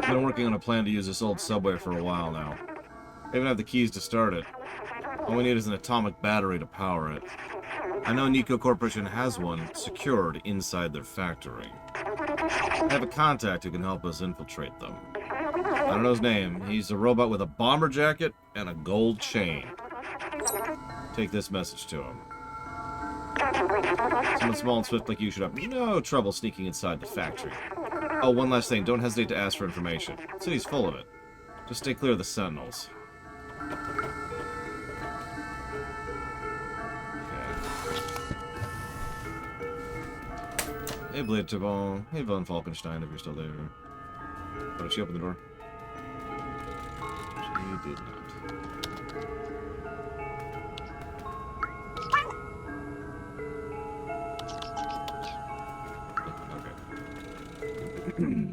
I've been working on a plan to use this old subway for a while now. I even have the keys to start it. All we need is an atomic battery to power it. I know Nico Corporation has one secured inside their factory. I have a contact who can help us infiltrate them. I don't know his name. He's a robot with a bomber jacket and a gold chain. Take this message to him. Someone small and swift like you should have no trouble sneaking inside the factory. Oh, one last thing. Don't hesitate to ask for information. The city's full of it. Just stay clear of the sentinels. Hey, Blade Tibon. Hey, Von Falkenstein, if you're still there. Oh, did she open the door? She did not. Okay.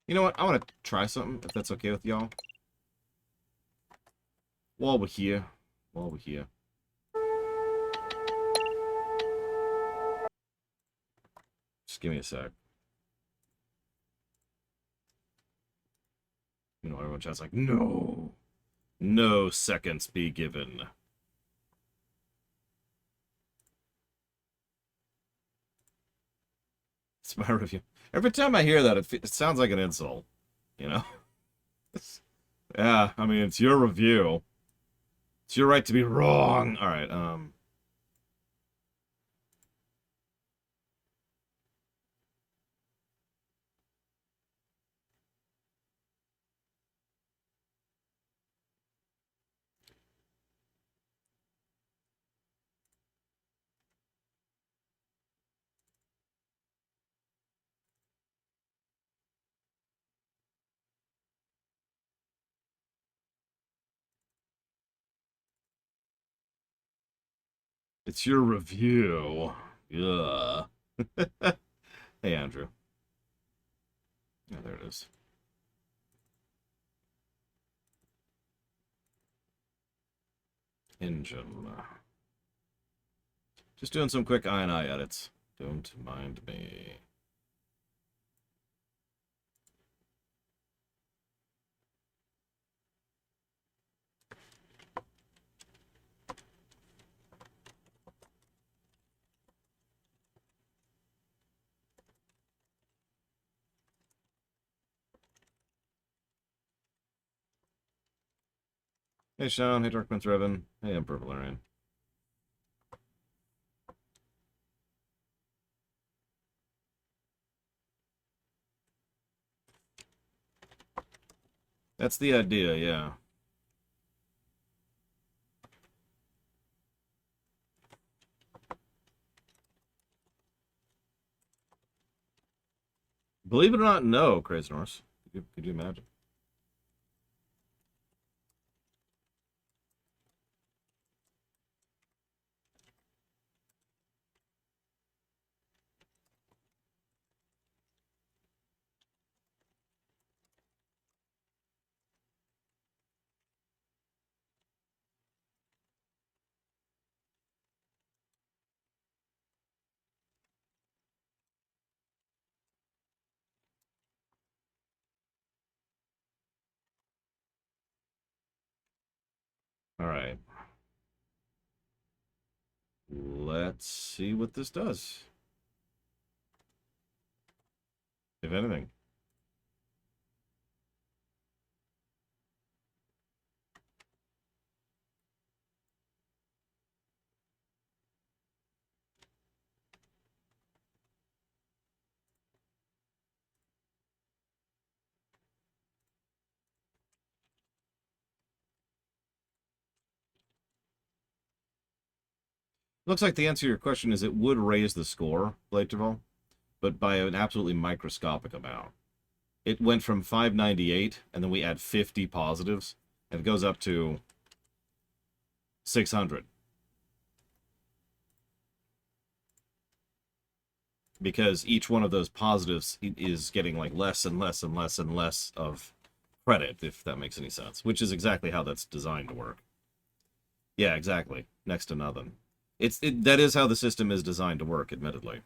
You know what? I want to try something, if that's okay with y'all. While we're here. Just give me a sec. You know, everyone chat's like, no. No seconds be given. It's my review. Every time I hear that, it sounds like an insult. You know? Yeah, I mean, it's your review. It's your right to be wrong. Alright, it's your review. Yeah. Hey, Andrew. Yeah, there it is. Engine. Just doing some quick I&I edits. Don't mind me. Hey, Sean. Hey, Darkman Threven. Hey, Emperor Valerian. That's the idea, yeah. Believe it or not, no, Crazy Norse. Could you imagine? All right. Let's see what this does. If anything. Looks like the answer to your question is it would raise the score, Blaterval, but by an absolutely microscopic amount. It went from 598, and then we add 50 positives, and it goes up to 600. Because each one of those positives is getting like less and less and less and less of credit, if that makes any sense, which is exactly how that's designed to work. Yeah, exactly. Next to nothing. That is how the system is designed to work, admittedly.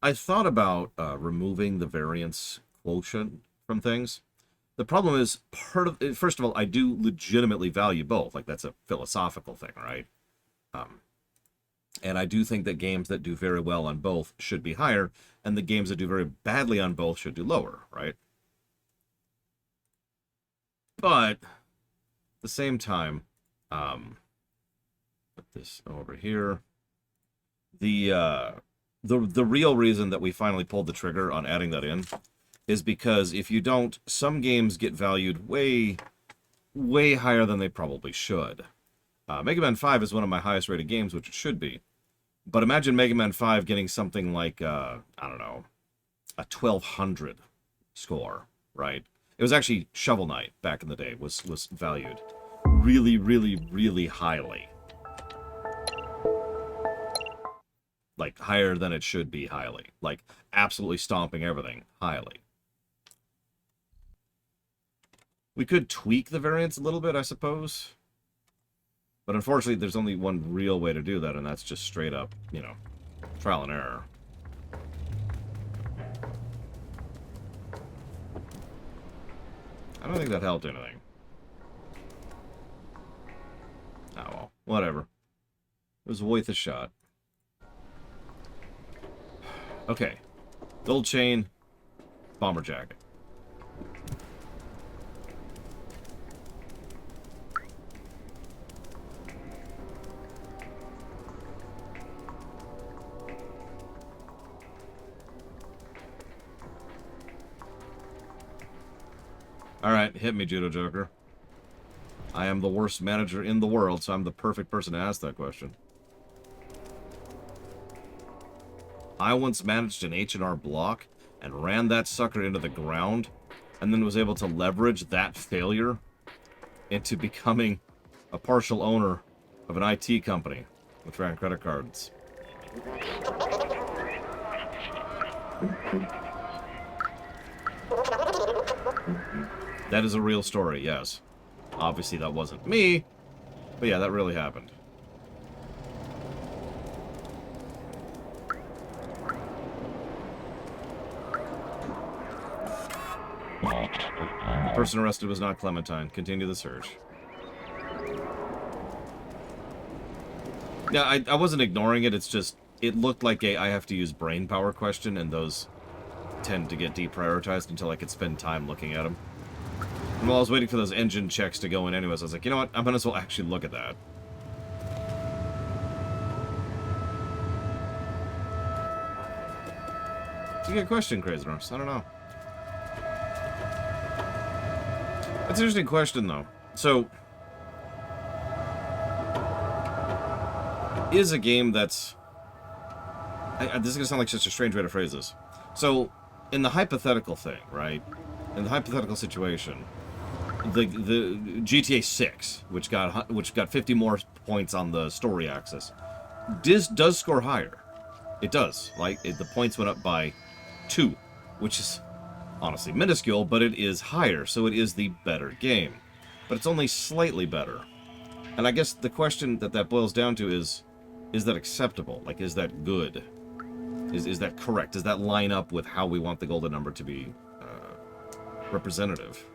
I thought about removing the variance quotient from things. The problem is, first of all, I do legitimately value both. Like, that's a philosophical thing, right? And I do think that games that do very well on both should be higher, and the games that do very badly on both should do lower, right? But, at the same time, put this over here. The real reason that we finally pulled the trigger on adding that in is because if you don't, some games get valued way, way higher than they probably should. Mega Man 5 is one of my highest rated games, which it should be. But imagine Mega Man 5 getting something like, I don't know, a 1200 score, right? It was actually Shovel Knight back in the day was valued really, really, really highly. Like, higher than it should be highly. Like, absolutely stomping everything highly. We could tweak the variance a little bit, I suppose. But unfortunately, there's only one real way to do that, and that's just straight up, you know, trial and error. I don't think that helped anything. Oh, well, whatever. It was worth a shot. Okay. Gold chain, bomber jacket. Alright, hit me, Judo Joker. I am the worst manager in the world, so I'm the perfect person to ask that question. I once managed an H&R Block and ran that sucker into the ground, and then was able to leverage that failure into becoming a partial owner of an IT company, which ran credit cards. That is a real story, yes. Obviously that wasn't me, but yeah, that really happened. The person arrested was not Clementine. Continue the search. Yeah, I wasn't ignoring it, it's just, it looked like a I have to use brain power question, and those tend to get deprioritized until I could spend time looking at them. And while I was waiting for those engine checks to go in anyways, I was like, you know what, I might as well actually look at that. It's a good question, Crazy Norse. I don't know. That's an interesting question, though. So, is a game that's... this is going to sound like such a strange way to phrase this. So, in the hypothetical thing, right? In the hypothetical situation, the GTA 6, which got 50 more points on the story axis, does score higher. It does. Like, the points went up by 2, which is honestly minuscule, but it is higher, so it is the better game. But it's only slightly better. And I guess the question that boils down to is that acceptable? Like, is that good? Is that correct? Does that line up with how we want the golden number to be representative?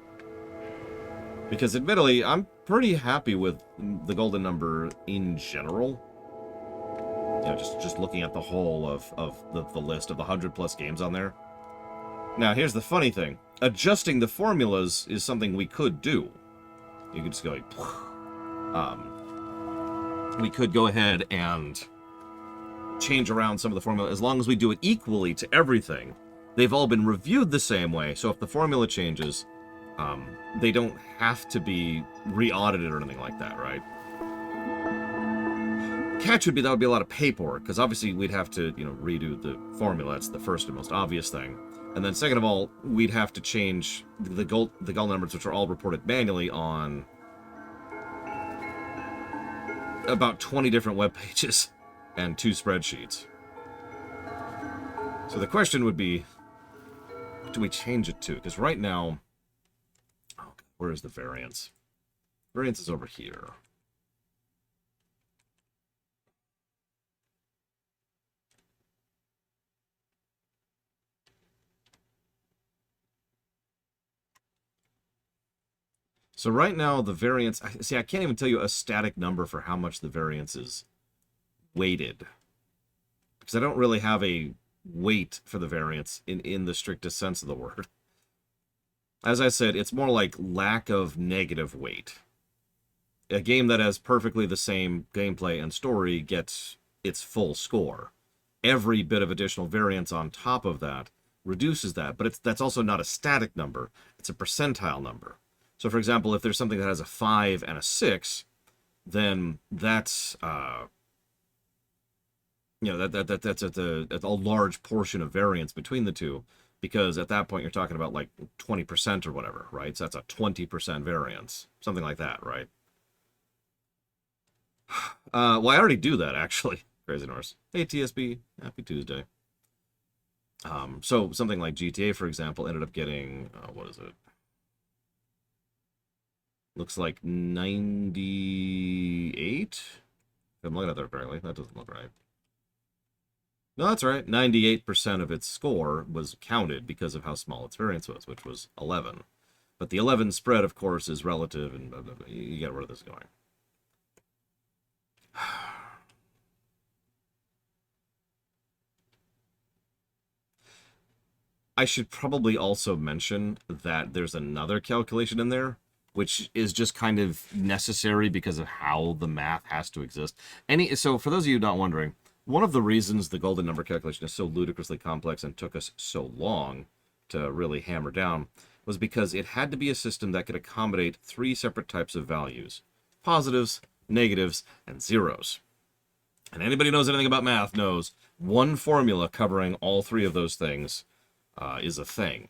Because admittedly, I'm pretty happy with the golden number in general. You know, just looking at the whole of the list of the 100+ games on there. Now, here's the funny thing. Adjusting the formulas is something we could do. You could just go like... we could go ahead and change around some of the formula as long as we do it equally to everything. They've all been reviewed the same way, so if the formula changes, they don't have to be re-audited or anything like that, right? Catch would be that would be a lot of paperwork, because obviously we'd have to, you know, redo the formula. That's the first and most obvious thing. And then second of all, we'd have to change the gold numbers, which are all reported manually on about 20 different web pages and 2 spreadsheets. So the question would be, what do we change it to? Because right now, oh God, Where is the variance? Variance is over here. So right now, the variance... See, I can't even tell you a static number for how much the variance is weighted. Because I don't really have a weight for the variance in the strictest sense of the word. As I said, it's more like lack of negative weight. A game that has perfectly the same gameplay and story gets its full score. Every bit of additional variance on top of that reduces that, but that's also not a static number. It's a percentile number. So, for example, if there's something that has a 5 and a 6, then that's that's a large portion of variance between the two, because at that point you're talking about like 20% or whatever, right? So that's a 20% variance, something like that, right? Well, I already do that, actually. Crazy Norse. Hey, TSB. Happy Tuesday. So something like GTA, for example, ended up getting, what is it? Looks like 98? I'm looking at that correctly. That doesn't look right. No, that's right. 98% of its score was counted because of how small its variance was, which was 11. But the 11 spread, of course, is relative, and you get where this is going. I should probably also mention that there's another calculation in there, which is just kind of necessary because of how the math has to exist. So for those of you not wondering, one of the reasons the golden number calculation is so ludicrously complex and took us so long to really hammer down was because it had to be a system that could accommodate 3 separate types of values: positives, negatives, and zeros. And anybody who knows anything about math knows one formula covering all 3 of those things is a thing.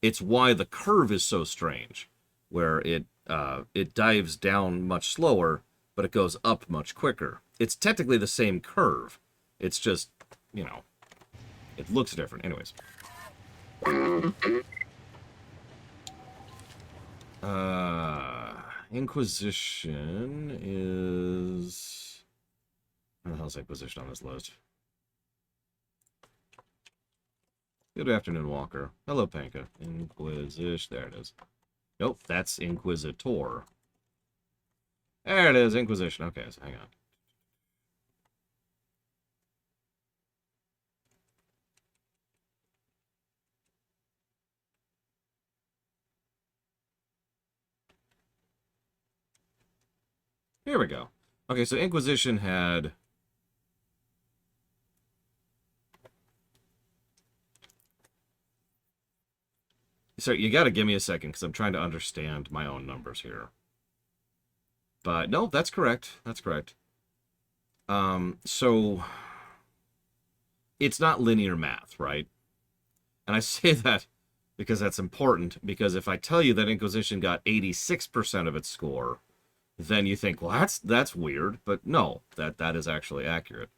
It's why the curve is so strange, where it dives down much slower, but it goes up much quicker. It's technically the same curve. It's just, you know, it looks different. Anyways. Inquisition is... Where the hell's Inquisition on this list? Good afternoon, Walker. Hello, Panka. Inquisition. There it is. Nope, that's Inquisitor. There it is, Inquisition. Okay, so hang on. Here we go. Okay, so Inquisition had... Sorry, you gotta give me a second, because I'm trying to understand my own numbers here. But, no, that's correct. That's correct. So... It's not linear math, right? And I say that because that's important, because if I tell you that Inquisition got 86% of its score, then you think, well, that's weird. But no, that is actually accurate.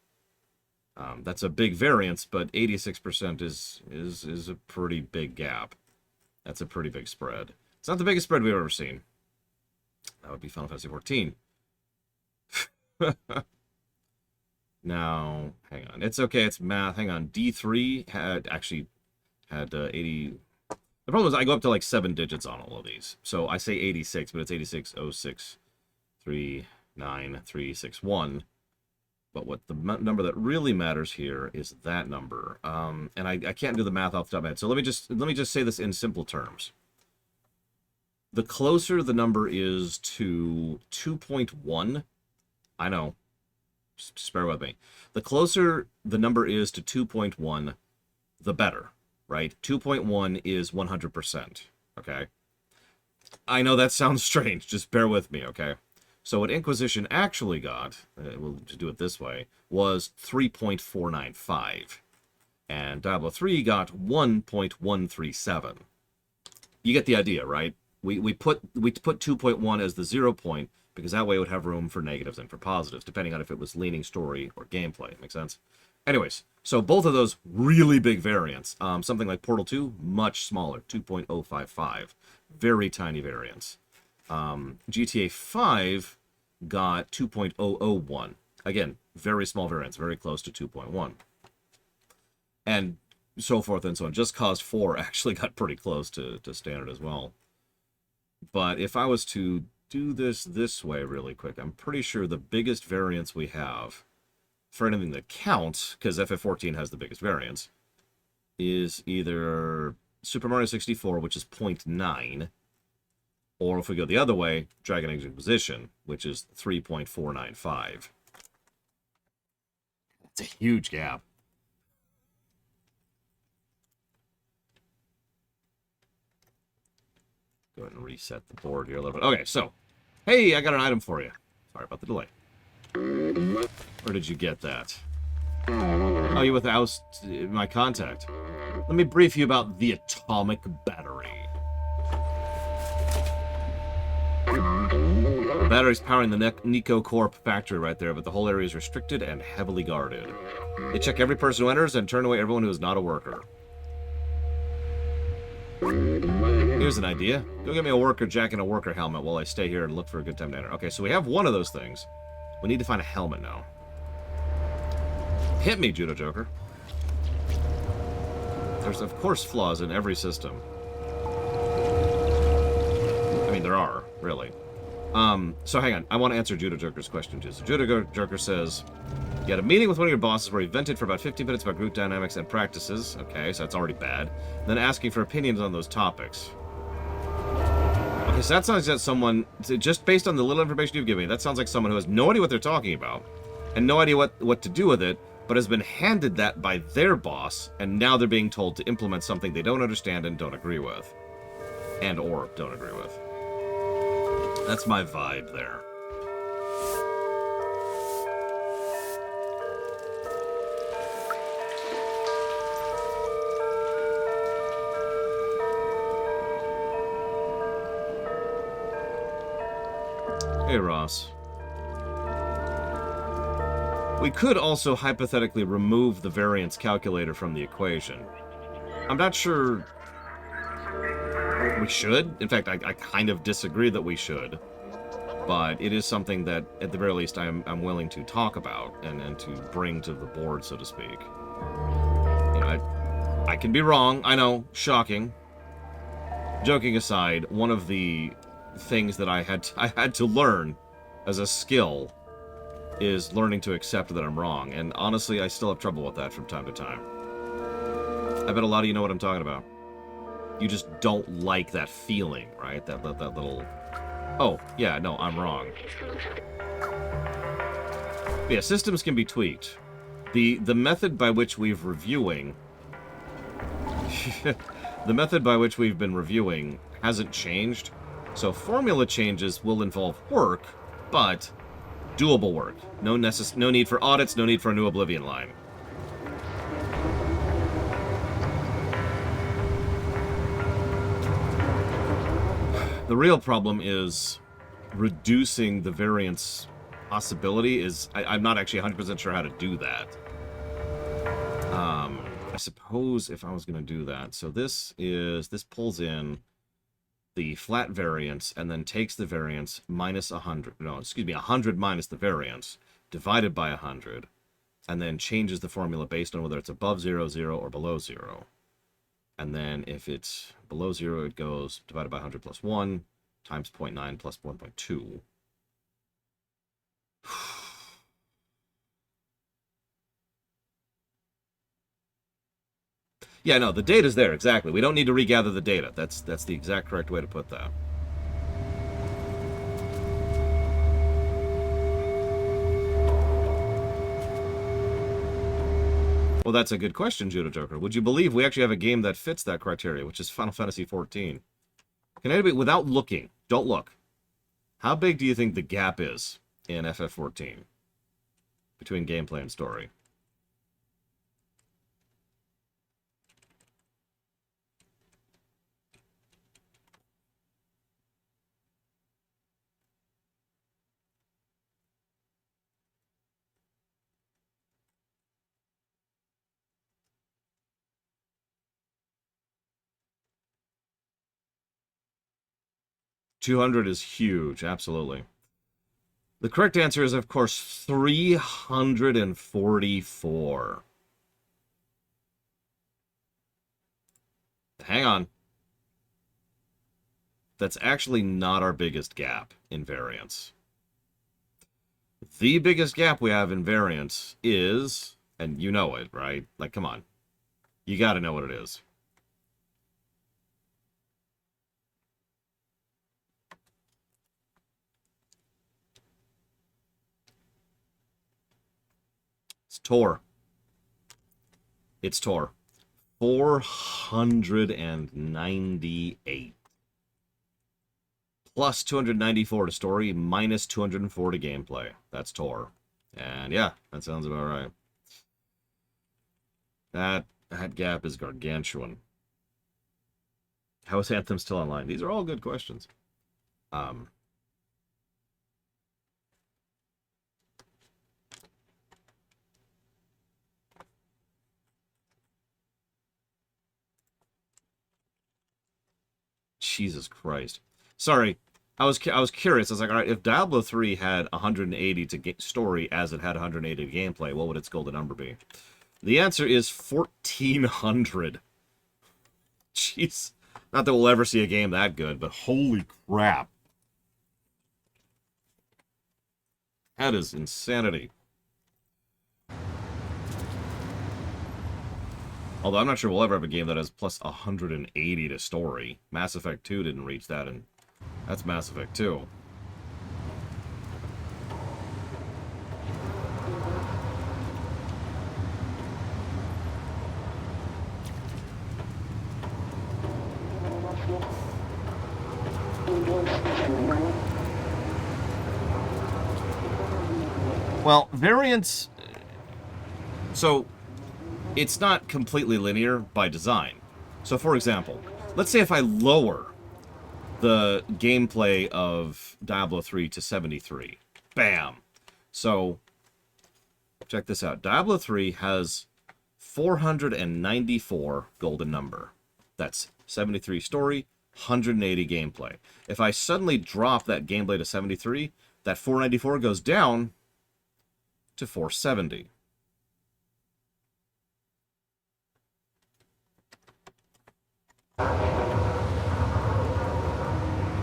That's a big variance, but 86% is a pretty big gap. That's a pretty big spread. It's not the biggest spread we've ever seen. That would be Final Fantasy XIV. Now, hang on. It's okay, it's math. Hang on. D3 had 80... The problem is I go up to like 7 digits on all of these. So I say 86, but it's 8606396361. But what the number that really matters here is that number. And I can't do the math off the top of my head. So let me just say this in simple terms. The closer the number is to 2.1, I know, just bear with me. The closer the number is to 2.1, the better, right? 2.1 is 100%, okay? I know that sounds strange, just bear with me, okay? So what Inquisition actually got, we'll just do it this way, was 3.495. And Diablo 3 got 1.137. You get the idea, right? We put 2.1 as the 0 point, because that way it would have room for negatives and for positives, depending on if it was leaning story or gameplay. Make sense? Anyways, so both of those really big variants. Something like Portal 2, much smaller, 2.055. very tiny variance. GTA 5 got 2.001. Again, very small variance, very close to 2.1. And so forth and so on. Just Cause 4 actually got pretty close to standard as well. But if I was to do this way really quick, I'm pretty sure the biggest variance we have, for anything that counts, because FF14 has the biggest variance, is either Super Mario 64, which is 0.9, or if we go the other way, Dragon Age Inquisition, which is 3.495. It's a huge gap. Go ahead and reset the board here a little bit. Okay, so, hey, I got an item for you. Sorry about the delay. Where did you get that? Oh, you with Oust, my contact. Let me brief you about the atomic battery. The battery's powering the Nico Corp factory right there, but the whole area is restricted and heavily guarded. They check every person who enters and turn away everyone who is not a worker. Here's an idea. Go get me a worker jacket and a worker helmet while I stay here and look for a good time to enter. Okay, so we have one of those things. We need to find a helmet now. Hit me, Judo Joker. There's, of course, flaws in every system. I mean, there are, really. So hang on. I want to answer Judo Joker's question, too. So Judo Joker says, you had a meeting with one of your bosses where he vented for about 15 minutes about group dynamics and practices. Okay, so that's already bad. Then asking for opinions on those topics. Okay, so that sounds like someone, just based on the little information you've given me, that sounds like someone who has no idea what they're talking about, and no idea what to do with it, but has been handed that by their boss, and now they're being told to implement something they don't understand and don't agree with. And or don't agree with. That's my vibe there. Hey, Ross. We could also hypothetically remove the variance calculator from the equation. I'm not sure we should. In fact, I kind of disagree that we should. But it is something that, at the very least, I'm willing to talk about and to bring to the board, so to speak. You know, I can be wrong. I know. Shocking. Joking aside, one of the things that I had to learn as a skill is learning to accept that I'm wrong. And honestly, I still have trouble with that from time to time. I bet a lot of you know what I'm talking about. You just don't like that feeling, right? That little... Oh, yeah, no, I'm wrong. But yeah, systems can be tweaked. The method by which we've reviewing... the method by which we've been reviewing hasn't changed. So formula changes will involve work, but doable work. No need for audits, no need for a new Oblivion line. The real problem is reducing the variance possibility is... I'm not actually 100% sure how to do that. I suppose if I was going to do that... So this pulls in the flat variance and then takes the variance minus 100... No, excuse me, 100 minus the variance, divided by 100, and then changes the formula based on whether it's above 0, 0, or below 0. And then if it's below 0, it goes divided by 100 plus 1 times 0.9 plus 1.2. Yeah, no, the data's there, exactly. We don't need to regather the data. That's the exact correct way to put that. Well, that's a good question, Judo Joker. Would you believe we actually have a game that fits that criteria, which is Final Fantasy XIV? Can anybody, without looking, don't look, how big do you think the gap is in FF14 between gameplay and story? 200 is huge, absolutely. The correct answer is, of course, 344. Hang on. That's actually not our biggest gap in variance. The biggest gap we have in variance is, and you know it, right? Like, come on. You gotta know what it is. It's Tor. It's Tor. 498. Plus 294 to story, minus 204 to gameplay. That's Tor. And yeah, that sounds about right. That gap is gargantuan. How is Anthem still online? These are all good questions. Jesus Christ. Sorry, I was curious. I was like, all right, if Diablo 3 had 180 to story as it had 180 to gameplay, what would its golden number be? The answer is 1,400. Jeez. Not that we'll ever see a game that good, but holy crap. That is insanity. Although I'm not sure we'll ever have a game that has plus 180 to story. Mass Effect 2 didn't reach that, and that's Mass Effect 2. Well, variance... So, it's not completely linear by design. So, for example, let's say if I lower the gameplay of Diablo 3 to 73. Bam! So, check this out. Diablo 3 has 494 golden number. That's 73 story, 180 gameplay. If I suddenly drop that gameplay to 73, that 494 goes down to 470.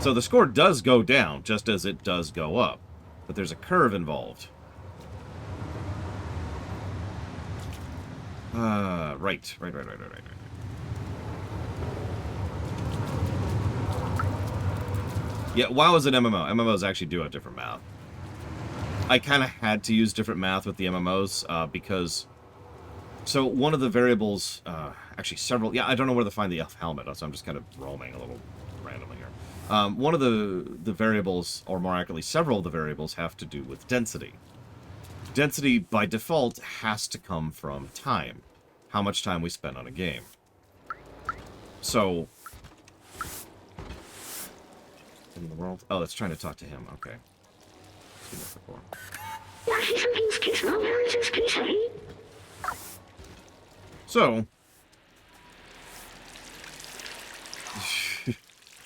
So the score does go down, just as it does go up. But there's a curve involved. Right. Yeah, WoW is an MMO. MMOs actually do have different math. I kind of had to use different math with the MMOs, because... So, one of the variables... actually, several... Yeah, I don't know where to find the elf helmet, so I'm just kind of roaming a little randomly here. One of the variables, or more accurately, several of the variables, have to do with density. Density, by default, has to come from time. How much time we spend on a game. So... In the world? Oh, it's trying to talk to him. Okay. So...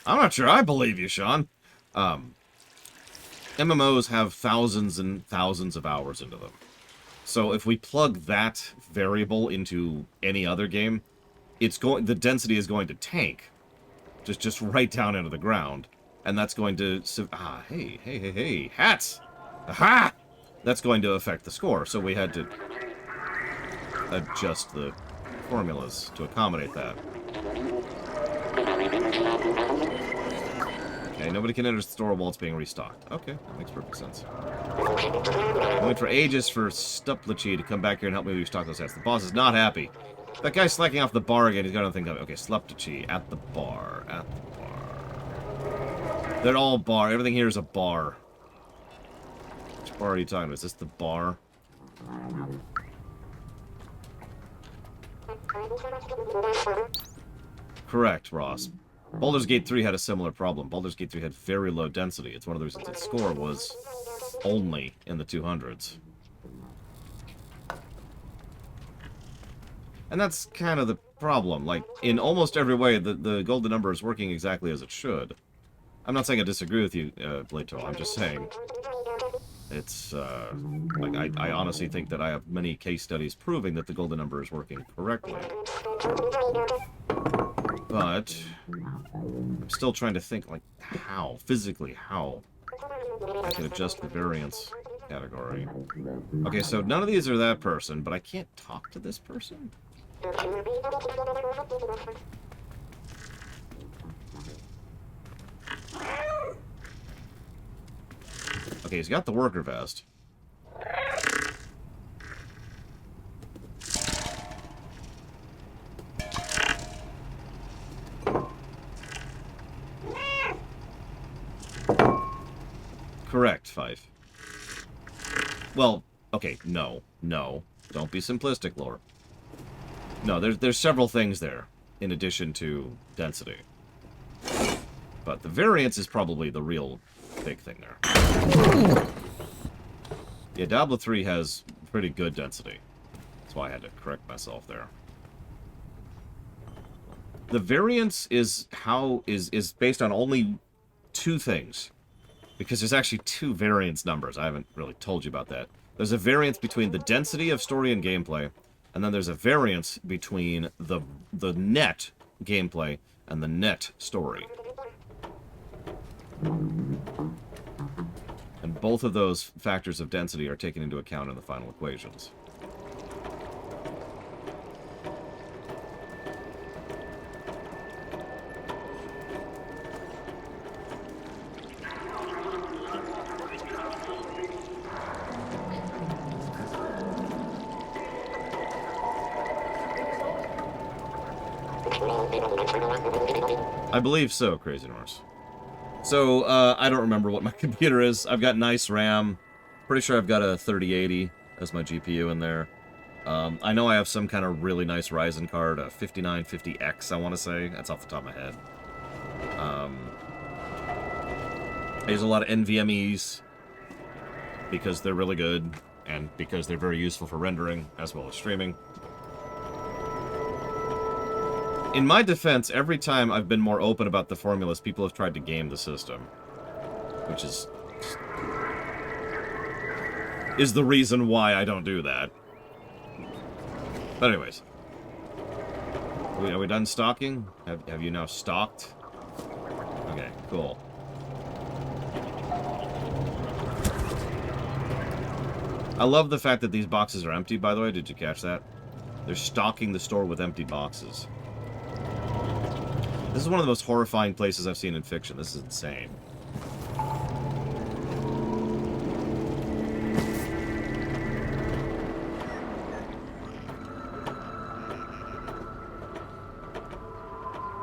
I'm not sure I believe you, Sean. MMOs have thousands and thousands of hours into them. So if we plug that variable into any other game, the density is going to tank. Just right down into the ground. And that's going to... hey, hats! Aha! That's going to affect the score. So we had to adjust the formulas to accommodate that. Okay, nobody can enter the store while it's being restocked. Okay, that makes perfect sense. I wait for ages for Stuplachi to come back here and help me restock those hats. The boss is not happy. That guy's slacking off the bar again. He's got nothing coming. Okay, Stuplachi at the bar. At the bar. They're all bar. Everything here is a bar. Which bar are you talking about? Is this the bar? Correct, Ross. Baldur's Gate 3 had a similar problem. Baldur's Gate 3 had very low density. It's one of the reasons its score was only in the 200s. And that's kind of the problem. Like, in almost every way, the golden number is working exactly as it should. I'm not saying I disagree with you, Blato. I'm just saying it's, like, I honestly think that I have many case studies proving that the golden number is working correctly. But I'm still trying to think, like, how, physically, how I can adjust the variance category. Okay, so none of these are that person, but I can't talk to this person? Okay, he's got the worker vest. Correct, Fife. Well, okay, no. Don't be simplistic, Lore. No, there's several things there, in addition to density. But the variance is probably the real big thing there. Yeah, Diablo 3 has pretty good density. That's why I had to correct myself there. The variance is based on only two things. Because there's actually two variance numbers. I haven't really told you about that. There's a variance between the density of story and gameplay, and then there's a variance between the net gameplay and the net story. And both of those factors of density are taken into account in the final equations. I believe so, Crazy Norse. So, I don't remember what my computer is. I've got nice RAM. Pretty sure I've got a 3080 as my GPU in there. I know I have some kind of really nice Ryzen card, a 5950X, I want to say. That's off the top of my head. I use a lot of NVMEs because they're really good and because they're very useful for rendering as well as streaming. In my defense, every time I've been more open about the formulas, people have tried to game the system. Which is the reason why I don't do that. But anyways. Are we done stalking? Have you now stalked? Okay, cool. I love the fact that these boxes are empty, by the way. Did you catch that? They're stocking the store with empty boxes. This is one of the most horrifying places I've seen in fiction. This is insane.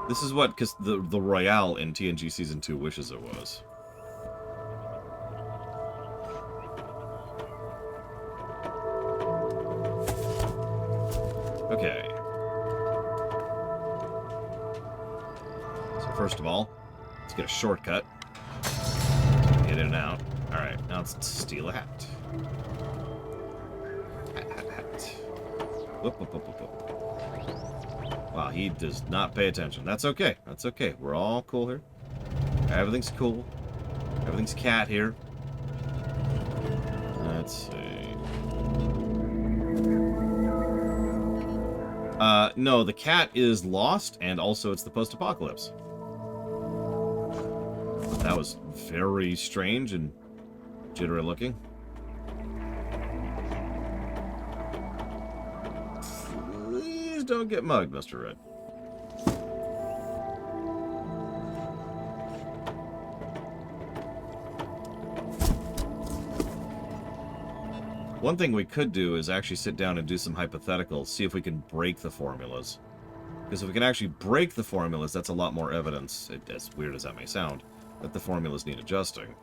This is what the Royale in TNG Season 2 wishes it was. Okay. First of all, let's get a shortcut. Get in and out. Alright, now let's steal a hat. Hat. Whoop. Wow, he does not pay attention. That's okay. That's okay. We're all cool here. Everything's cool. Everything's cat here. Let's see. No, the cat is lost, and also it's the post-apocalypse. That was very strange and jittery looking. Please don't get mugged, Mr. Red. One thing we could do is actually sit down and do some hypotheticals, see if we can break the formulas. Because if we can actually break the formulas, that's a lot more evidence, as weird as that may sound, that the formulas need adjusting.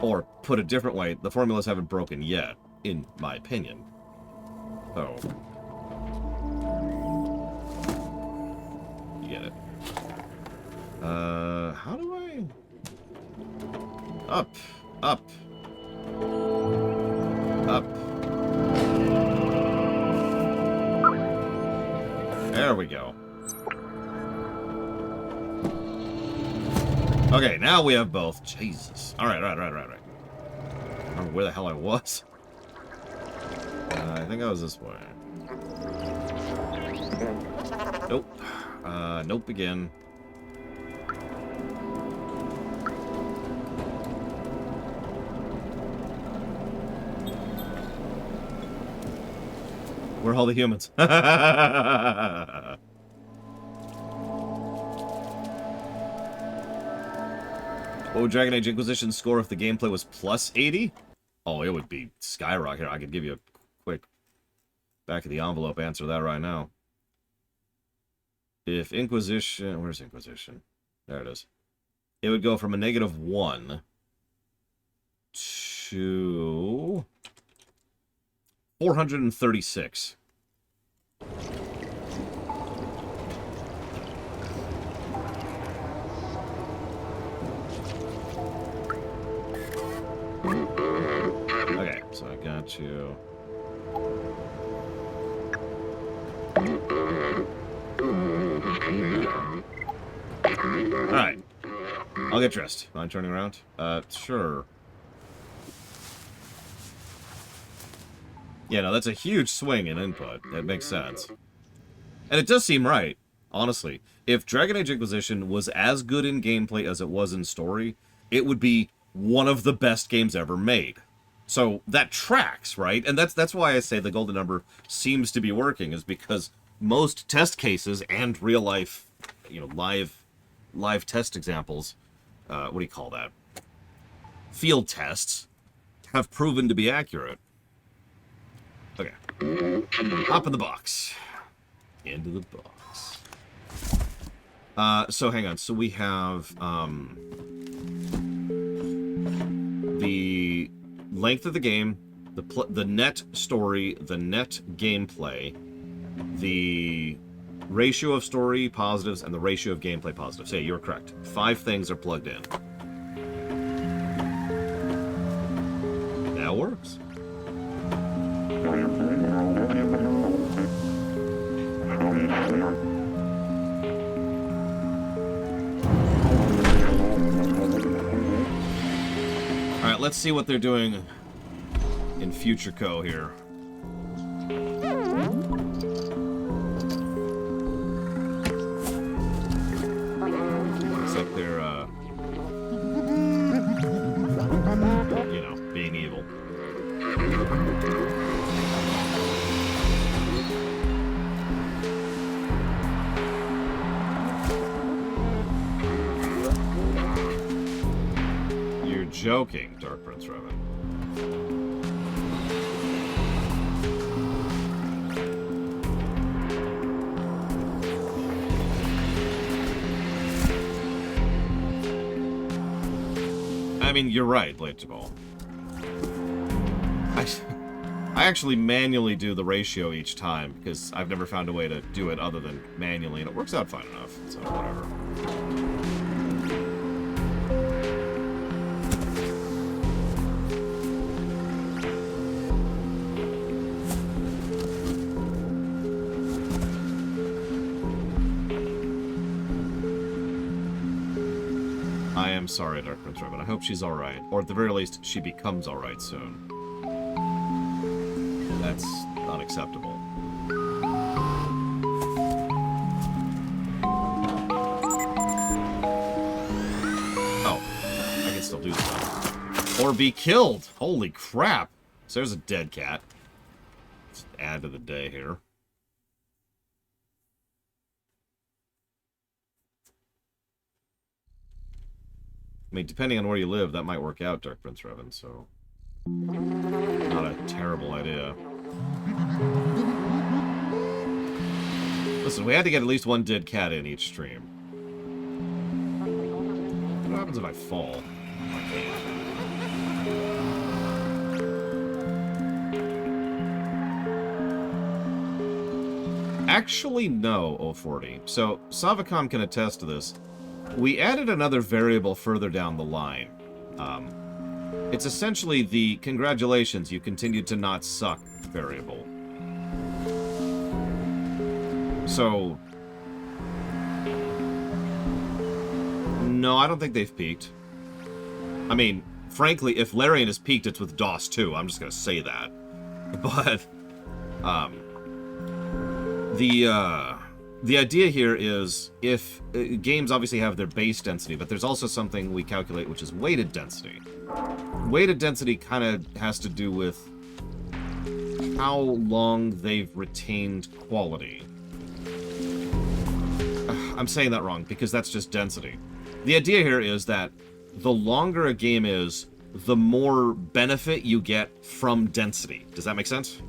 Or, put a different way, the formulas haven't broken yet, in my opinion. So, you get it. How do I... Up. There we go. Okay, now we have both. Jesus. Alright, right. I don't remember where the hell I was. I think I was this way. Nope. Nope again. Where are all the humans? What would Dragon Age Inquisition score if the gameplay was plus 80? Oh, it would be skyrocket. I could give you a quick back of the envelope answer to that right now. If Inquisition... Where's Inquisition? There it is. It would go from a -1 to 436. Okay, so I got you. Alright. I'll get dressed. Mind turning around? Sure. Yeah, no, that's a huge swing in input. That makes sense. And it does seem right, honestly. If Dragon Age Inquisition was as good in gameplay as it was in story, it would be one of the best games ever made. So that tracks, right? And that's why I say the golden number seems to be working, is because most test cases and real life, you know, live test examples, what do you call that? Field tests have proven to be accurate. Okay. Hop in the box. Into the box. So hang on. So we have the length of the game, the net story, the net gameplay, the ratio of story positives, and the ratio of gameplay positives. Hey, you're correct. 5 things are plugged in. That works. Alright, let's see what they're doing in Future Co. here. Looks like they're, you know, being evil. You're joking, Dark Prince Revan. I mean, you're right, Blade Jabal. I actually manually do the ratio each time, because I've never found a way to do it other than manually, and it works out fine enough, so whatever. I am sorry, Dark Prince Revan. I hope she's alright. Or at the very least, she becomes alright soon. That's unacceptable. Oh, I can still do stuff. Or be killed! Holy crap! So there's a dead cat. Let's add to the day here. I mean, depending on where you live, that might work out, Dark Prince Revan, so... Not a terrible idea. Listen, we had to get at least one dead cat in each stream. What happens if I fall? I can't. Actually, no, 040. So, Savicom can attest to this. We added another variable further down the line. It's essentially the congratulations, you continued to not suck variable. So, No, I don't think they've peaked. I mean, frankly, if Larian has peaked, it's with DOS 2. I'm just gonna say that. But, the idea here is, if games obviously have their base density, but there's also something we calculate, which is weighted density. Weighted density kind of has to do with how long they've retained quality. I'm saying that wrong, because that's just density. The idea here is that the longer a game is, the more benefit you get from density. Does that make sense?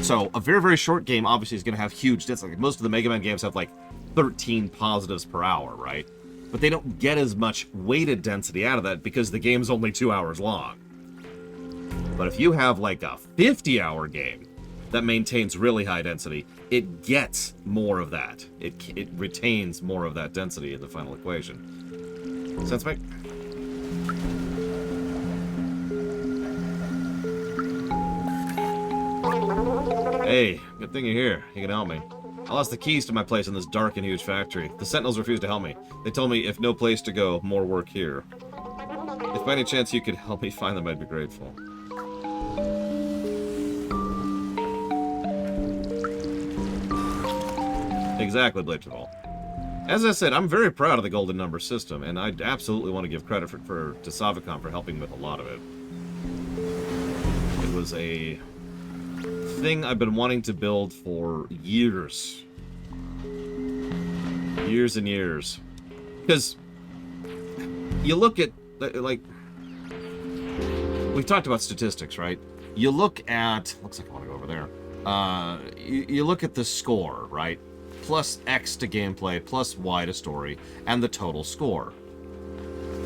So, a very, very short game obviously is going to have huge density. Like, most of the Mega Man games have like 13 positives per hour, right? But they don't get as much weighted density out of that because the game's only 2 hours long. But if you have like a 50-hour game that maintains really high density, it gets more of that. It retains more of that density in the final equation. Sense make? Hey, good thing you're here. You can help me. I lost the keys to my place in this dark and huge factory. The Sentinels refused to help me. They told me if no place to go, more work here. If by any chance you could help me find them, I'd be grateful. Exactly, Blade-Traval. As I said, I'm very proud of the Golden Number system, and I absolutely want to give credit to Savicom for helping with a lot of it. It was a thing I've been wanting to build for years. Years and years. Because you look at, like, we've talked about statistics, right? You look at, looks like I want to go over there. You look at the score, right? Plus X to gameplay, plus Y to story, and the total score.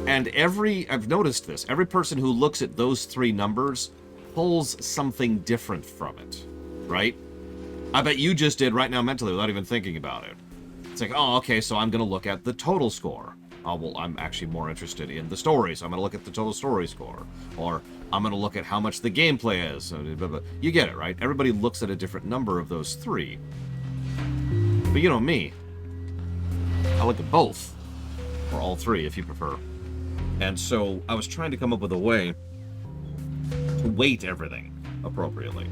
And I've noticed this, every person who looks at those three numbers pulls something different from it, right? I bet you just did right now mentally without even thinking about it. It's like, oh, okay, so I'm going to look at the total score. Oh, well, I'm actually more interested in the story, so I'm going to look at the total story score. Or I'm going to look at how much the gameplay is. You get it, right? Everybody looks at a different number of those three. But you know me. I look at both. Or all three, if you prefer. And so I was trying to come up with a way to weight everything appropriately.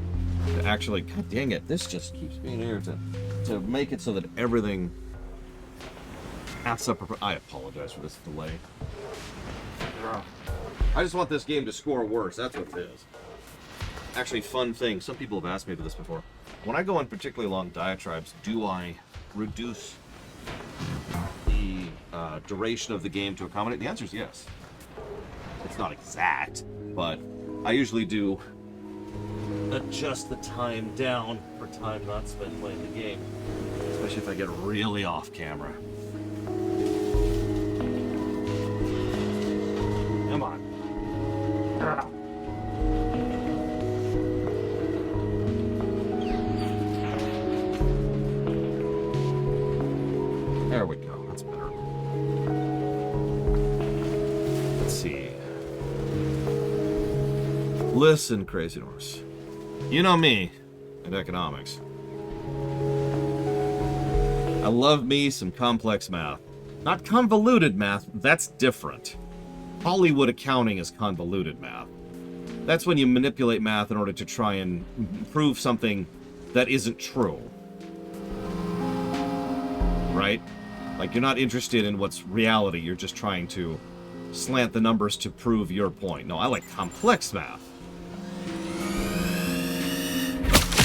To actually, god dang it, this just keeps being here to make it so that everything adds up. I apologize for this delay. I just want this game to score worse, that's what it is. Actually, fun thing, some people have asked me about this before. When I go on particularly long diatribes, do I reduce the duration of the game to accommodate? The answer is yes. It's not exact, but I usually do adjust the time down for time not spent playing the game, especially if I get really off camera. Come on. There we go. That's better. Let's see. Listen, Crazy Norse. You know me and economics. I love me some complex math. Not convoluted math, that's different. Hollywood accounting is convoluted math. That's when you manipulate math in order to try and prove something that isn't true. Right? Like, you're not interested in what's reality, you're just trying to slant the numbers to prove your point. No, I like complex math.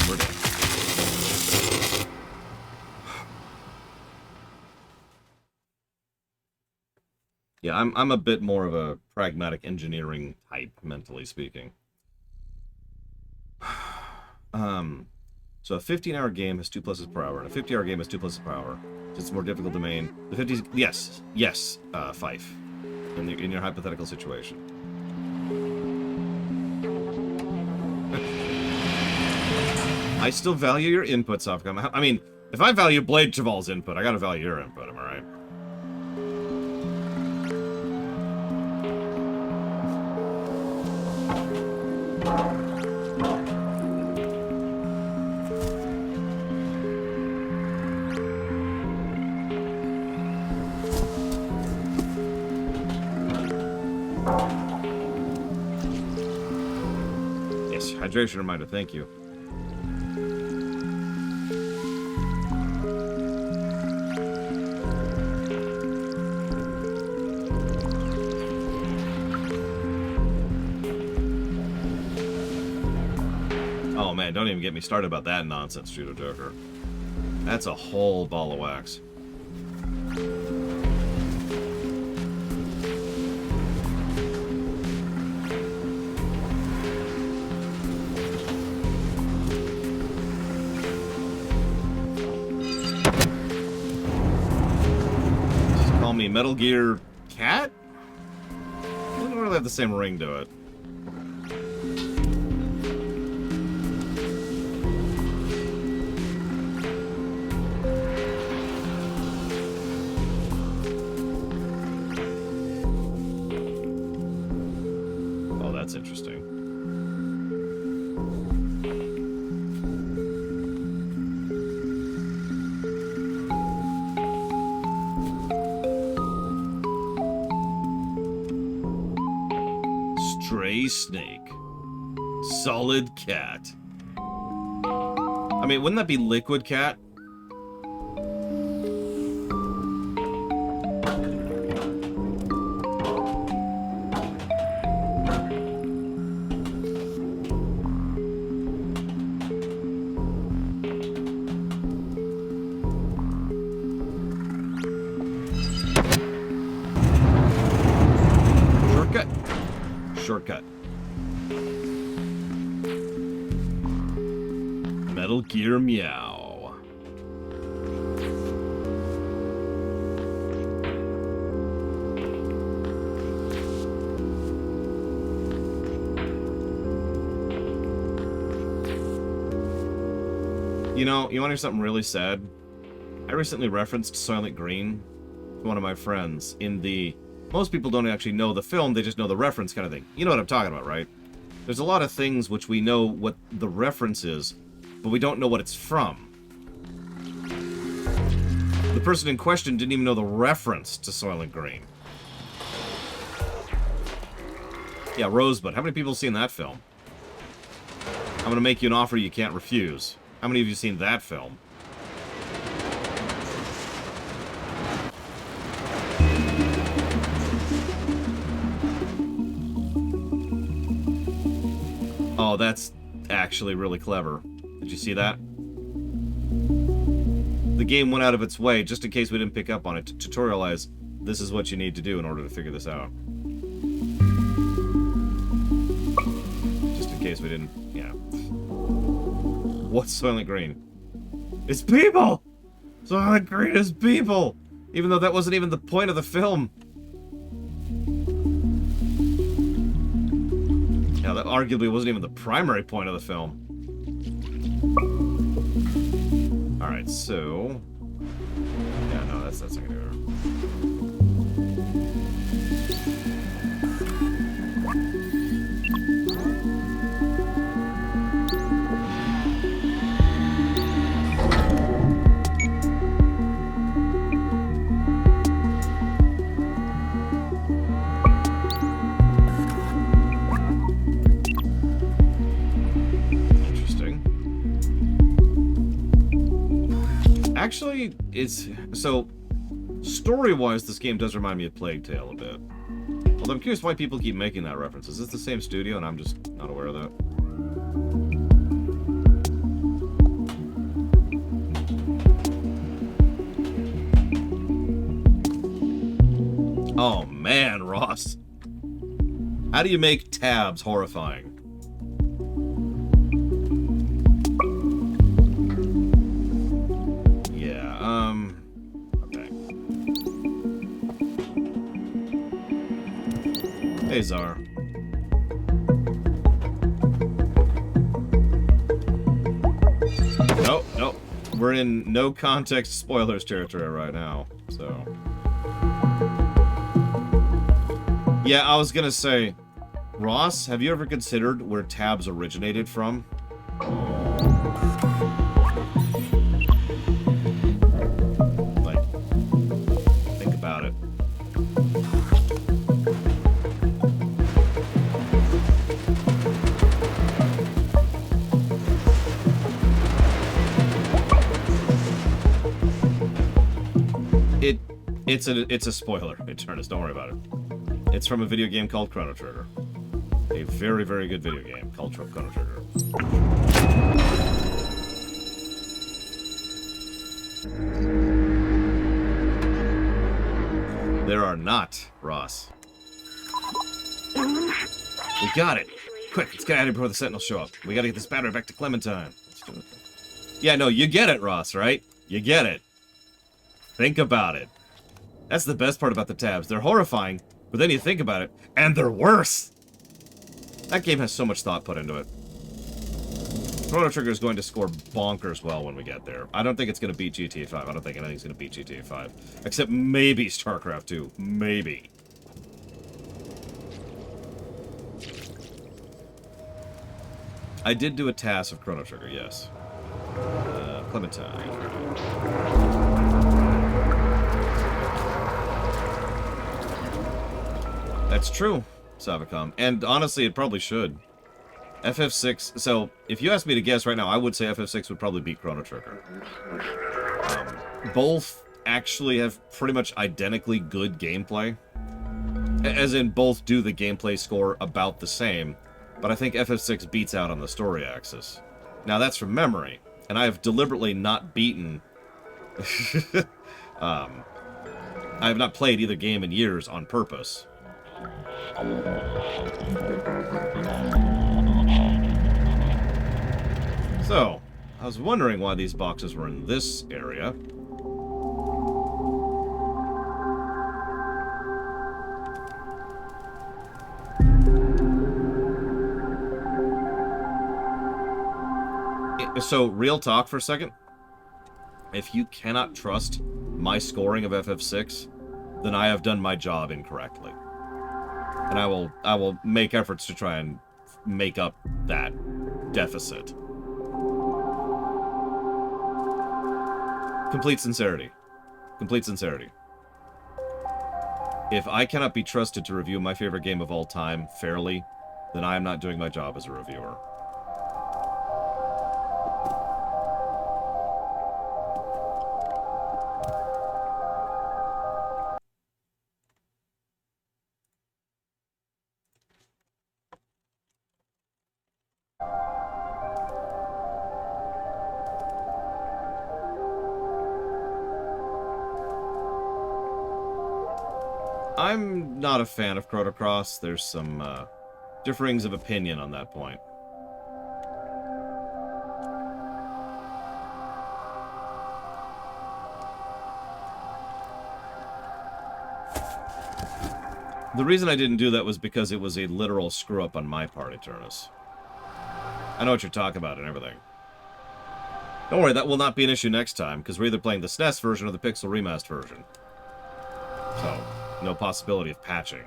We're done. Yeah, I'm a bit more of a pragmatic engineering type, mentally speaking. So a 15-hour game has 2 pluses per hour, and a 50-hour game has 2 pluses per hour. It's more difficult to main. The 50s, yes, Fife, in your hypothetical situation. I still value your input, Sofcom. I mean, if I value Blade-Traval's input, I gotta value your input, am I right? Hydration reminder, thank you. Oh man, don't even get me started about that nonsense, Judo Joker. That's a whole ball of wax. Just call me Metal Gear Cat? It doesn't really have the same ring to it. That's interesting. Stray snake. Solid cat. I mean, wouldn't that be liquid cat? Shortcut. Metal Gear Meow. You know, you want to hear something really sad? I recently referenced Soylent Green to one of my friends in the... Most people don't actually know the film, they just know the reference kind of thing. You know what I'm talking about, right? There's a lot of things which we know what the reference is, but we don't know what it's from. The person in question didn't even know the reference to Soylent Green. Yeah, Rosebud. How many people have seen that film? I'm gonna make you an offer you can't refuse. How many of you have seen that film? Oh, that's actually really clever. Did you see that? The game went out of its way, just in case we didn't pick up on it, to tutorialize this is what you need to do in order to figure this out. Just in case we didn't, yeah. What's Soylent Green? It's people! Soylent Green is people! Even though that wasn't even the point of the film. Yeah, that arguably wasn't even the primary point of the film. Alright, so... Yeah, no, that's not gonna do it. Actually, it's... So, story-wise, this game does remind me of Plague Tale a bit. Although I'm curious why people keep making that reference. Is this the same studio and I'm just not aware of that? Oh man, Ross. How do you make tabs horrifying? Okay. Hey, Czar. Nope, nope. We're in no context spoilers territory right now, so... Yeah, I was gonna say, Ross, have you ever considered where tabs originated from? Like, think about it. It's a spoiler, Eternus. Don't worry about it. It's from a video game called Chrono Trigger. A very, very good video game called Chrono Trigger. There are not, Ross. We got it. Quick, let's get out of here before the Sentinels show up. We gotta get this battery back to Clementine. Let's do it. Yeah, no, you get it, Ross, right? You get it. Think about it. That's the best part about the tabs. They're horrifying, but then you think about it, and they're worse! That game has so much thought put into it. Chrono Trigger is going to score bonkers well when we get there. I don't think it's going to beat GTA 5. I don't think anything's going to beat GTA 5. Except maybe StarCraft 2. Maybe. I did do a task of Chrono Trigger, yes. Clementine. That's true, Savicom. And honestly, it probably should. FF6, so if you ask me to guess right now, I would say FF6 would probably beat Chrono Trigger. Both actually have pretty much identically good gameplay. As in, both do the gameplay score about the same, but I think FF6 beats out on the story axis. Now, that's from memory, and I have deliberately not beaten... I have not played either game in years on purpose. So, I was wondering why these boxes were in this area. So, real talk for a second. If you cannot trust my scoring of FF6, then I have done my job incorrectly. And I will make efforts to try and make up that deficit. Complete sincerity. Complete sincerity. If I cannot be trusted to review my favorite game of all time fairly, then I am not doing my job as a reviewer. I'm not a fan of Chrono Cross. There's some differings of opinion on that point. The reason I didn't do that was because it was a literal screw-up on my part, Eternus. I know what you're talking about and everything. Don't worry, that will not be an issue next time, because we're either playing the SNES version or the Pixel Remastered version. So... no possibility of patching.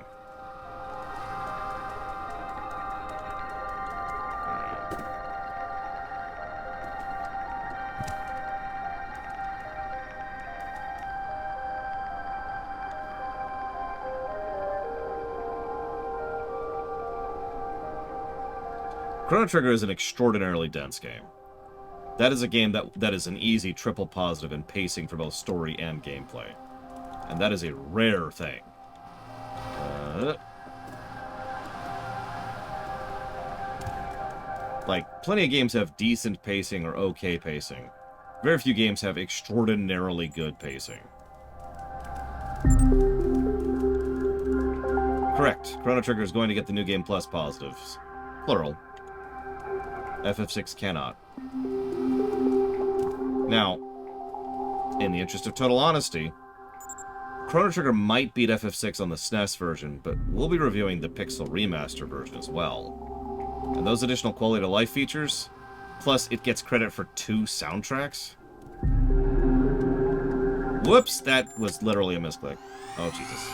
Chrono Trigger is an extraordinarily dense game. That is a game that is an easy triple positive in pacing for both story and gameplay. And that is a rare thing. Like, plenty of games have decent pacing or okay pacing. Very few games have extraordinarily good pacing. Correct. Chrono Trigger is going to get the New Game Plus positives. Plural. FF6 cannot. Now, in the interest of total honesty, Chrono Trigger might beat FF6 on the SNES version, but we'll be reviewing the Pixel Remaster version as well. And those additional quality of life features, plus it gets credit for 2 soundtracks. Whoops, that was literally a misclick. Oh, Jesus.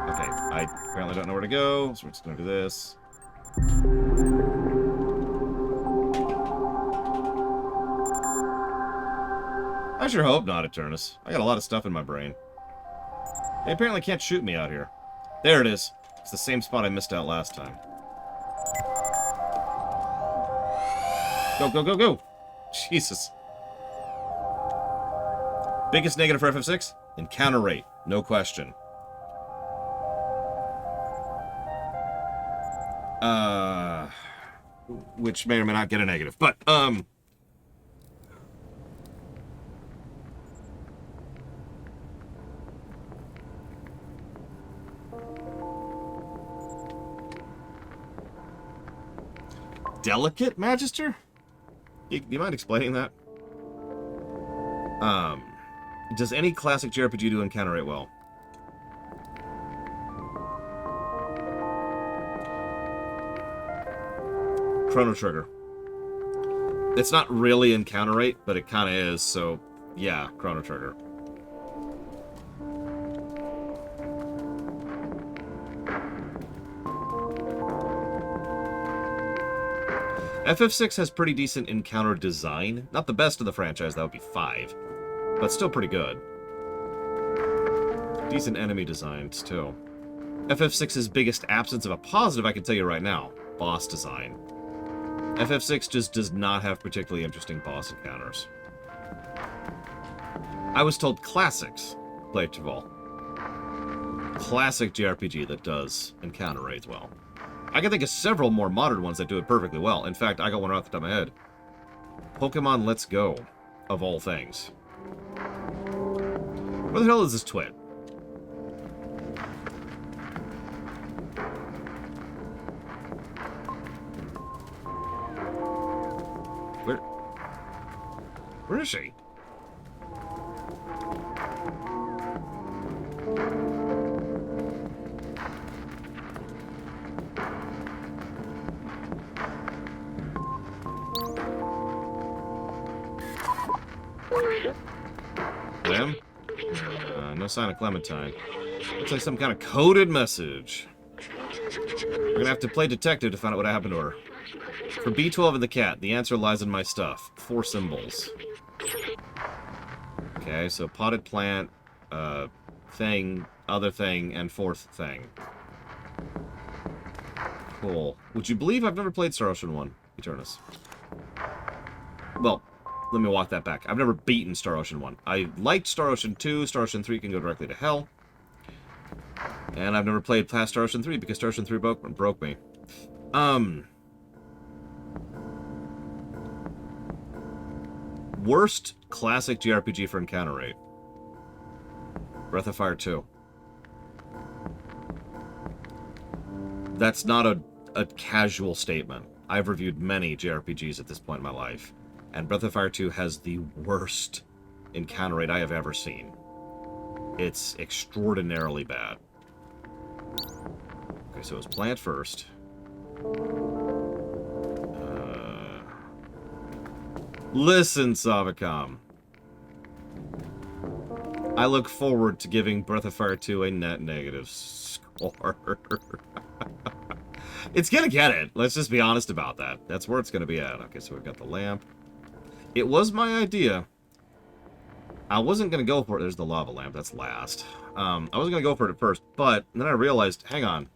Okay, I apparently don't know where to go, so we're just going to do this. I sure hope not, Eternus. I got a lot of stuff in my brain. They apparently can't shoot me out here. There it is. It's the same spot I missed out last time. Go, go, go, go! Jesus. Biggest negative for FF6? Encounter rate. No question. Which may or may not get a negative. But, Delicate Magister? You mind explaining that? Does any classic JRPG do encounter rate well? Chrono Trigger. It's not really encounter rate, but it kind of is, so yeah, Chrono Trigger. FF6 has pretty decent encounter design. Not the best of the franchise, that would be 5. But still pretty good. Decent enemy designs, too. FF6's biggest absence of a positive, I can tell you right now. Boss design. FF6 just does not have particularly interesting boss encounters. I was told classics play Cheval. Classic JRPG that does encounter rates well. I can think of several more modern ones that do it perfectly well. In fact, I got one right off the top of my head. Pokemon Let's Go, of all things. Where the hell is this twit? Where is she? Clem? No sign of Clementine. Looks like some kind of coded message. We're gonna have to play detective to find out what happened to her. For B12 and the cat, the answer lies in my stuff. 4 symbols. Okay, so potted plant, thing, other thing, and 4th thing. Cool. Would you believe I've never played Star Ocean 1, Eternus? Well, let me walk that back. I've never beaten Star Ocean 1. I liked Star Ocean 2, Star Ocean 3 can go directly to hell. And I've never played past Star Ocean 3 because Star Ocean 3 broke me. Worst classic JRPG for encounter rate. Breath of Fire 2. That's not a casual statement. I've reviewed many JRPGs at this point in my life, and Breath of Fire 2 has the worst encounter rate I have ever seen. It's extraordinarily bad. Okay, so it's plant first. Listen, Savicom. I look forward to giving Breath of Fire 2 a net negative score. It's gonna get it. Let's just be honest about that. That's where it's gonna be at. Okay, so we've got the lamp. It was my idea. I wasn't gonna go for it. There's the lava lamp. That's last. I wasn't gonna go for it at first, but then I realized, hang on.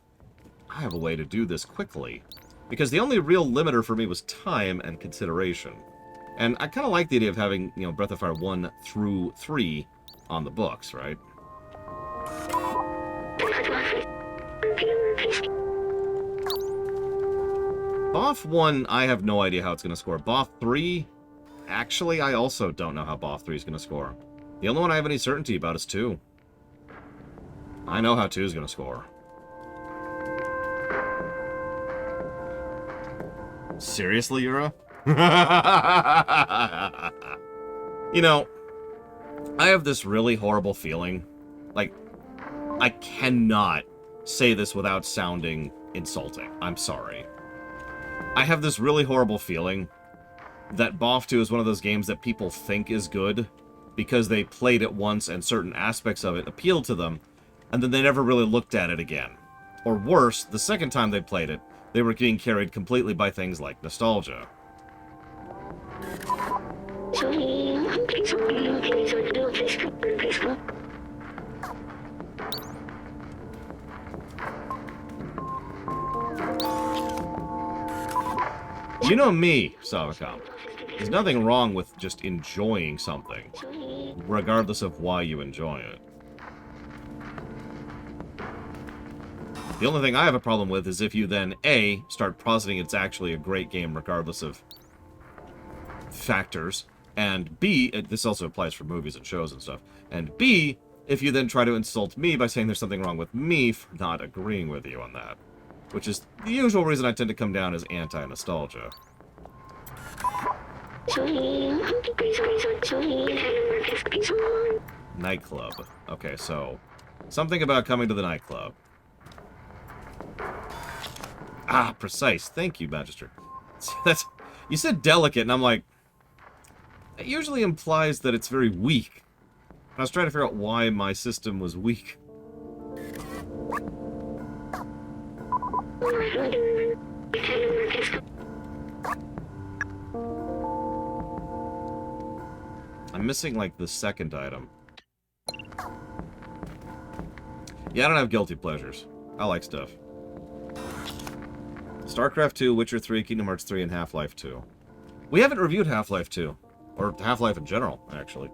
I have a way to do this quickly. Because the only real limiter for me was time and consideration. And I kind of like the idea of having, you know, Breath of Fire 1 through 3 on the books, right? BOF 1, I have no idea how it's going to score. BOF 3, actually, I also don't know how BOF 3 is going to score. The only one I have any certainty about is 2. I know how 2 is going to score. Seriously, Yura? You know, I have this really horrible feeling. Like, I cannot say this without sounding insulting. I'm sorry. I have this really horrible feeling that BOF 2 is one of those games that people think is good because they played it once and certain aspects of it appealed to them, and then they never really looked at it again. Or worse, the second time they played it, they were being carried completely by things like nostalgia. You know me, Savicom. There's nothing wrong with just enjoying something, regardless of why you enjoy it. The only thing I have a problem with is if you then, A, start positing it's actually a great game regardless of factors, and B, this also applies for movies and shows and stuff, and B, if you then try to insult me by saying there's something wrong with me for not agreeing with you on that. Which is the usual reason I tend to come down as anti-nostalgia. Nightclub. Okay, so something about coming to the nightclub. Ah, precise. Thank you, Magister. That's, you said delicate, and I'm like, it usually implies that it's very weak. I was trying to figure out why my system was weak. I'm missing, like, the second item. Yeah, I don't have guilty pleasures. I like stuff. StarCraft 2, Witcher 3, Kingdom Hearts 3, and Half-Life 2. We haven't reviewed Half-Life 2. Or Half-Life in general, actually.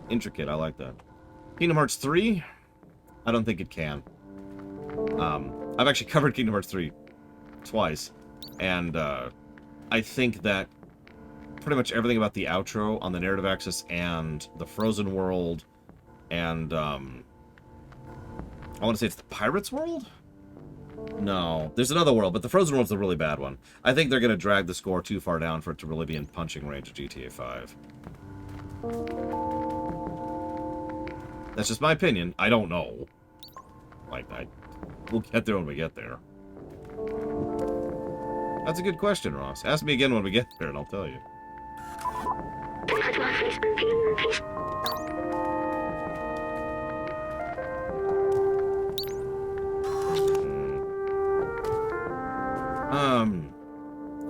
Intricate, I like that. Kingdom Hearts 3? I don't think it can. I've actually covered Kingdom Hearts 3 twice. And, I think that pretty much everything about the outro on the narrative axis and the Frozen World and, I want to say it's the Pirates World? No, there's another world, but the Frozen World's the really bad one. I think they're going to drag the score too far down for it to really be in punching range of GTA 5. That's just my opinion. I don't know. Like, we'll get there when we get there. That's a good question, Ross. Ask me again when we get there, and I'll tell you.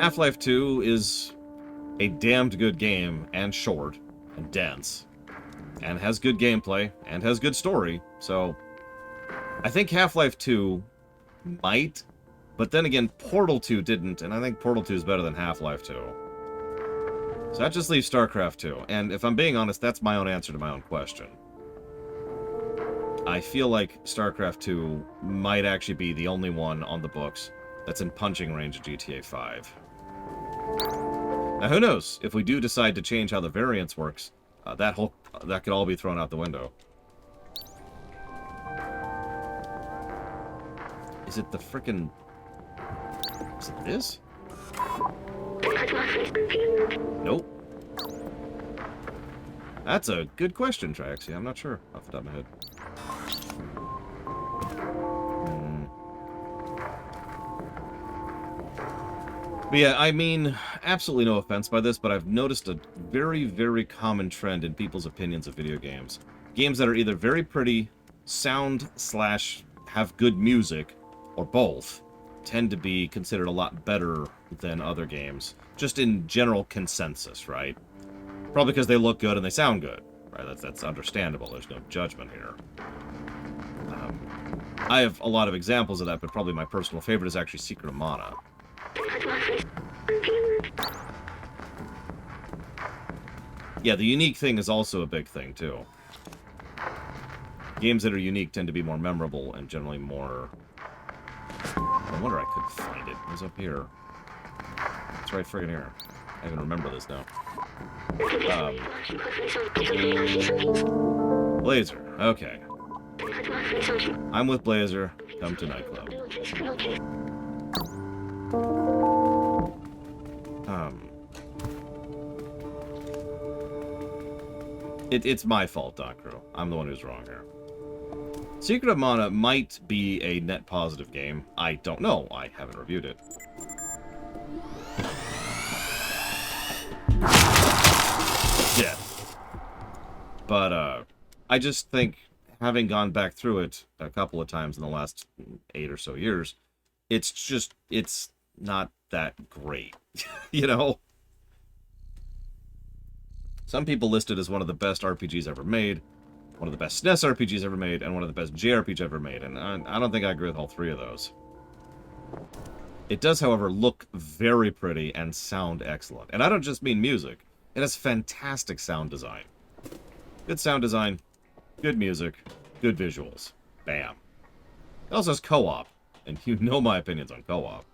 Half-Life 2 is a damned good game, and short, and dense, and has good gameplay, and has good story, so I think Half-Life 2 might, but then again, Portal 2 didn't, and I think Portal 2 is better than Half-Life 2. So that just leaves StarCraft 2, and if I'm being honest, that's my own answer to my own question. I feel like StarCraft 2 might actually be the only one on the books that's in punching range of GTA 5. Now, who knows? If we do decide to change how the variance works, that could all be thrown out the window. Is it the frickin'... Is it this? Nope. That's a good question, Traxie. I'm not sure off the top of my head. But yeah, I mean, absolutely no offense by this, but I've noticed a very, very common trend in people's opinions of video games. Games that are either very pretty, sound / have good music, or both, tend to be considered a lot better than other games. Just in general consensus, right? Probably because they look good and they sound good, right? That's understandable. There's no judgment here. I have a lot of examples of that, but probably my personal favorite is actually Secret of Mana. Yeah, the unique thing is also a big thing, too. Games that are unique tend to be more memorable and generally more... I wonder I could find it. It was up here. It's right friggin' here. I even remember this now. Blazer. Okay. I'm with Blazer. Come to nightclub. It's my fault, Docro. I'm the one who's wrong here. Secret of Mana might be a net positive game. I don't know. I haven't reviewed it. Yeah. But, I just think, having gone back through it a couple of times in the last 8 or so years, it's not that great. You know? Some people list it as one of the best RPGs ever made, one of the best SNES RPGs ever made, and one of the best JRPGs ever made, and I don't think I agree with all three of those. It does, however, look very pretty and sound excellent. And I don't just mean music. It has fantastic sound design. Good sound design, good music, good visuals. Bam. It also has co-op. And you know my opinions on co-op.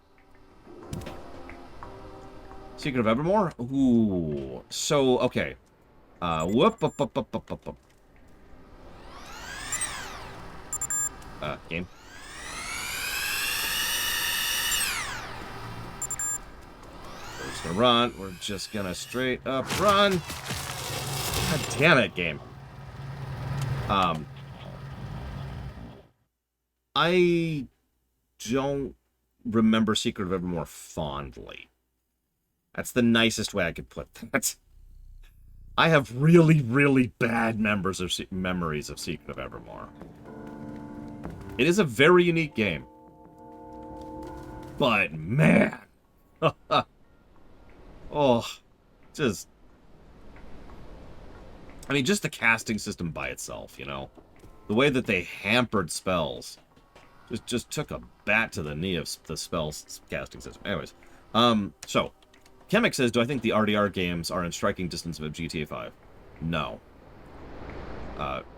Secret of Evermore? Ooh. So, okay. Game. We're just gonna run. We're just gonna straight up run. God damn it, game. I don't remember Secret of Evermore fondly. That's the nicest way I could put that. I have really, really bad memories of Secret of Evermore. It is a very unique game. But, man. Oh, just... I mean, just the casting system by itself, you know? The way that they hampered spells. Just took a bat to the knee of the spells casting system. Anyways. So, Chemic says, do I think the RDR games are in striking distance of GTA 5? No.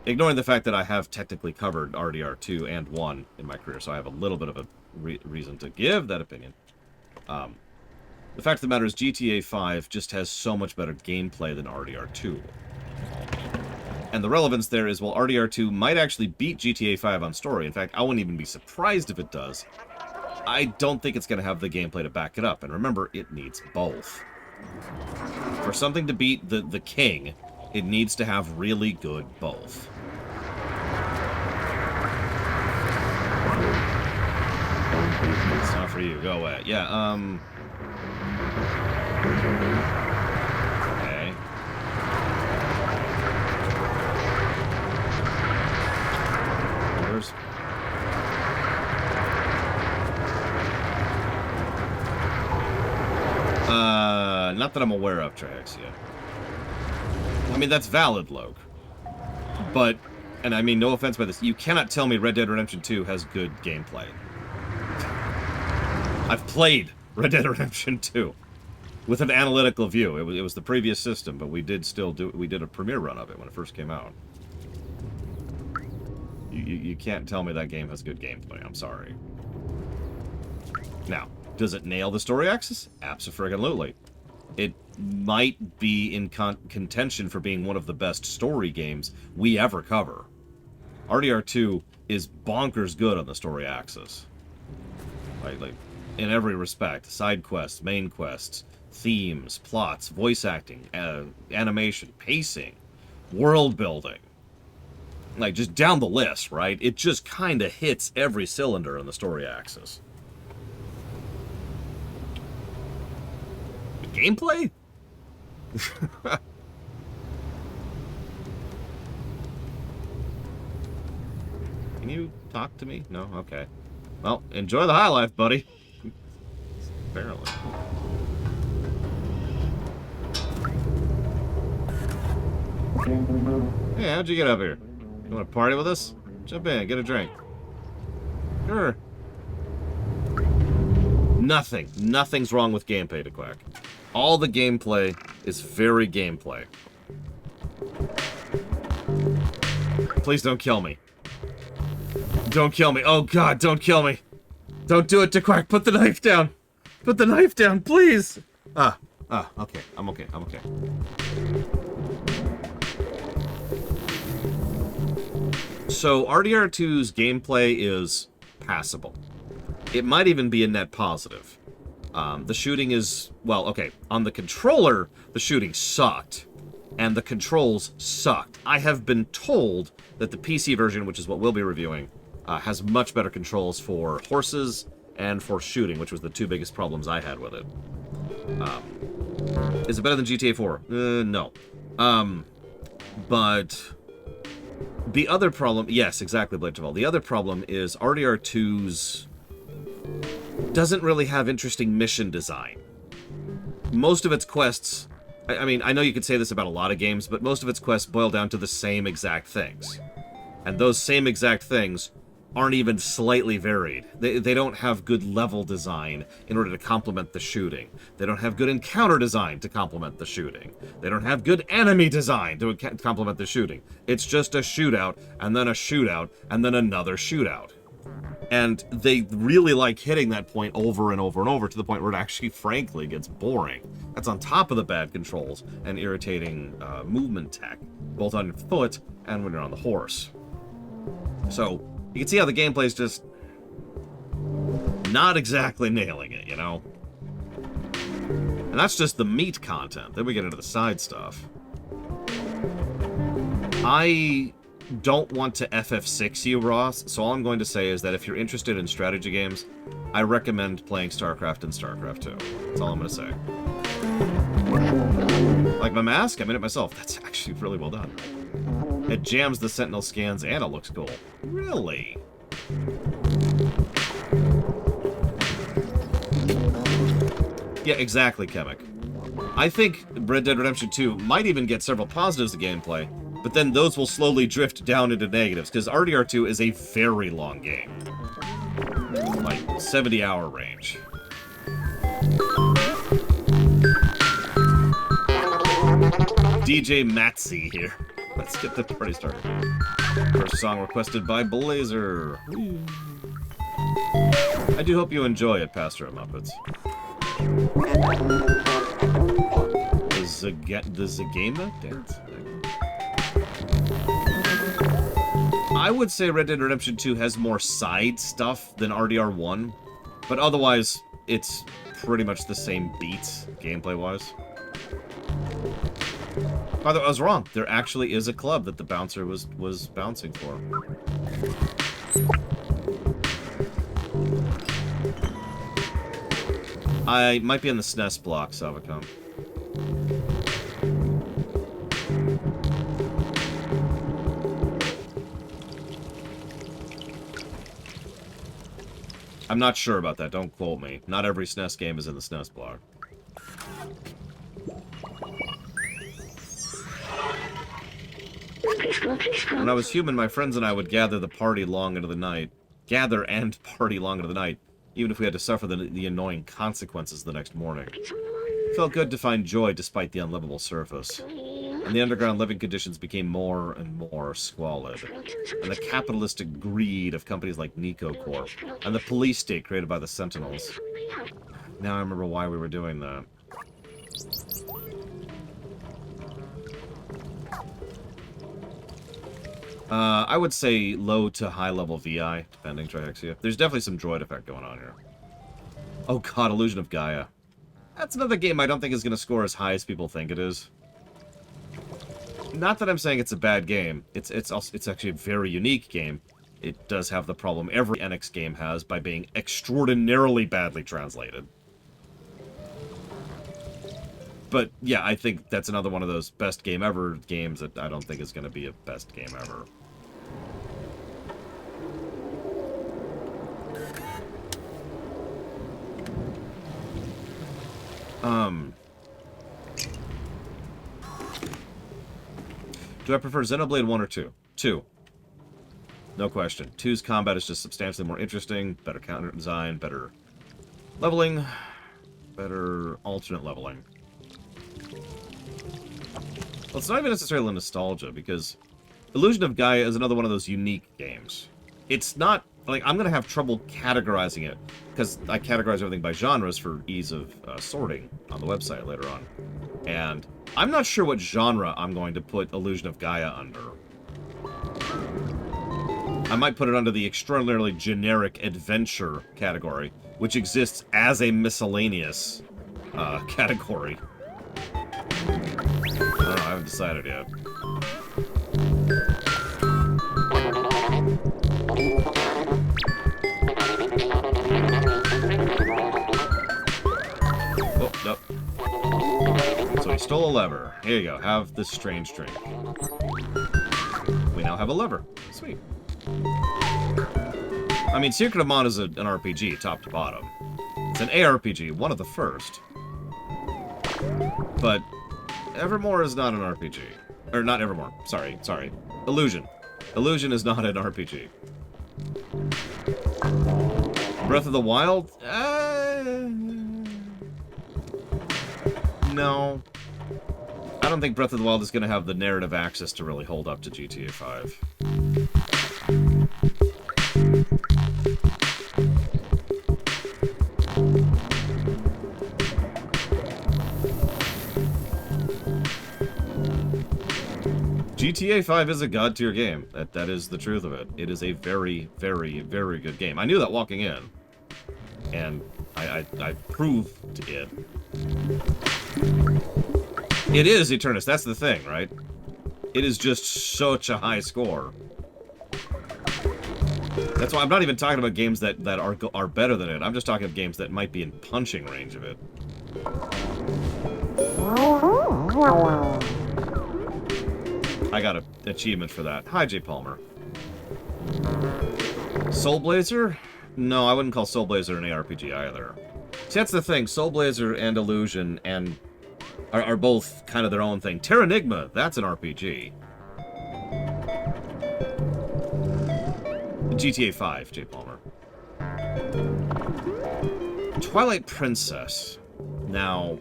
Ignoring the fact that I have technically covered RDR 2 and 1 in my career, so I have a little bit of a reason to give that opinion. The fact of the matter is GTA 5 just has so much better gameplay than RDR 2. And the relevance there is, well, RDR 2 might actually beat GTA 5 on story. In fact, I wouldn't even be surprised if it does. I don't think it's going to have the gameplay to back it up. And remember, it needs both. For something to beat the king, it needs to have really good both. It's not for you. Go away. Yeah, okay. There's... not that I'm aware of, Triaxia. I mean, that's valid, Loke. But, and I mean, no offense by this, you cannot tell me Red Dead Redemption 2 has good gameplay. I've played Red Dead Redemption 2 with an analytical view. It was the previous system, but we did a premiere run of it when it first came out. You can't tell me that game has good gameplay. I'm sorry. Now, does it nail the story axis? Abso-friggin-lutely. It might be in contention for being one of the best story games we ever cover. RDR 2 is bonkers good on the story axis. Like in every respect. Side quests, main quests, themes, plots, voice acting, animation, pacing, world building. Like, just down the list, right? It just kind of hits every cylinder on the story axis. Gameplay? Can you talk to me? No? Okay. Well, enjoy the high life, buddy. Apparently. Hey, how'd you get up here? You want to party with us? Jump in, get a drink. Sure. Nothing's wrong with gameplay, to Quack. All the gameplay is very gameplay. Please don't kill me. Don't kill me. Oh god, don't kill me. Don't do it, to Quack. Put the knife down. Put the knife down, please. Okay. I'm okay. So, RDR 2's gameplay is passable. It might even be a net positive. The shooting is... Well, okay. On the controller, the shooting sucked. And the controls sucked. I have been told that the PC version, which is what we'll be reviewing, has much better controls for horses and for shooting, which was the two biggest problems I had with it. Is it better than GTA 4? No. But... The other problem... Yes, exactly, Blade Travel. The other problem is RDR 2's... doesn't really have interesting mission design. Most of its quests... I mean, I know you could say this about a lot of games, but most of its quests boil down to the same exact things. And those same exact things aren't even slightly varied. They don't have good level design in order to complement the shooting. They don't have good encounter design to complement the shooting. They don't have good enemy design to complement the shooting. It's just a shootout, and then a shootout, and then another shootout. And they really like hitting that point over and over and over to the point where it actually, frankly, gets boring. That's on top of the bad controls and irritating movement tech, both on foot and when you're on the horse. So, you can see how the gameplay is just not exactly nailing it, you know? And that's just the meat content. Then we get into the side stuff. I don't want to FF6 you, Ross, so all I'm going to say is that if you're interested in strategy games, I recommend playing StarCraft and StarCraft 2. That's all I'm going to say. Like my mask? I made it myself. That's actually really well done. It jams the Sentinel scans and it looks cool. Really? Yeah, exactly, Kemek. I think Red Dead Redemption 2 might even get several positives of gameplay, but then those will slowly drift down into negatives, because RDR2 is a very long game. Like, 70-hour range. DJ Matsy here. Let's get the party started. First song requested by Blazer. I do hope you enjoy it, Pastor of Muppets. The Zagama dance? I would say Red Dead Redemption 2 has more side stuff than RDR1, but otherwise, it's pretty much the same beats, gameplay-wise. By the way, I was wrong. There actually is a club that the bouncer was bouncing for. I might be in the SNES block, Savacom. I'm not sure about that. Don't quote me. Not every SNES game is in the SNES block. When I was human, my friends and I would gather and party long into the night, even if we had to suffer the annoying consequences the next morning. It felt good to find joy despite the unlivable surface. And the underground living conditions became more and more squalid. And the capitalistic greed of companies like Nico Corp. And the police state created by the Sentinels. Now I remember why we were doing that. I would say low to high level VI, depending, Triaxia. There's definitely some droid effect going on here. Oh god, Illusion of Gaia. That's another game I don't think is going to score as high as people think it is. Not that I'm saying it's a bad game. It's actually a very unique game. It does have the problem every NX game has by being extraordinarily badly translated. But yeah, I think that's another one of those best game ever games that I don't think is going to be a best game ever. Do I prefer Xenoblade 1 or 2? 2. No question. 2's combat is just substantially more interesting, better counter design, better leveling, better alternate leveling. Well, it's not even necessarily nostalgia, because Illusion of Gaia is another one of those unique games. It's not, like, I'm going to have trouble categorizing it, because I categorize everything by genres for ease of sorting on the website later on. And I'm not sure what genre I'm going to put Illusion of Gaia under. I might put it under the extraordinarily generic adventure category, which exists as a miscellaneous category. I don't know, I haven't decided yet. Oh, nope. So he stole a lever. Here you go, have this strange drink. We now have a lever. Sweet. I mean, Secret of Mana is an RPG, top to bottom. It's an ARPG, one of the first. But Evermore is not an RPG. Or not Evermore. Sorry. Illusion. Illusion is not an RPG. Breath of the Wild? No. I don't think Breath of the Wild is going to have the narrative access to really hold up to GTA 5. GTA 5 is a god-tier game. That is the truth of it. It is a very, very, very good game. I knew that walking in. And I proved it. It is Eternus, that's the thing, right? It is just such a high score. That's why I'm not even talking about games that are better than it. I'm just talking about games that might be in punching range of it. I got an achievement for that. Hi, Jay Palmer. Soul Blazer? No, I wouldn't call Soul Blazer an ARPG either. See, that's the thing. Soul Blazer and Illusion and are both kind of their own thing. Terranigma, that's an RPG. GTA 5, Jay Palmer. Twilight Princess. Now,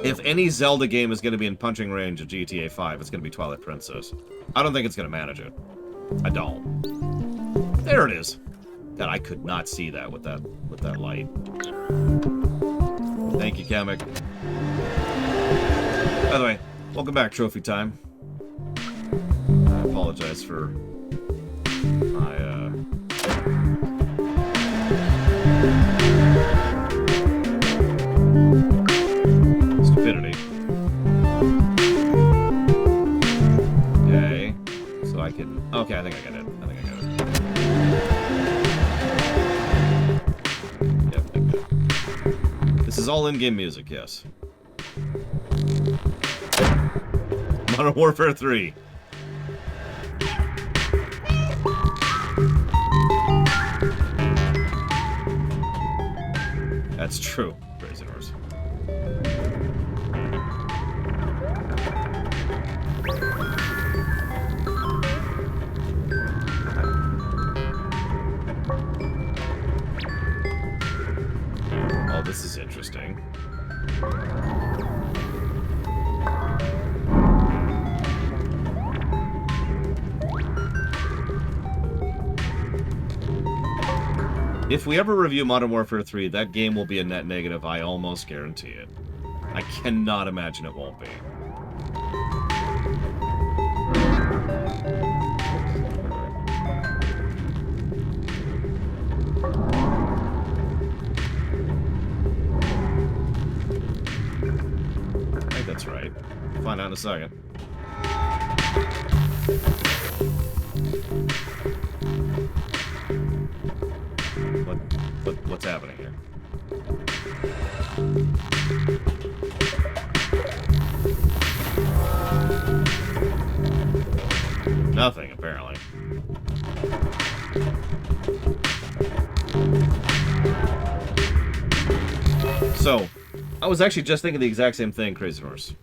if any Zelda game is going to be in punching range of GTA 5, it's going to be Twilight Princess. I don't think it's going to manage it. I don't. There it is. God, I could not see that with that light. Thank you, Kamek. By the way, welcome back, Trophy Time. I apologize for my stupidity. Okay, so I can. Okay, I think I get it. This is all in-game music, yes. Modern Warfare 3. That's true, Crazy Horse. Oh, this is interesting. If we ever review Modern Warfare 3, that game will be a net negative, I almost guarantee it. I cannot imagine it won't be. I think that's right. We'll find out in a second. What's happening here? Nothing, apparently. So, I was actually just thinking the exact same thing, Crazy Horse.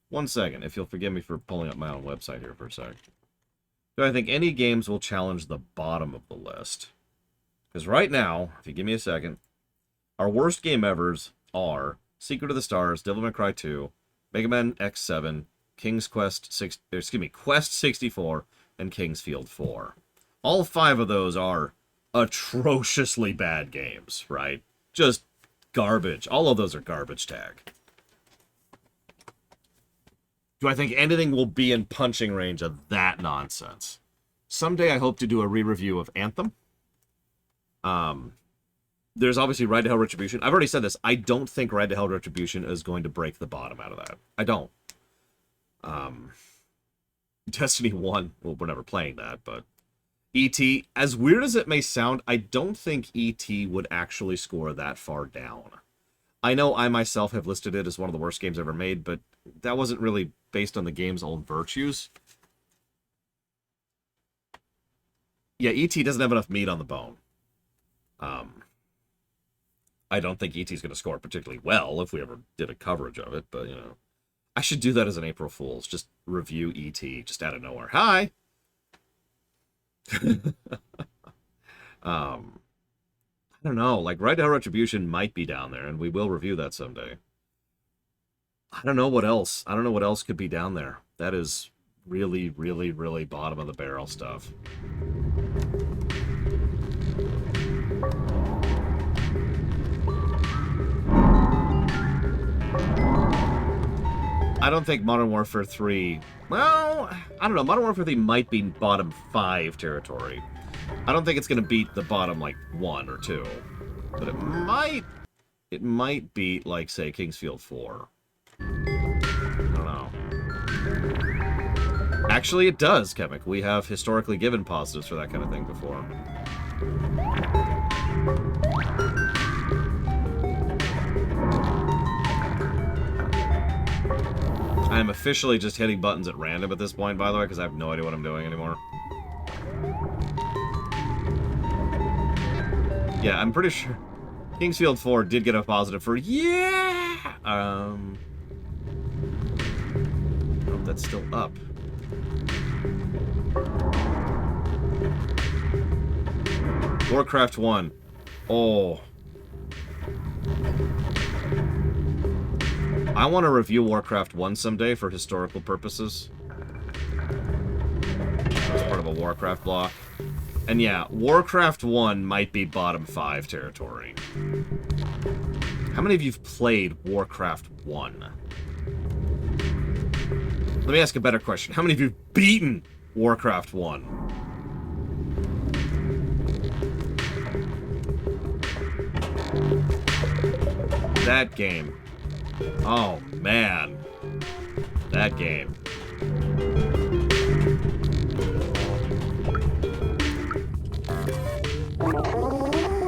1 second, if you'll forgive me for pulling up my own website here for a sec. Do I think any games will challenge the bottom of the list? Because right now, if you give me a second, our worst game evers are Secret of the Stars, Devil May Cry 2, Mega Man X7, Quest 64, and King's Field 4. All 5 of those are atrociously bad games, right? Just garbage. All of those are garbage tag. Do I think anything will be in punching range of that nonsense? Someday I hope to do a re-review of Anthem. There's obviously Ride to Hell Retribution. I've already said this. I don't think Ride to Hell Retribution is going to break the bottom out of that. I don't. Destiny 1, well, we're never playing that, but E.T., as weird as it may sound, I don't think E.T. would actually score that far down. I know I myself have listed it as one of the worst games ever made, but that wasn't really based on the game's own virtues. Yeah, E.T. doesn't have enough meat on the bone. I don't think E.T.'s going to score particularly well if we ever did a coverage of it, but, you know. I should do that as an April Fool's. Just review E.T. just out of nowhere. Hi! I don't know. Like, Right to Retribution might be down there, and we will review that someday. I don't know what else. I don't know what else could be down there. That is really, really, really bottom of the barrel stuff. I don't think Modern Warfare 3... Well, I don't know. Modern Warfare 3 might be bottom 5 territory. I don't think it's going to beat the bottom, like, 1 or 2. But it might... It might beat, like, say, Kingsfield 4. I don't know. Actually, it does, Chemic. We have historically given positives for that kind of thing before. I am officially just hitting buttons at random at this point, by the way, because I have no idea what I'm doing anymore. Yeah, I'm pretty sure Kingsfield 4 did get a positive for... Yeah! Oh, that's still up. Warcraft 1. Oh. I want to review Warcraft 1 someday for historical purposes. As part of a Warcraft block. And yeah, Warcraft 1 might be bottom 5 territory. How many of you have played Warcraft 1? Let me ask a better question. How many of you have beaten Warcraft 1? That game. Oh, man. That game.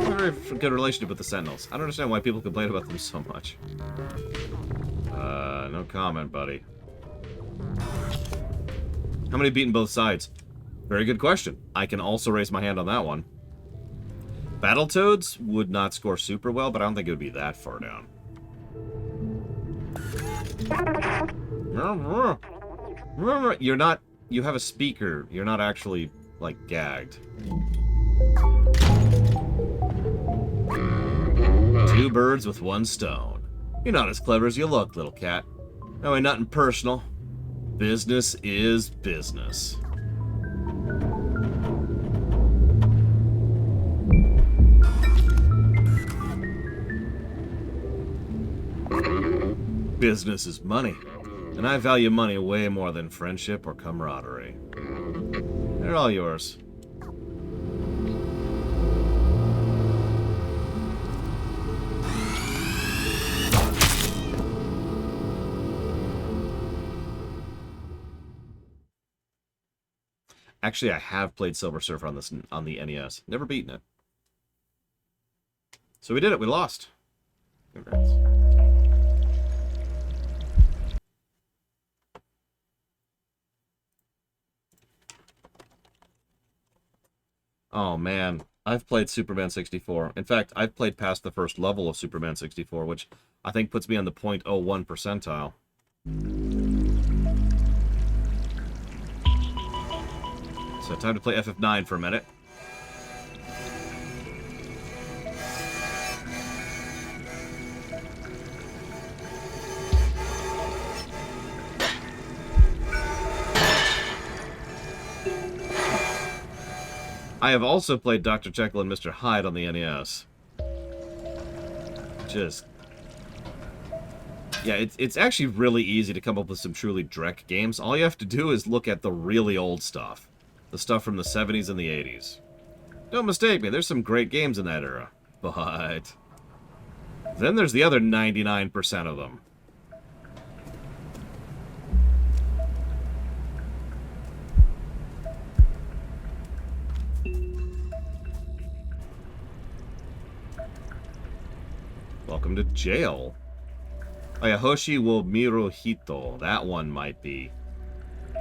Very good relationship with the Sentinels. I don't understand why people complain about them so much. No comment, buddy. How many beaten both sides? Very good question. I can also raise my hand on that one. Battletoads would not score super well, but I don't think it would be that far down. You're not... You have a speaker. You're not actually, like, gagged. Two birds with one stone. You're not as clever as you look, little cat. No, ain't nothing personal. Business is business. Business is money, and I value money way more than friendship or camaraderie. They're all yours. Actually, I have played Silver Surfer on the NES. Never beaten it. So we did it. We lost. Congrats. Oh, man. I've played Superman 64. In fact, I've played past the first level of Superman 64, which I think puts me on the .01 percentile. So time to play FF9 for a minute. I have also played Dr. Jekyll and Mr. Hyde on the NES. Just... Yeah, it's actually really easy to come up with some truly Drek games. All you have to do is look at the really old stuff. The stuff from the 70s and the 80s. Don't mistake me, there's some great games in that era. But... then there's the other 99% of them. Welcome to jail. Oh yeah, Hoshi wo Mirohito. That one might be...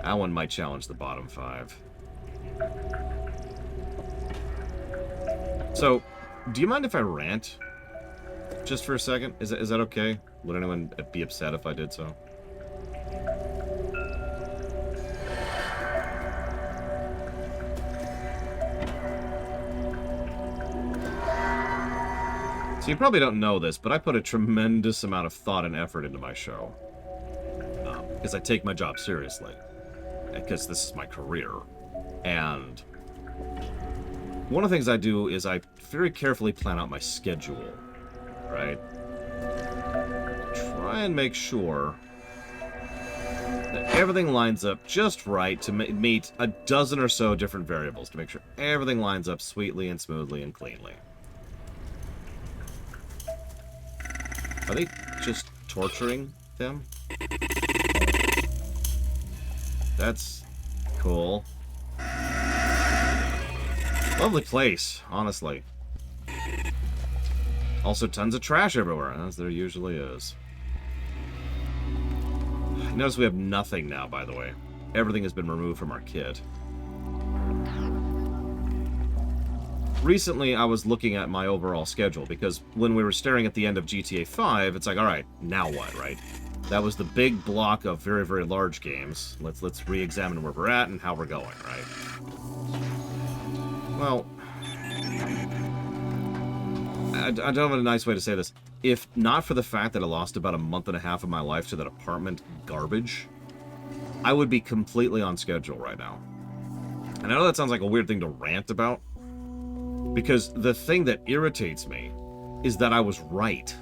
that one might challenge the bottom 5. So, do you mind if I rant? Just for a second? Is that okay? Would anyone be upset if I did so? So you probably don't know this, but I put a tremendous amount of thought and effort into my show. Because I take my job seriously. Because this is my career. And one of the things I do is I very carefully plan out my schedule. Right? Try and make sure that everything lines up just right to meet a dozen or so different variables. To make sure everything lines up sweetly and smoothly and cleanly. Are they just torturing them? That's cool. Lovely place, honestly. Also, tons of trash everywhere, as there usually is. Notice we have nothing now, by the way. Everything has been removed from our kit. Recently, I was looking at my overall schedule, because when we were staring at the end of GTA 5, it's like, alright, now what, right? That was the big block of very, very large games. Let's re-examine where we're at and how we're going, right? Well, I don't have a nice way to say this. If not for the fact that I lost about a month and a half of my life to that apartment garbage, I would be completely on schedule right now. And I know that sounds like a weird thing to rant about, because the thing that irritates me is that I was right.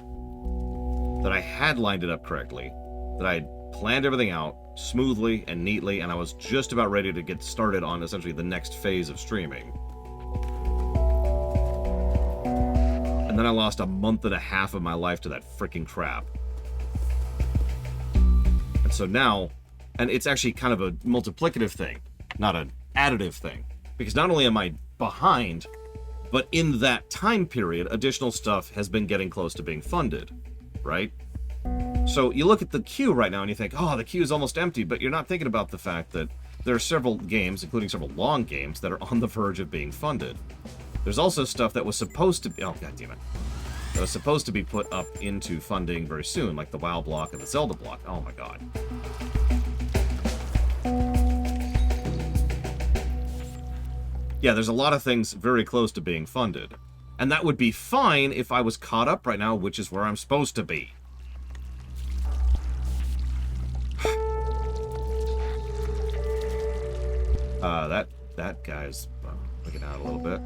That I had lined it up correctly. That I had planned everything out smoothly and neatly, and I was just about ready to get started on essentially the next phase of streaming. And then I lost a month and a half of my life to that freaking crap. And so now, and it's actually kind of a multiplicative thing, not an additive thing. Because not only am I behind, but in that time period, additional stuff has been getting close to being funded, right? So you look at the queue right now and you think, oh, the queue is almost empty, but you're not thinking about the fact that there are several games, including several long games, that are on the verge of being funded. There's also stuff that was supposed to be, oh, god damn it, that was supposed to be put up into funding very soon, like the WoW block and the Zelda block. Oh my god. Yeah, there's a lot of things very close to being funded. And that would be fine if I was caught up right now, which is where I'm supposed to be. That guy's looking out a little bit.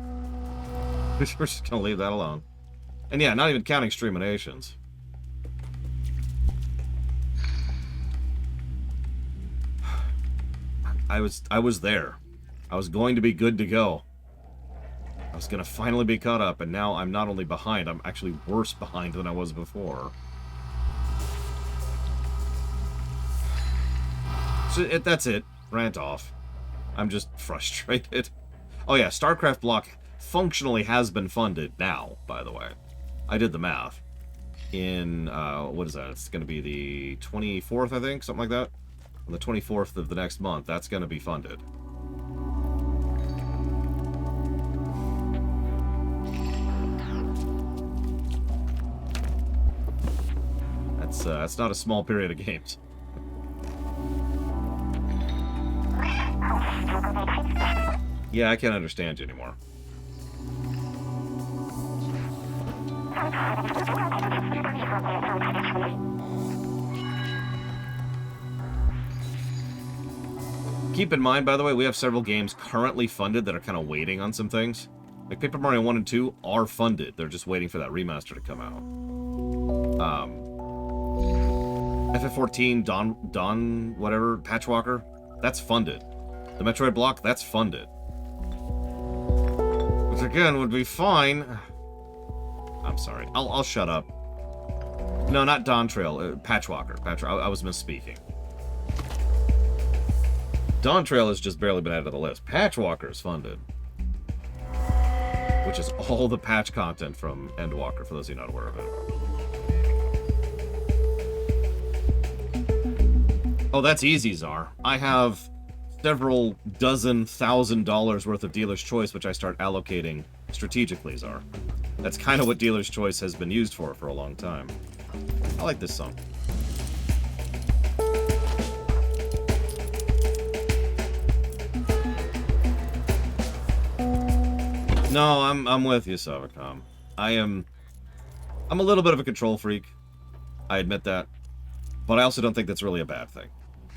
We're just gonna leave that alone. And yeah, not even counting streaminations. I was there. I was going to be good to go. I was going to finally be caught up, and now I'm not only behind, I'm actually worse behind than I was before. So that's it. Rant off. I'm just frustrated. Oh yeah, StarCraft block functionally has been funded now, by the way. I did the math. In, what is that? It's going to be the 24th, I think? Something like that? On the 24th of the next month, that's going to be funded. That's not a small period of games. Yeah, I can't understand you anymore. Keep in mind, by the way, we have several games currently funded that are kind of waiting on some things. Like Paper Mario 1 and 2 are funded. They're just waiting for that remaster to come out. FF14, Dawn, whatever, Patchwalker, that's funded. The Metroid block, that's funded. Which again would be fine. I'm sorry. I'll shut up. No, not Dawn Trail. Patchwalker. I was misspeaking. Dawn Trail has just barely been added to the list. Patchwalker is funded. Which is all the patch content from Endwalker, for those of you not aware of it. Oh, that's easy, Czar. I have several dozen $1,000 worth of Dealer's Choice, which I start allocating strategically, Czar. That's kind of what Dealer's Choice has been used for a long time. I like this song. No, I'm with you, Savacom. I am I'm a little bit of a control freak. I admit that. But I also don't think that's really a bad thing.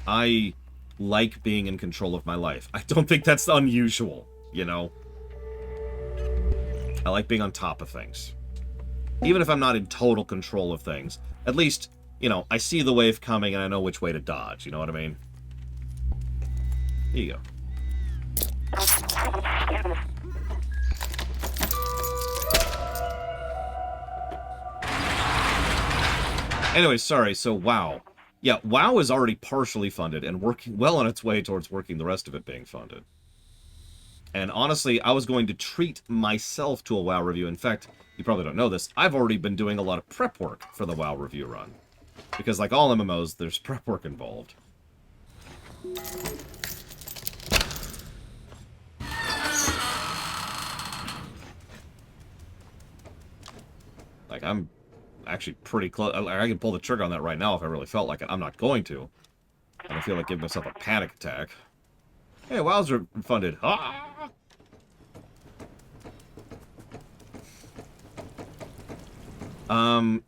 I like being in control of my life. I don't think that's unusual, you know? I like being on top of things. Even if I'm not in total control of things, at least, you know, I see the wave coming and I know which way to dodge, you know what I mean? Here you go. Anyway, sorry, so WoW. Yeah, WoW is already partially funded and working well on its way towards working the rest of it being funded. And honestly, I was going to treat myself to a WoW review. In fact, you probably don't know this, I've already been doing a lot of prep work for the WoW review run. Because like all MMOs, there's prep work involved. Like, I'm actually pretty close. I can pull the trigger on that right now if I really felt like it. I'm not going to. I don't feel like giving myself a panic attack. Hey, WoW's funded. Ah!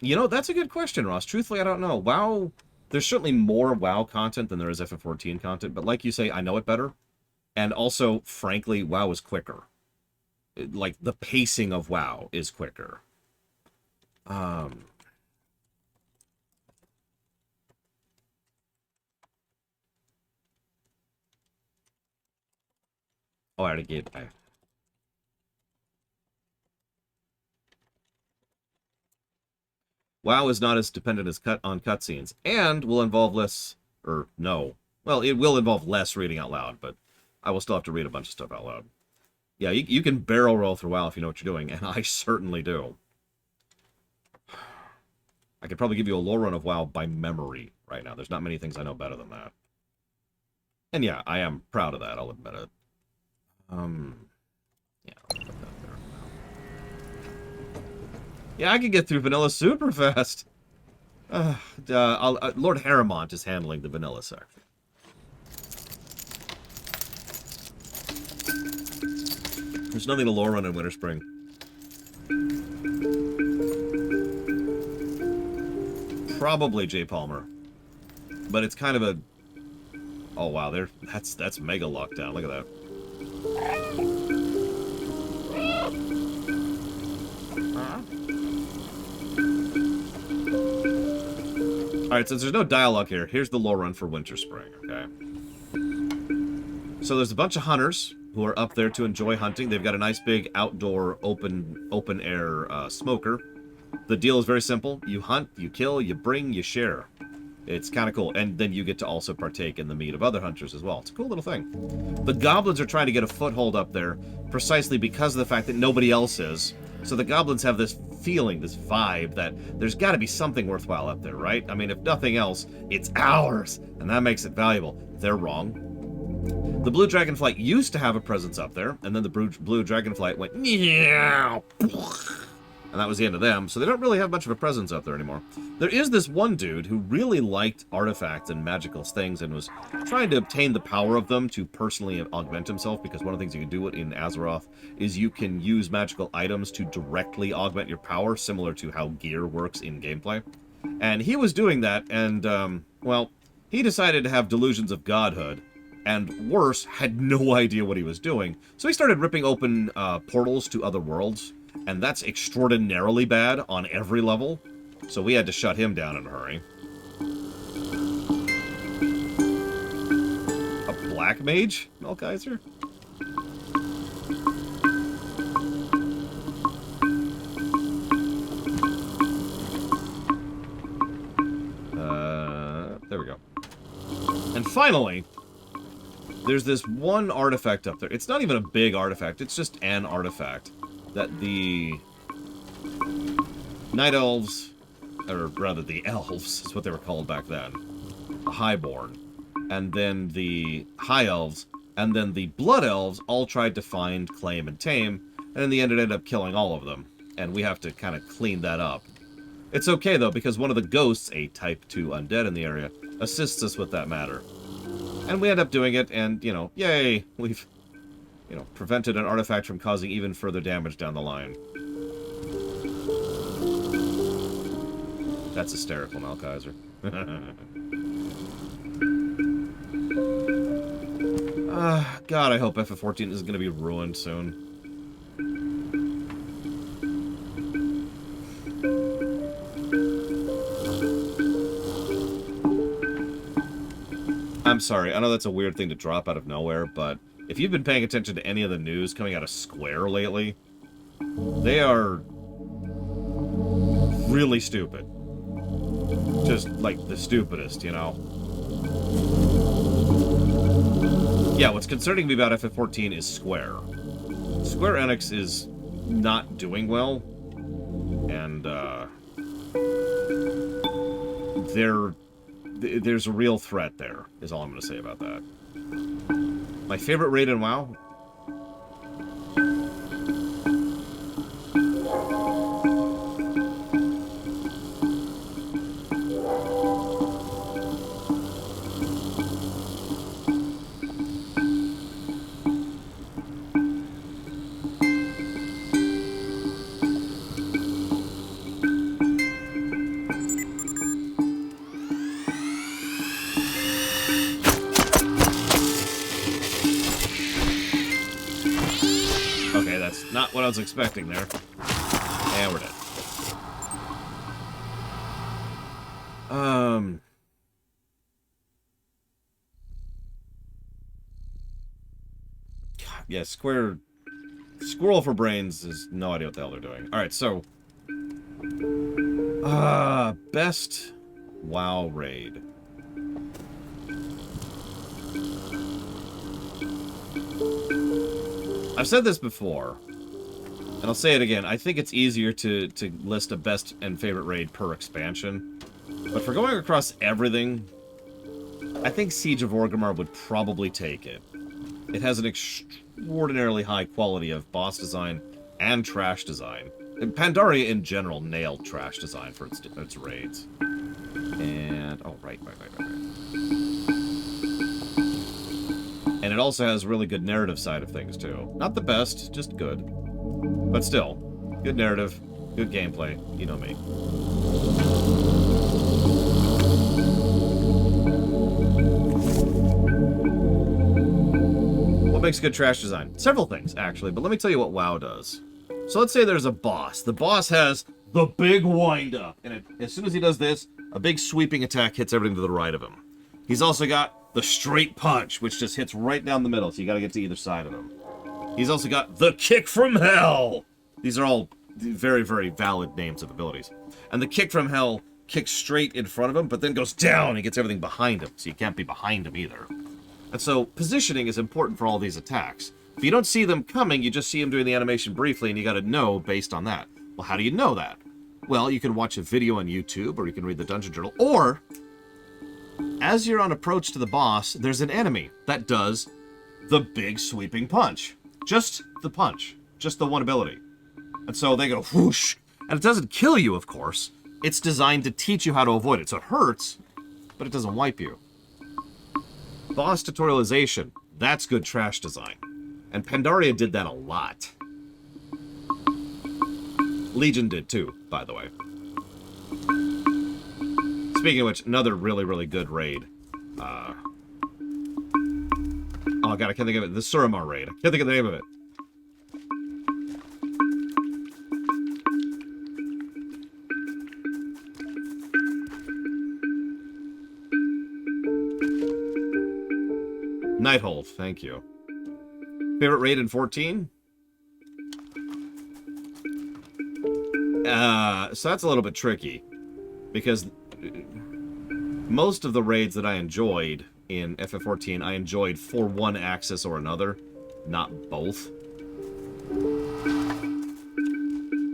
You know, that's a good question, Ross. Truthfully, I don't know. WoW, there's certainly more WoW content than there is FF14 content, but like you say, I know it better. And also, frankly, WoW is quicker. Like, the pacing of WoW is quicker. Oh, I already gave... WoW is not as dependent as on cutscenes, and will involve less... or, no. Well, it will involve less reading out loud, but I will still have to read a bunch of stuff out loud. Yeah, you can barrel roll through WoW if you know what you're doing, and I certainly do. I could probably give you a lore run of WoW by memory right now. There's not many things I know better than that. And yeah, I am proud of that, I'll admit it. Yeah, I'll put that there. Yeah, I can get through vanilla super fast. Lord Harrimont is handling the vanilla section. There's nothing to lore run in Winter Spring. Probably J. Palmer. But it's kind of a... Oh, wow, that's mega lockdown. Look at that. Alright, since there's no dialogue here, here's the lore run for Winter Spring, okay? So there's a bunch of hunters who are up there to enjoy hunting. They've got a nice big outdoor open air smoker. The deal is very simple. You hunt, you kill, you bring, you share. It's kind of cool. And then you get to also partake in the meat of other hunters as well. It's a cool little thing. The goblins are trying to get a foothold up there precisely because of the fact that nobody else is. So the goblins have this feeling, this vibe, that there's got to be something worthwhile up there, right? I mean, if nothing else, it's ours, and that makes it valuable. They're wrong. The blue dragonflight used to have a presence up there, and then the blue dragonflight went, meow, and that was the end of them, so they don't really have much of a presence up there anymore. There is this one dude who really liked artifacts and magical things and was trying to obtain the power of them to personally augment himself, because one of the things you can do in Azeroth is you can use magical items to directly augment your power, similar to how gear works in gameplay. And he was doing that, and, well, he decided to have delusions of godhood, and worse, had no idea what he was doing. So he started ripping open portals to other worlds, and that's extraordinarily bad on every level. So we had to shut him down in a hurry. A black mage? Melkaiser? There we go. And finally, there's this one artifact up there. It's not even a big artifact, it's just an artifact that the Night Elves, or rather the Elves, is what they were called back then, the Highborn, and then the High Elves, and then the Blood Elves all tried to find, claim, and tame, and in the end it ended up killing all of them, and we have to kind of clean that up. It's okay, though, because one of the ghosts, a Type 2 undead in the area, assists us with that matter. And we end up doing it, and, you know, yay, we've, you know, prevented an artifact from causing even further damage down the line. That's hysterical, Malkaiser. God, I hope FF14 is going to be ruined soon. I'm sorry, I know that's a weird thing to drop out of nowhere, but if you've been paying attention to any of the news coming out of Square lately, they are really stupid. Just, like, the stupidest, you know? Yeah, what's concerning me about FF14 is Square. Square Enix is not doing well, and, there's a real threat there, is all I'm going to say about that. My favorite raid in WoW? Okay, that's not what I was expecting there. And we're dead. Yeah, Squirrel for Brains has no idea what the hell they're doing. Alright, so... best WoW raid. I've said this before, and I'll say it again. I think it's easier to list a best and favorite raid per expansion. But for going across everything, I think Siege of Orgrimmar would probably take it. It has an extraordinarily high quality of boss design and trash design. And Pandaria in general nailed trash design for its raids. And, oh, right. And it also has really good narrative side of things, too. Not the best, just good. But still, good narrative, good gameplay, you know me. What makes good trash design? Several things, actually, but let me tell you what WoW does. So let's say there's a boss. The boss has the big wind-up, and as soon as he does this, a big sweeping attack hits everything to the right of him. He's also got the straight punch, which just hits right down the middle, so you gotta get to either side of him. He's also got the kick from hell! These are all very, very valid names of abilities. And the kick from hell kicks straight in front of him, but then goes down and gets everything behind him, so you can't be behind him either. And so, positioning is important for all these attacks. If you don't see them coming, you just see him doing the animation briefly, and you gotta know based on that. Well, how do you know that? Well, you can watch a video on YouTube, or you can read the Dungeon Journal, or... as you're on approach to the boss, there's an enemy that does the big sweeping punch. Just the punch. Just the one ability. And so they go whoosh. And it doesn't kill you, of course. It's designed to teach you how to avoid it. So it hurts, but it doesn't wipe you. Boss tutorialization. That's good trash design. And Pandaria did that a lot. Legion did too, by the way. Speaking of which, another really, really good raid. Oh god, I can't think of it. The Suramar raid. I can't think of the name of it. Nighthold, thank you. Favorite raid in 14? So that's a little bit tricky. Because most of the raids that I enjoyed in FF14, I enjoyed for one axis or another, not both.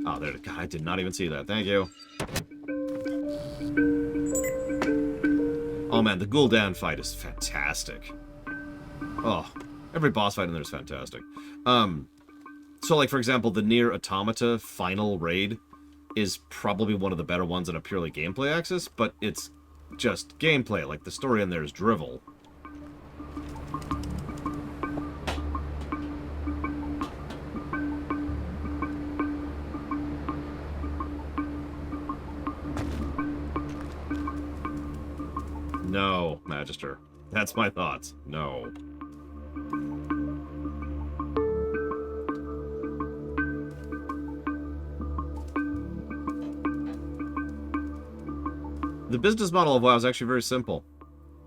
Oh, there, God, I did not even see that. Thank you. Oh man, the Gul'dan fight is fantastic. Oh, every boss fight in there is fantastic. So like, for example, the Nier Automata final raid is probably one of the better ones on a purely gameplay axis, but it's just gameplay. Like, the story in there is drivel. No, Magister. That's my thoughts. No. The business model of WoW is actually very simple.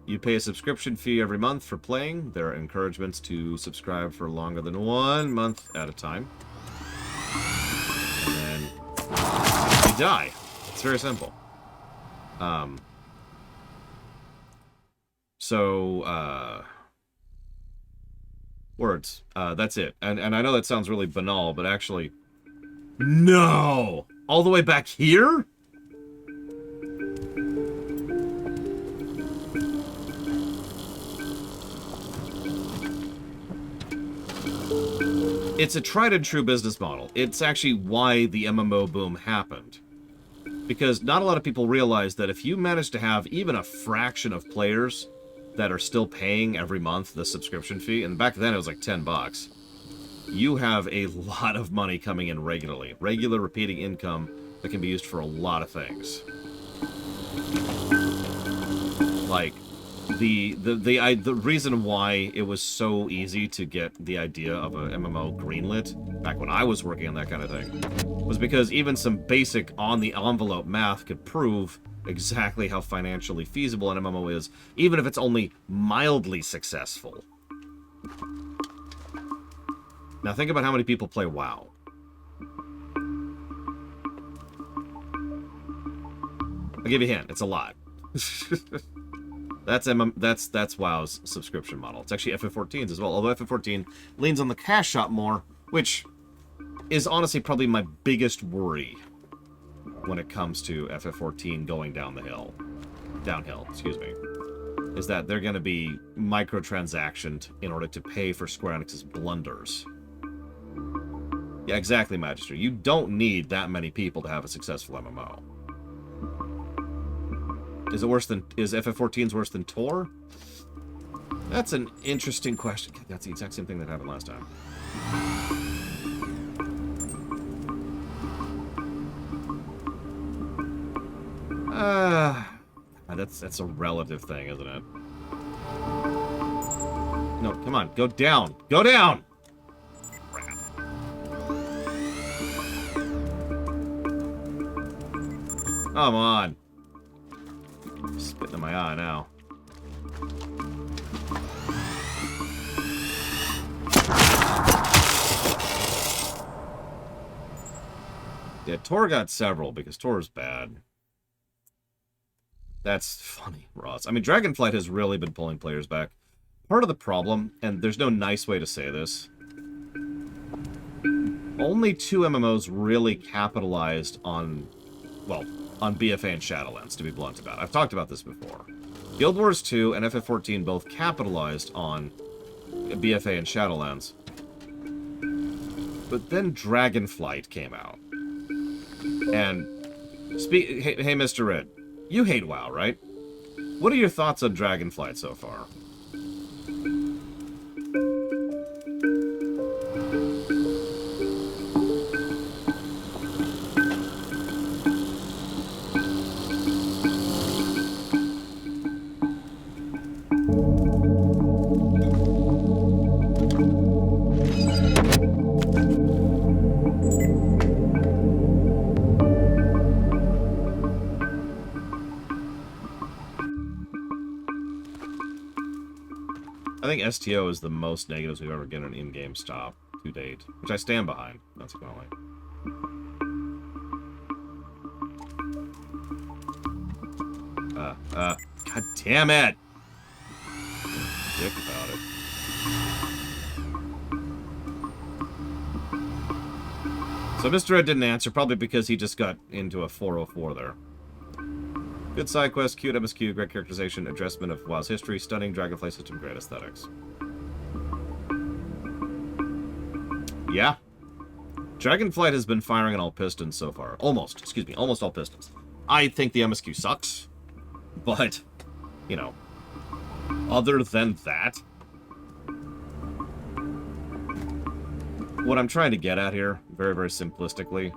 You pay a subscription fee every month for playing. There are encouragements to subscribe for longer than 1 month at a time. And then you die. It's very simple. Words. That's it. And I know that sounds really banal, but actually... No! All the way back here? It's a tried and true business model. It's actually why the MMO boom happened. Because not a lot of people realize that if you manage to have even a fraction of players that are still paying every month the subscription fee, and back then it was like $10, you have a lot of money coming in regularly. Regular repeating income that can be used for a lot of things. Like, the reason why it was so easy to get the idea of a MMO greenlit back when I was working on that kind of thing was because even some basic on-the-envelope math could prove exactly how financially feasible an MMO is, even if it's only mildly successful. Now think about how many people play WoW. I'll give you a hint. It's a lot. That's WoW's subscription model. It's actually FF14's as well, although FF14 leans on the cash shop more, which is honestly probably my biggest worry when it comes to FF14 going downhill, excuse me, is that they're going to be microtransactioned in order to pay for Square Enix's blunders. Yeah, exactly, Magister. You don't need that many people to have a successful MMO. Is FF14's worse than Tor? That's an interesting question. That's the exact same thing that happened last time. That's a relative thing, isn't it? No, come on, go down! Go down! Come on. Spitting in my eye now. Yeah, Tor got several because Tor's bad. That's funny, Ross. I mean, Dragonflight has really been pulling players back. Part of the problem, and there's no nice way to say this, only 2 MMOs really capitalized on, well, on BFA and Shadowlands, to be blunt about it. I've talked about this before. Guild Wars 2 and FF14 both capitalized on BFA and Shadowlands. But then Dragonflight came out. And, hey, Mr. Red, you hate WoW, right? What are your thoughts on Dragonflight so far? I think STO is the most negatives we've ever gotten an in-game stop to date, which I stand behind, consequently. God damn it! Dick about it. So Mr. Ed didn't answer, probably because he just got into a 404 there. Good side quest, cute MSQ, great characterization, addressment of WoW's history, stunning Dragonfly system, great aesthetics. Yeah. Dragonflight has been firing on all pistons so far. Almost all pistons. I think the MSQ sucks, but, you know, other than that, what I'm trying to get at here, very, very simplistically,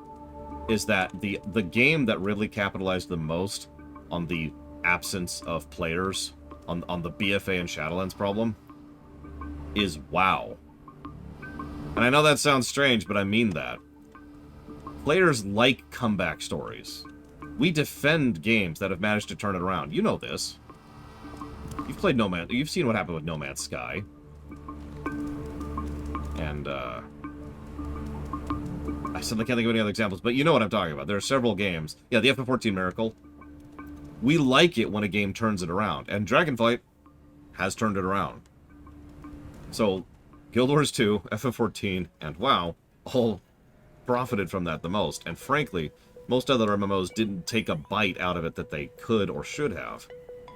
is that the game that really capitalized the most on the absence of players on the BFA and Shadowlands problem is WoW. And I know that sounds strange, but I mean that. Players like comeback stories. We defend games that have managed to turn it around. You know this. You've played you've seen what happened with No Man's Sky. And, I suddenly can't think of any other examples, but you know what I'm talking about. There are several games. Yeah, the FF14 Miracle. We like it when a game turns it around. And Dragonflight has turned it around. So, Guild Wars 2, FF14, and WoW all profited from that the most. And frankly, most other MMOs didn't take a bite out of it that they could or should have.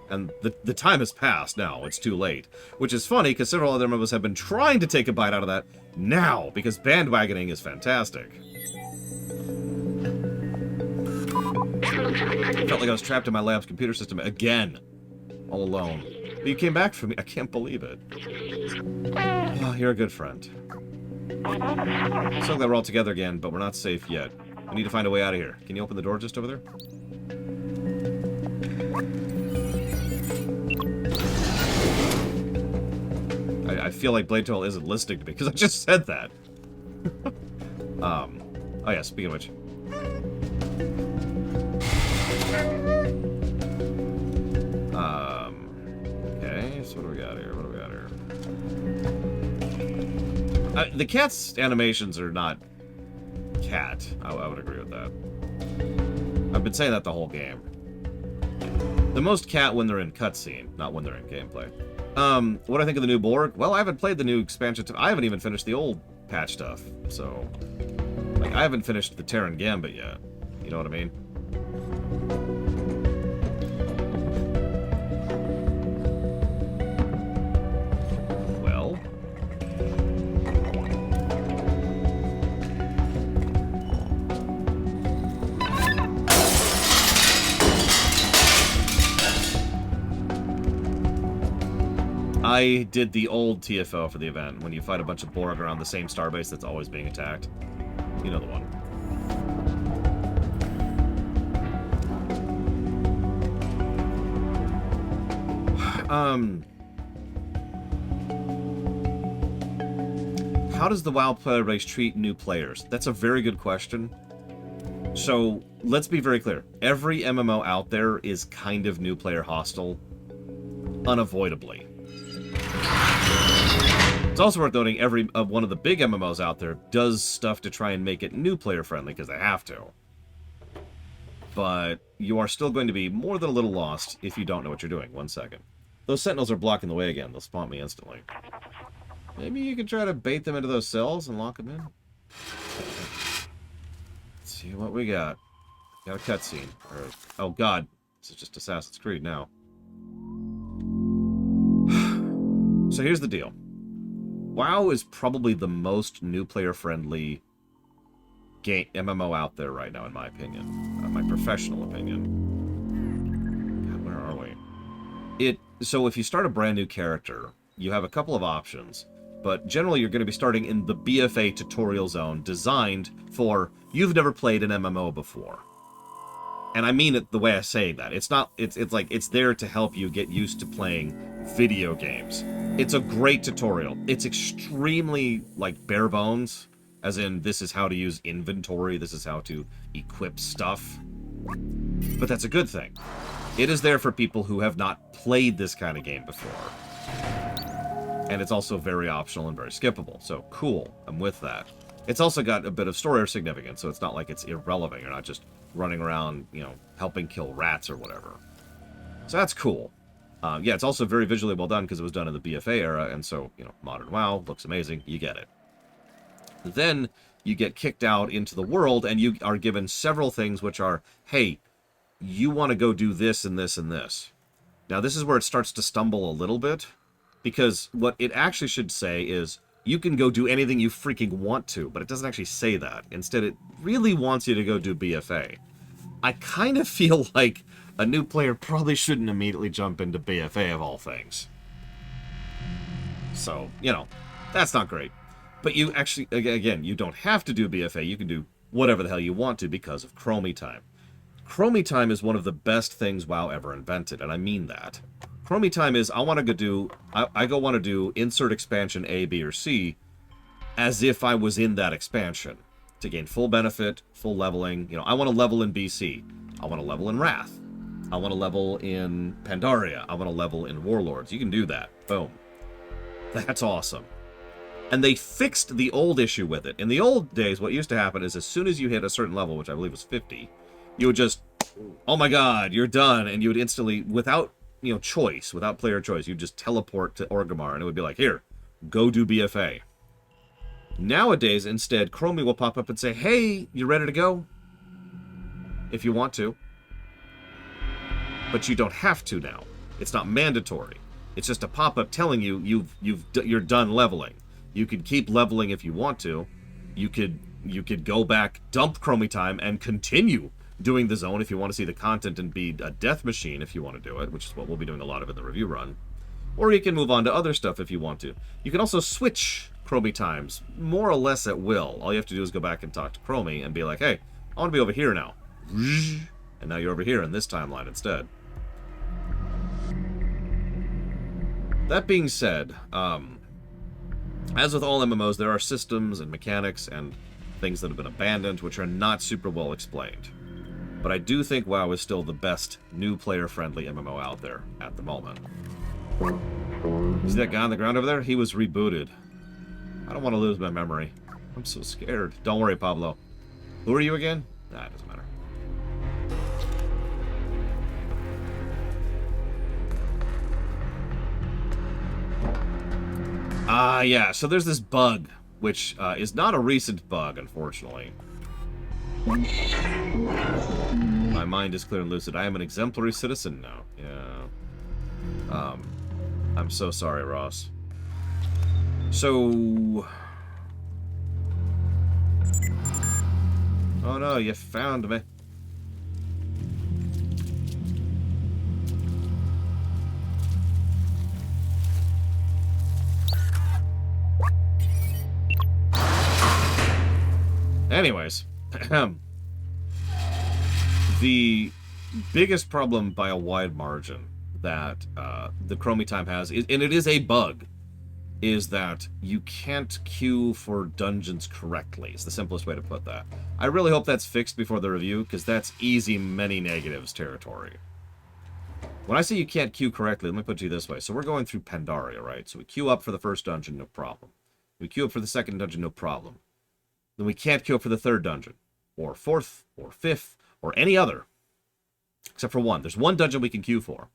And the time has passed now. It's too late. Which is funny, because several other MMOs have been trying to take a bite out of that now, because bandwagoning is fantastic. I felt like I was trapped in my lab's computer system again. All alone. But you came back for me. I can't believe it. Oh, you're a good friend. So glad we're all together again, but we're not safe yet. We need to find a way out of here. Can you open the door just over there? I feel like Blade Toll isn't listening to me, because I just said that. Oh yeah, speaking of which. Okay, so what do we got here? The cat's animations are not cat. I would agree with that. I've been saying that the whole game. The most cat when they're in cutscene, not when they're in gameplay. What do I think of the new Borg? Well, I haven't played the new expansion. I haven't even finished the old patch stuff. So, like, I haven't finished the Terran Gambit yet. You know what I mean? Well. I did the old TFO for the event, when you fight a bunch of Borg around the same starbase that's always being attacked. You know the one. How does the WoW player base treat new players? That's a very good question. So, let's be very clear. Every MMO out there is kind of new player hostile. Unavoidably. It's also worth noting every one of the big MMOs out there does stuff to try and make it new player friendly, because they have to. But you are still going to be more than a little lost if you don't know what you're doing. 1 second. Those sentinels are blocking the way again. They'll spawn me instantly. Maybe you could try to bait them into those cells and lock them in. Let's see what we got. Got a cutscene. Oh god. This is just Assassin's Creed now. So here's the deal. WoW is probably the most new player friendly game MMO out there right now, in my opinion. My professional opinion. God, where are we? So if you start a brand new character, you have a couple of options, but generally you're going to be starting in the BFA tutorial zone designed for you've never played an MMO before. And I mean it the way I say that. It's not, it's like, it's there to help you get used to playing video games. It's a great tutorial. It's extremely, like, bare bones, as in, this is how to use inventory, this is how to equip stuff. But that's a good thing. It is there for people who have not played this kind of game before. And it's also very optional and very skippable, so cool, I'm with that. It's also got a bit of story significance, so it's not like it's irrelevant. You're not just running around, you know, helping kill rats or whatever. So that's cool. Yeah, it's also very visually well done because it was done in the BFA era, and so, you know, modern WoW looks amazing. You get it. Then you get kicked out into the world, and you are given several things which are, hey, you want to go do this and this and this. Now, this is where it starts to stumble a little bit, because what it actually should say is, you can go do anything you freaking want to, but it doesn't actually say that. Instead, it really wants you to go do BFA. I kind of feel like a new player probably shouldn't immediately jump into BFA of all things. So, you know, that's not great. But you actually, again, you don't have to do BFA. You can do whatever the hell you want to because of Chromie Time. Chromie Time is one of the best things WoW ever invented, and I mean that. Chromie time is, I want to do, I go want to do insert expansion A, B, or C as if I was in that expansion to gain full benefit, full leveling. You know, I want to level in BC. I want to level in Wrath. I want to level in Pandaria. I want to level in Warlords. You can do that. Boom. That's awesome. And they fixed the old issue with it. In the old days, what used to happen is as soon as you hit a certain level, which I believe was 50, you would just, oh my god, you're done. And you would instantly, without, you know, choice, without player choice, you'd just teleport to Orgrimmar, and it would be like, here, go do BFA. Nowadays, instead, Chromie will pop up and say, hey, you ready to go? If you want to. But you don't have to now. It's not mandatory. It's just a pop-up telling you you're done leveling. You could keep leveling if you want to. You could go back, dump Chromie time, and continue doing the zone if you want to see the content and be a death machine if you want to do it, which is what we'll be doing a lot of in the review run. Or you can move on to other stuff if you want to. You can also switch Chromie times, more or less at will. All you have to do is go back and talk to Chromie and be like, hey, I want to be over here now. And now you're over here in this timeline instead. That being said, as with all MMOs, there are systems and mechanics and things that have been abandoned which are not super well explained. But I do think WoW is still the best new player-friendly MMO out there at the moment. See that guy on the ground over there? He was rebooted. I don't want to lose my memory. I'm so scared. Don't worry, Pablo. Who are you again? Nah, it doesn't matter. Yeah, so there's this bug, which is not a recent bug, unfortunately. My mind is clear and lucid. I am an exemplary citizen now. Yeah. I'm so sorry, Ross. So... Oh no, you found me. Anyways, the biggest problem by a wide margin that the Chromie time has, and it is a bug, is that you can't queue for dungeons correctly. It's the simplest way to put that. I really hope that's fixed before the review, because that's easy many negatives territory. When I say you can't queue correctly, let me put it to you this way. So we're going through Pandaria, right? So we queue up for the first dungeon, no problem. We queue up for the second dungeon, no problem. Then we can't queue up for the third dungeon, or fourth, or fifth, or any other. Except for one. There's one dungeon we can queue for.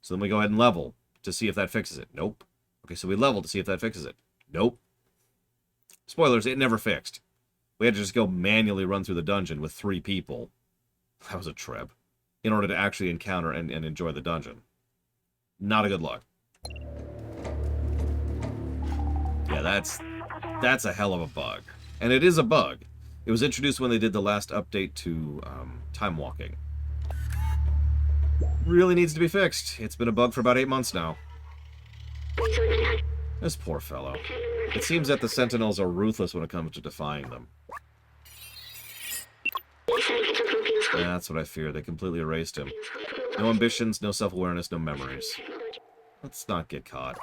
So then we go ahead and level to see if that fixes it. Nope. Okay, so we level to see if that fixes it. Nope. Spoilers, it never fixed. We had to just go manually run through the dungeon with 3 people. That was a trip. In order to actually encounter and enjoy the dungeon. Not a good look. Yeah, that's a hell of a bug. And it is a bug. It was introduced when they did the last update to time walking. Really needs to be fixed. It's been a bug for about 8 months now. This poor fellow. It seems that the Sentinels are ruthless when it comes to defying them. Yeah, that's what I fear. They completely erased him. No ambitions, no self-awareness, no memories. Let's not get caught.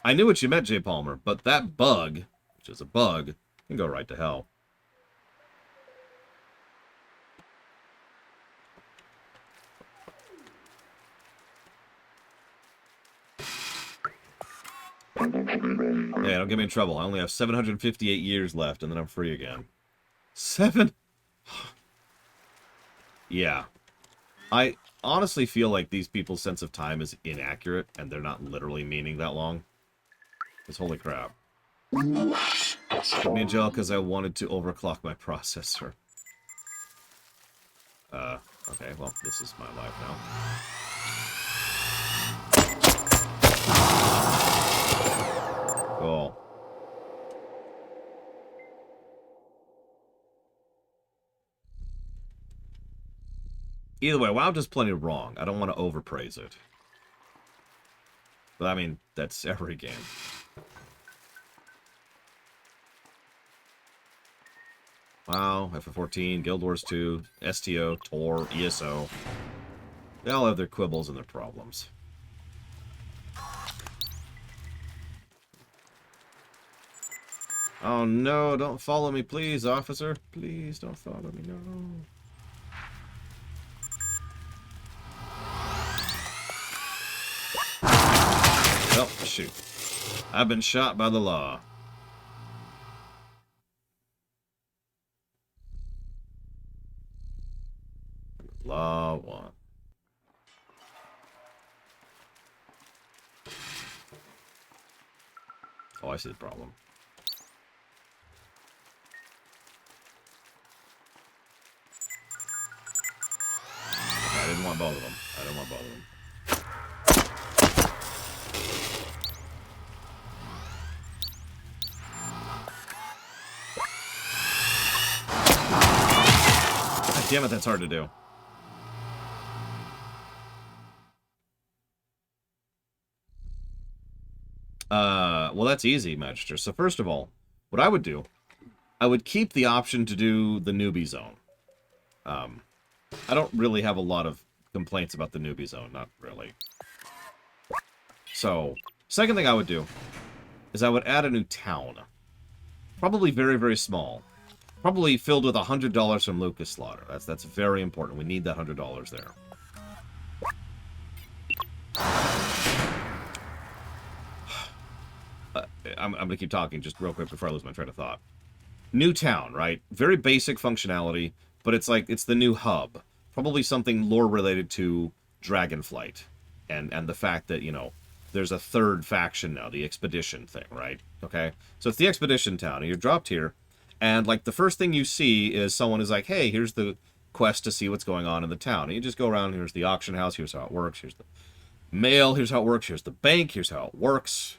I knew what you meant, Jay Palmer, but that bug, which is a bug, can go right to hell. Yeah, don't get me in trouble. I only have 758 years left, and then I'm free again. 7? Yeah. I honestly feel like these people's sense of time is inaccurate, and they're not literally meaning that long. Because holy crap. Put me in jail because I wanted to overclock my processor. Okay, well, this is my life now. Cool. Either way, WoW does plenty wrong. I don't want to overpraise it. But I mean, that's every game. WoW, FF14, Guild Wars 2, STO, Tor, ESO. They all have their quibbles and their problems. Oh no, don't follow me, please, officer. Please don't follow me, no. Oh, shoot. I've been shot by the law. Law 1. Oh, I see the problem. I didn't want both of them. I didn't want both of them. God damn it, that's hard to do. Well, that's easy, Magister. So first of all, what I would do, I would keep the option to do the newbie zone. I don't really have a lot of complaints about the newbie zone, not really. So, second thing I would do is I would add a new town. Probably very, very small. Probably filled with $100 from Lucas Slaughter. That's very important. We need that $100 there. I'm going to keep talking just real quick before I lose my train of thought. New town, right? Very basic functionality, but it's like, it's the new hub. Probably something lore related to Dragonflight. And the fact that, you know, there's a third faction now, the Expedition thing, right? Okay? So it's the Expedition town, and you're dropped here, and, like, the first thing you see is someone is like, hey, here's the quest to see what's going on in the town. And you just go around, here's the auction house, here's how it works, here's the mail, here's how it works, here's the bank, here's how it works.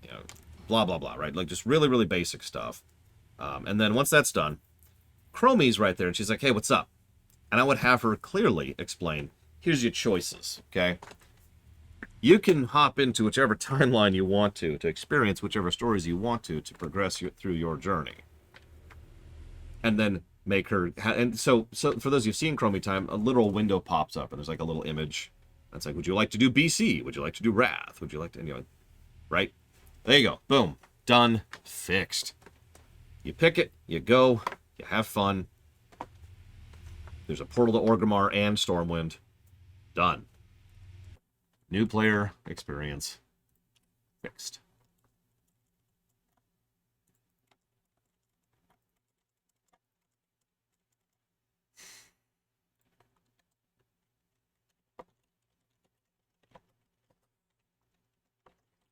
You know, blah, blah, blah, right? Like, just really, really basic stuff. And then once that's done, Chromie's right there, and she's like, hey, what's up? And I would have her clearly explain, here's your choices, okay? You can hop into whichever timeline you want to experience whichever stories you want to progress through your journey. And then make her... And so for those who've seen Chromie Time, a little window pops up, and there's like a little image. That's like, would you like to do BC? Would you like to do Wrath? Would you like to... You know, right? There you go. Boom. Done. Fixed. You pick it, you go, you have fun. There's a portal to Orgrimmar and Stormwind. Done. New player experience. Fixed.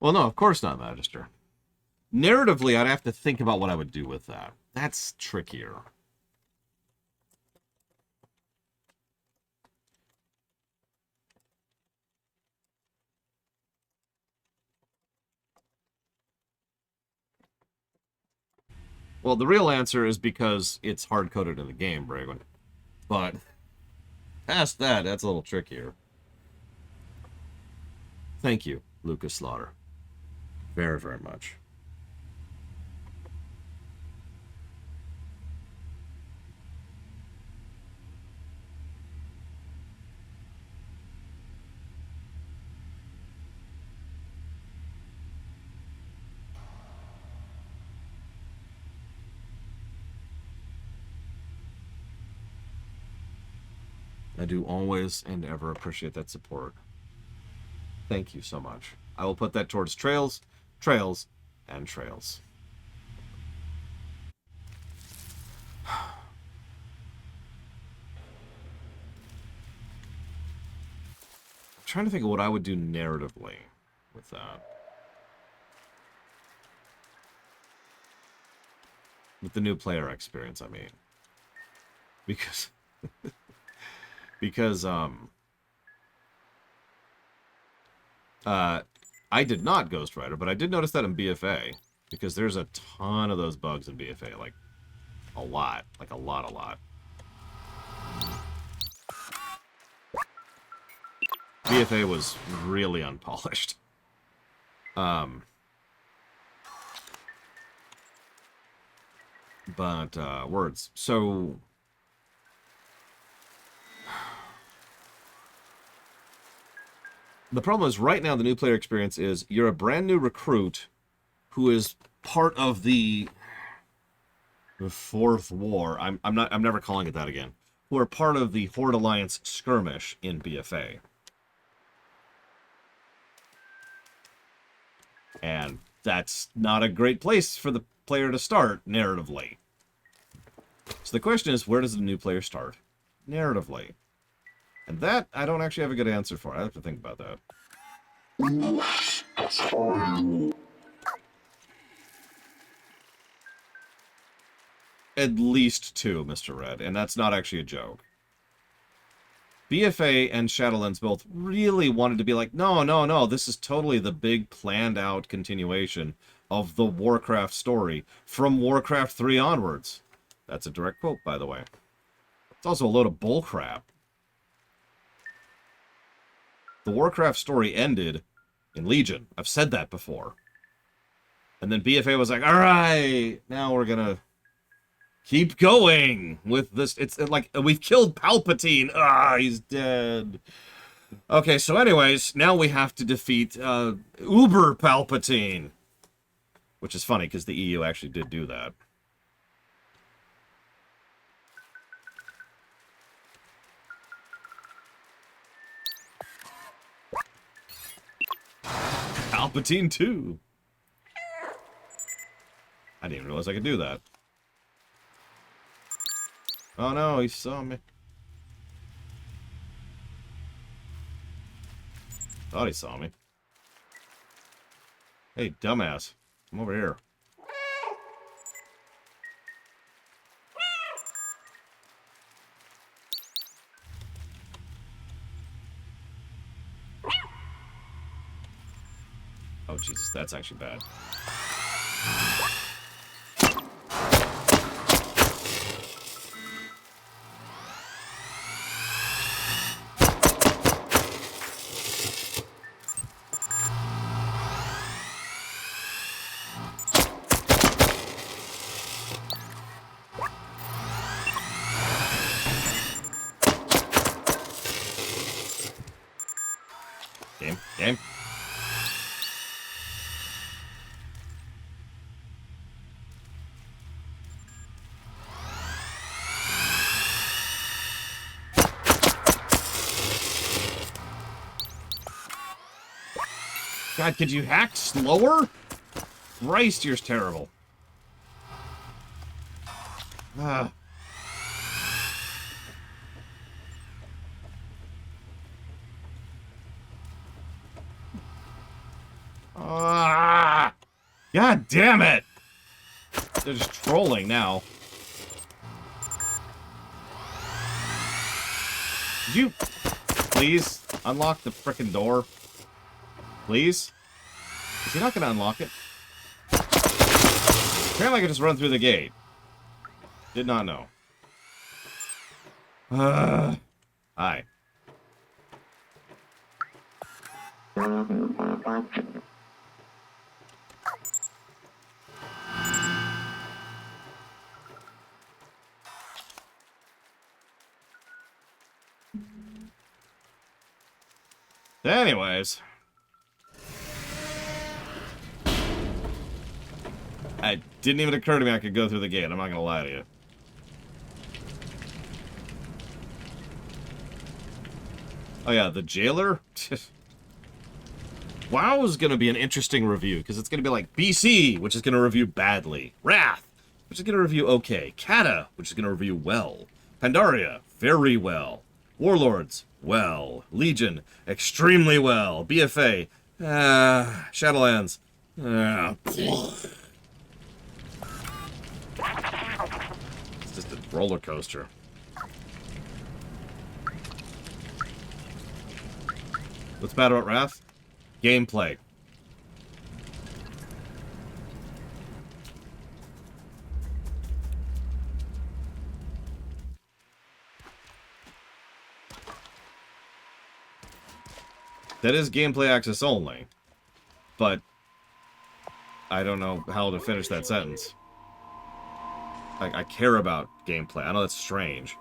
Well, no, of course not, Magister. Narratively, I'd have to think about what I would do with that. That's trickier. Well, the real answer is because it's hard-coded in the game, Bragon. But past that, that's a little trickier. Thank you, Lucas Slaughter. Very, very much. I do always and ever appreciate that support. Thank you so much. I will put that towards trails, trails, and trails. I'm trying to think of what I would do narratively with that. With the new player experience, I mean. Because... because, I did not Ghost Rider, but I did notice that in BFA. Because there's a ton of those bugs in BFA. Like, a lot. Like, a lot. BFA was really unpolished. But, words. So... The problem is, right now, the new player experience is you're a brand new recruit who is part of the Fourth War. I'm never calling it that again. Who are part of the Horde Alliance skirmish in BFA. And that's not a great place for the player to start, narratively. So the question is, where does the new player start? Narratively. And that, I don't actually have a good answer for. I have to think about that. At least 2, Mr. Red, and that's not actually a joke. BFA and Shadowlands both really wanted to be like, no, this is totally the big planned-out continuation of the Warcraft story from Warcraft 3 onwards. That's a direct quote, by the way. It's also a load of bullcrap. The Warcraft story ended in Legion. I've said that before. And then BFA was like, alright, now we're gonna keep going with this. It's like, we've killed Palpatine. He's dead. Okay, so anyways, now we have to defeat Uber Palpatine. Which is funny, because the EU actually did do that. Palpatine 2. I didn't even realize I could do that. Oh no, he saw me. Thought he saw me. Hey, dumbass. Come over here. Oh, Jesus, that's actually bad. Game. God, could you hack slower? Christ, you're terrible. Ah. God damn it! They're just trolling now. Could you please unlock the frickin' door? Please? Is he not gonna unlock it? Apparently I can just run through the gate. Did not know. Hi. Anyways. It didn't even occur to me I could go through the gate. I'm not gonna lie to you. Oh yeah, the jailer? WoW is gonna be an interesting review, because it's gonna be like BC, which is gonna review badly. Wrath, which is gonna review okay. Kata, which is gonna review well. Pandaria, very well. Warlords, well. Legion, extremely well. BFA, Shadowlands, it's just a roller coaster. What's bad about Wrath? Gameplay. That is gameplay access only, but I don't know how to finish that sentence. I care about gameplay. I know that's strange.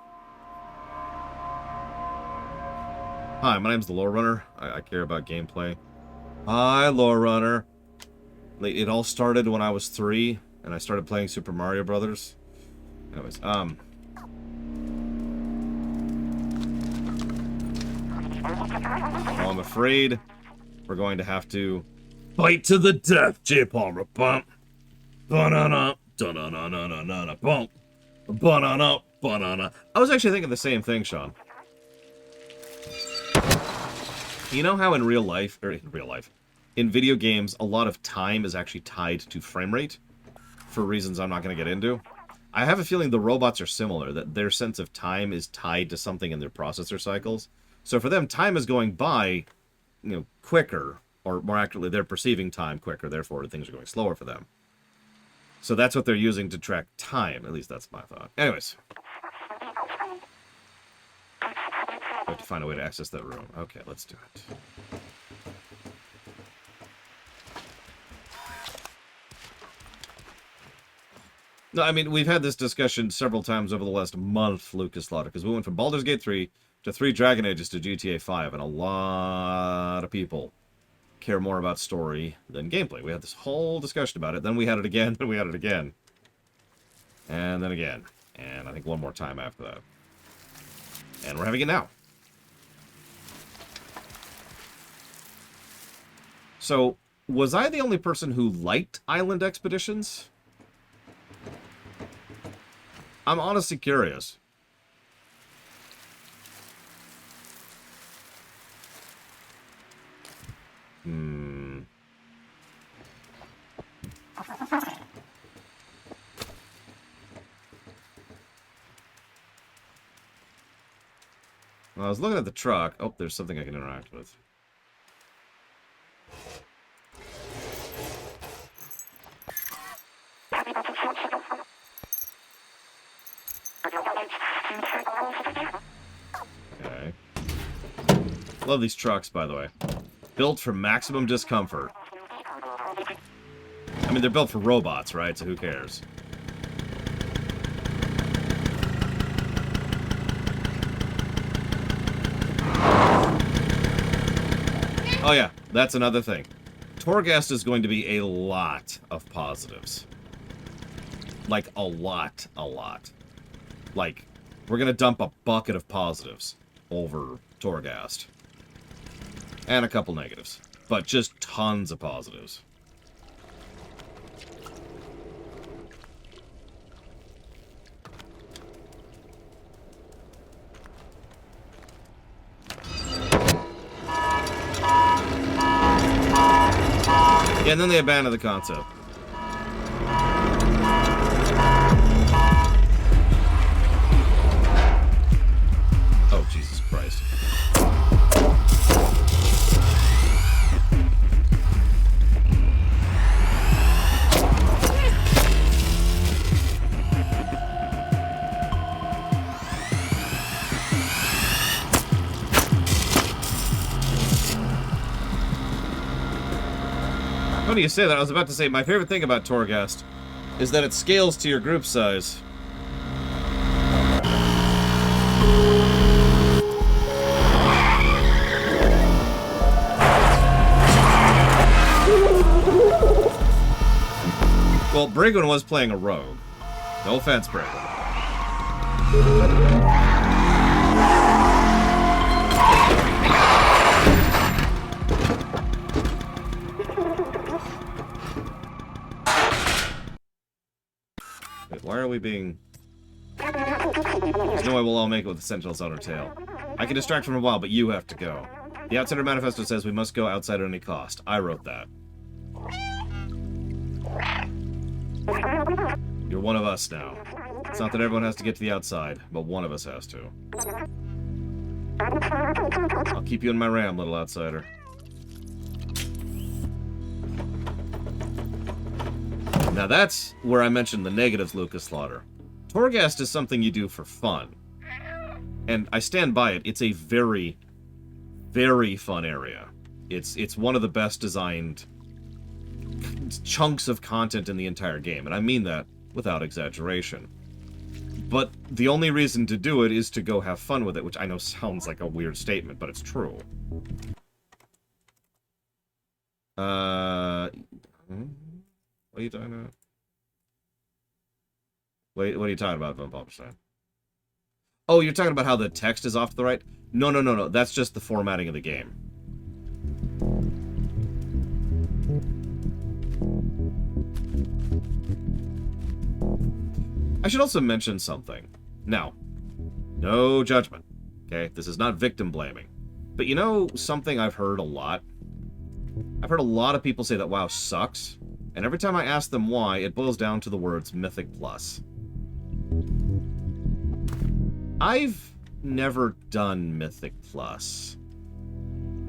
Hi, my name's the Lore Runner. I care about gameplay. Hi, Lore Runner. It all started when I was 3, and I started playing Super Mario Brothers. Anyways, well, I'm afraid we're going to have to fight to the death, J. Palmer. Bump. Banana. Da-na-na-na-na-na. Bump. Banana. Banana. I was actually thinking the same thing, Sean. You know how in real life, in video games, a lot of time is actually tied to frame rate? For reasons I'm not going to get into. I have a feeling the robots are similar, that their sense of time is tied to something in their processor cycles. So for them, time is going by, quicker, or more accurately, they're perceiving time quicker, therefore things are going slower for them. So that's what they're using to track time, at least that's my thought. Anyways. I have to find a way to access that room. Okay, let's do it. No, I mean, we've had this discussion several times over the last month, Lucas Slaughter, because we went from Baldur's Gate 3 to 3 Dragon Ages to GTA 5, and a lot of people care more about story than gameplay. We had this whole discussion about it, then we had it again, then we had it again. And then again. And I think one more time after that. And we're having it now. So, was I the only person who liked Island Expeditions? I'm honestly curious. Well, I was looking at the truck. Oh, there's something I can interact with. Okay. Love these trucks, by the way. Built for maximum discomfort. I mean, they're built for robots, right? So who cares? Oh yeah, that's another thing. Torghast is going to be a lot of positives. Like, a lot. Like, we're gonna dump a bucket of positives over Torghast. And a couple negatives. But just tons of positives. Yeah, and then they abandoned the concept. Oh, Jesus Christ. Funny you say that. I was about to say, my favorite thing about Torghast is that it scales to your group size. Well, Brigwin was playing a rogue. No offense, Brigwin. Wait, why are we being... There's no way we'll all make it with the Sentinel's outer tail. I can distract for a while, but you have to go. The Outsider Manifesto says we must go outside at any cost. I wrote that. You're one of us now. It's not that everyone has to get to the outside, but one of us has to. I'll keep you in my RAM, little outsider. Now that's where I mentioned the negatives, Lucas Slaughter. Torghast is something you do for fun. And I stand by it. It's a very, very fun area. It's one of the best designed chunks of content in the entire game, and I mean that without exaggeration. But the only reason to do it is to go have fun with it, which I know sounds like a weird statement, but it's true. What are you talking about? Wait, what are you talking about, Von Palperstein? Oh, you're talking about how the text is off to the right? No, no, no, no. That's just the formatting of the game. I should also mention something. Now, no judgment, okay? This is not victim blaming. But you know something I've heard a lot? I've heard a lot of people say that WoW sucks, and every time I ask them why, it boils down to the words Mythic Plus. I've never done Mythic Plus.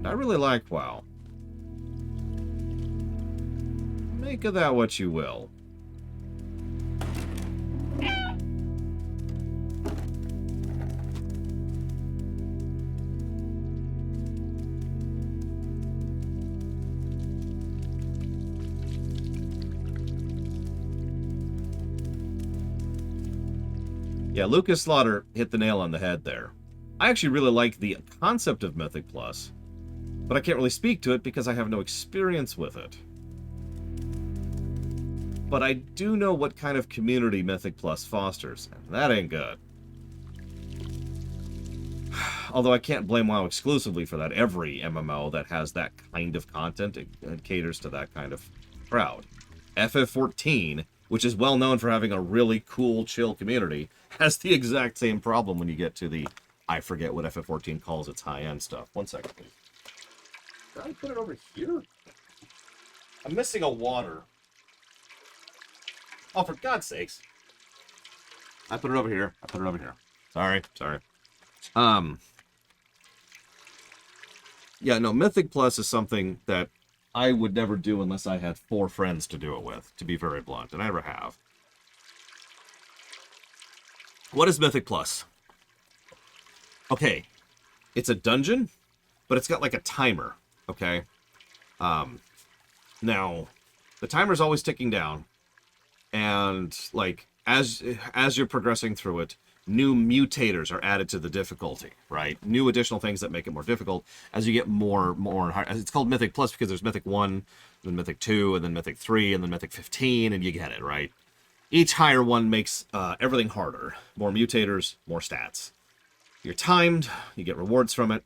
I really like WoW. Make of that what you will. Yeah, Lucas Slaughter hit the nail on the head there. I actually really like the concept of Mythic Plus, but I can't really speak to it because I have no experience with it. But I do know what kind of community Mythic Plus fosters, and that ain't good. Although I can't blame WoW exclusively for that. Every MMO that has that kind of content, it caters to that kind of crowd. FF14, which is well known for having a really cool, chill community, has the exact same problem when you get to the, I forget what FF14 calls its high-end stuff. One second, please. Did I put it over here? I'm missing a water. Oh, for God's sakes. I put it over here. I put it over here. Sorry, sorry. Yeah, no, Mythic Plus is something that I would never do unless I had 4 friends to do it with, to be very blunt, and I never have. What is Mythic Plus? Okay, it's a dungeon, but it's got like a timer, okay? Now, the timer's always ticking down, and like as you're progressing through it, new mutators are added to the difficulty, right? New additional things that make it more difficult as you get more and hard. It's called Mythic Plus because there's Mythic 1, then Mythic 2, and then Mythic 3, and then Mythic 15, and you get it, right? Each higher one makes everything harder. More mutators, more stats. You're timed, you get rewards from it.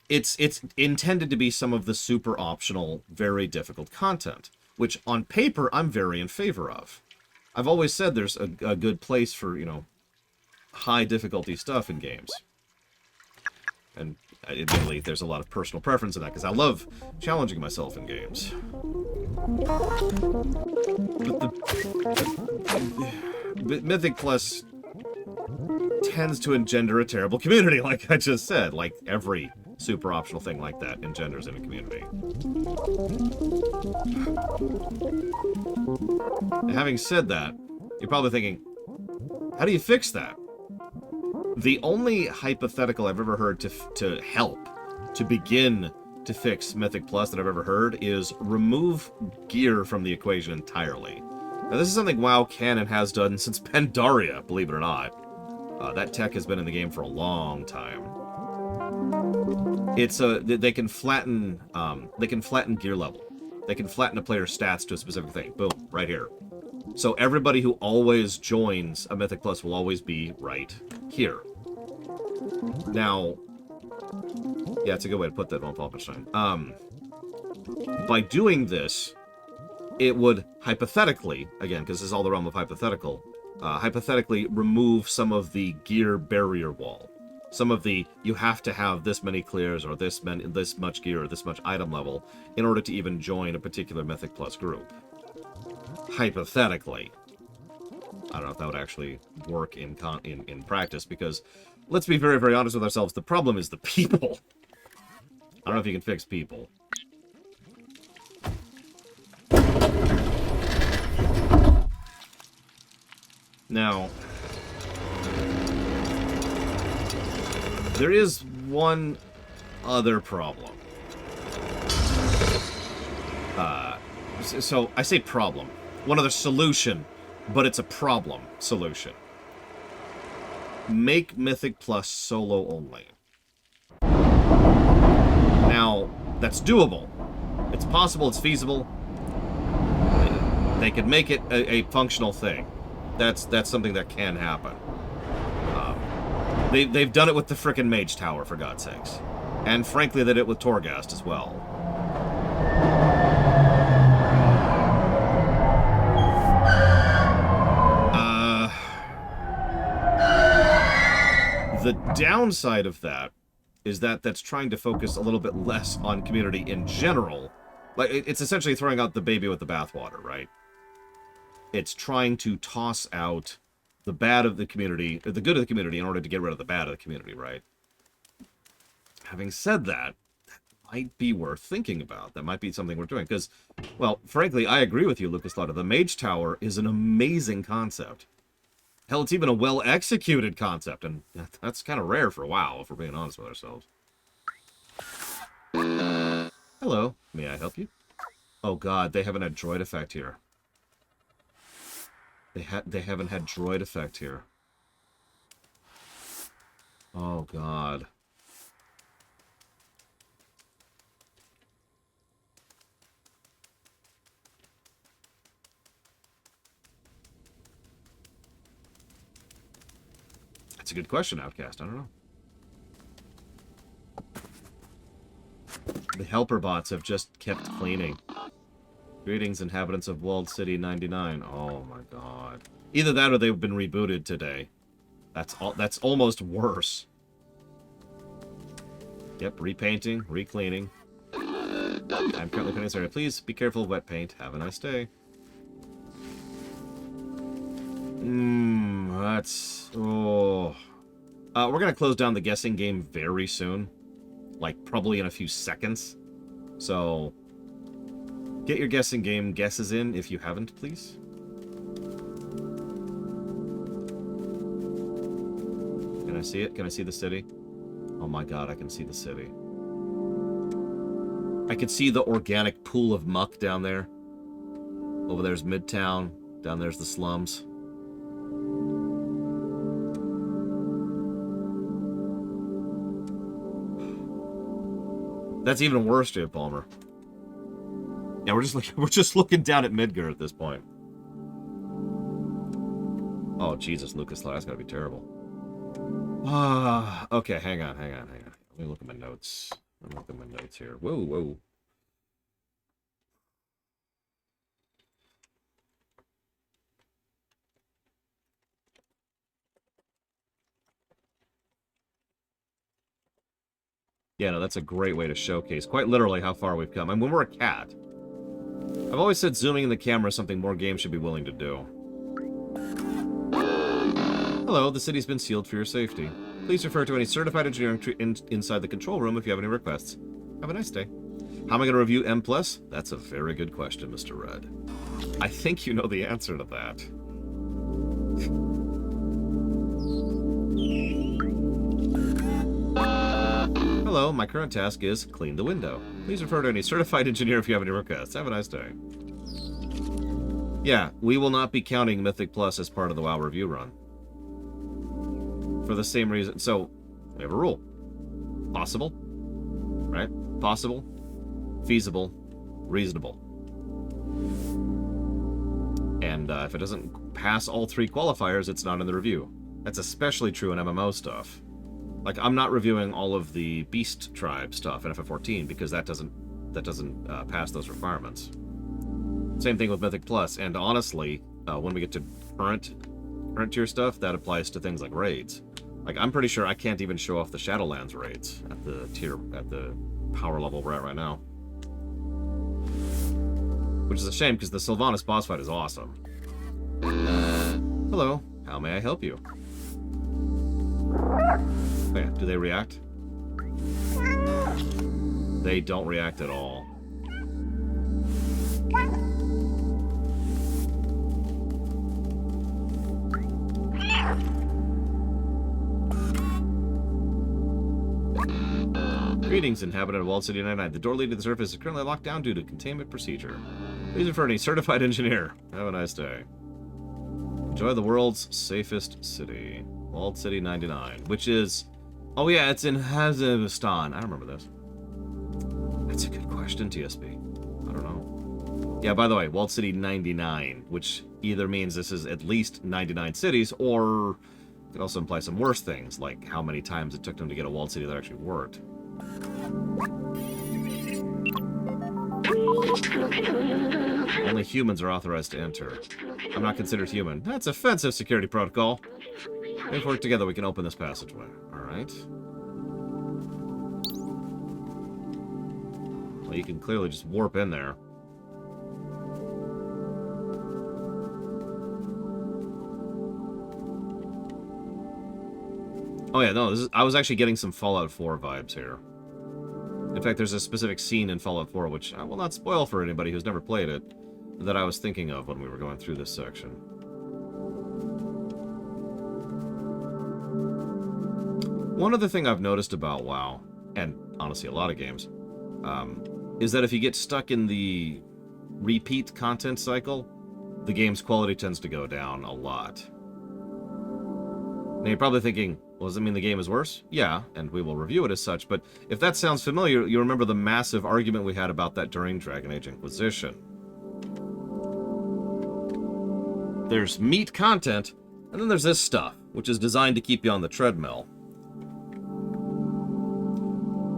It's intended to be some of the super optional, very difficult content, which on paper I'm very in favor of. I've always said there's a good place for, you know, high difficulty stuff in games. And admittedly, there's a lot of personal preference in that, because I love challenging myself in games. But Mythic Plus tends to engender a terrible community, like I just said. Like every super optional thing like that engenders in a community. And having said that, you're probably thinking, how do you fix that? The only hypothetical I've ever heard to help, to begin to fix Mythic Plus that I've ever heard is remove gear from the equation entirely. Now this is something WoW can and has done since Pandaria, believe it or not. That tech has been in the game for a long time. It's they can flatten gear level. They can flatten a player's stats to a specific thing. Boom, right here. So everybody who always joins a Mythic Plus will always be right here. Now, yeah, it's a good way to put that, Von Palperstein. By doing this, it would hypothetically, again, because this is all the realm of hypothetical, hypothetically remove some of the gear barrier wall. Some of the, you have to have this many clears, or this much gear, or this much item level, in order to even join a particular Mythic Plus group. Hypothetically. I don't know if that would actually work in practice, because let's be very, very honest with ourselves, the problem is the people. I don't know if you can fix people. Now, there is one other problem. So I say problem. One other solution, but it's a problem solution. make Mythic Plus solo only. Now, that's doable. It's possible, it's feasible. They could make it a functional thing. That's something that can happen. They've done it with the frickin' Mage Tower, for God's sakes. And frankly, they did it with Torghast as well. The downside of that is that that's trying to focus a little bit less on community in general. Like, it's essentially throwing out the baby with the bathwater, right? It's trying to toss out the bad of the community, or the good of the community, in order to get rid of the bad of the community, right? Having said that, that might be worth thinking about. That might be something we're doing. Because, well, frankly, I agree with you, Lucas Lauda. The Mage Tower is an amazing concept. Hell, it's even a well-executed concept, and that's kind of rare for a while, if we're being honest with ourselves. Hello, may I help you? Oh god, they haven't had droid effect here. They haven't had droid effect here. Oh god. That's a good question, Outcast. I don't know. The helper bots have just kept cleaning. Greetings, inhabitants of Walled City 99. Oh my god. Either that or they've been rebooted today. That's almost worse. Yep, repainting, recleaning. I'm currently painting this area. Please be careful of wet paint. Have a nice day. That's... Oh... we're going to close down the guessing game very soon. Like, probably in a few seconds. So, get your guessing game guesses in if you haven't, please. Can I see it? Can I see the city? Oh my god, I can see the city. I can see the organic pool of muck down there. Over there's Midtown. Down there's the slums. That's even worse, Jay Palmer. Yeah, we're just looking down at Midgar at this point. Oh Jesus, Lucas, that's gotta be terrible. Okay, hang on. Let me look at my notes. Here. Whoa. Yeah, no, that's a great way to showcase, quite literally, how far we've come. I mean, when we're a cat. I've always said zooming in the camera is something more games should be willing to do. Hello, the city's been sealed for your safety. Please refer to any certified engineering inside the control room if you have any requests. Have a nice day. How am I going to review M+? That's a very good question, Mr. Red. I think you know the answer to that. Hello, my current task is clean the window. Please refer to any certified engineer if you have any requests. Have a nice day. Yeah, we will not be counting Mythic Plus as part of the WoW review run. For the same reason. So, we have a rule. Possible. Right? Possible. Feasible. Reasonable. And if it doesn't pass all three qualifiers, it's not in the review. That's especially true in MMO stuff. Like, I'm not reviewing all of the Beast Tribe stuff in FF14 because that doesn't pass those requirements. Same thing with Mythic Plus, and honestly, when we get to current tier stuff, that applies to things like raids. Like, I'm pretty sure I can't even show off the Shadowlands raids at the power level we're at right now. Which is a shame, because the Sylvanas boss fight is awesome. Hello, how may I help you? Oh yeah, do they react? They don't react at all. Greetings, inhabitant of Walled City 99. The door leading to the surface is currently locked down due to containment procedure. Please refer to any certified engineer. Have a nice day. Enjoy the world's safest city. Walled City 99, which is... Oh yeah, it's in Kazakhstan. I remember this. That's a good question, TSB. I don't know. Yeah, by the way, Walled City 99, which either means this is at least 99 cities, or it could also imply some worse things, like how many times it took them to get a walled city that actually worked. Only humans are authorized to enter. I'm not considered human. That's offensive, security protocol. If we work together, we can open this passageway. Alright. Well, you can clearly just warp in there. Oh yeah, no, I was actually getting some Fallout 4 vibes here. In fact, there's a specific scene in Fallout 4, which I will not spoil for anybody who's never played it, that I was thinking of when we were going through this section. One other thing I've noticed about WoW, and honestly a lot of games, is that if you get stuck in the repeat content cycle, the game's quality tends to go down a lot. Now you're probably thinking, well, does that mean the game is worse? Yeah, and we will review it as such, but if that sounds familiar, you remember the massive argument we had about that during Dragon Age Inquisition. There's meat content, and then there's this stuff, which is designed to keep you on the treadmill.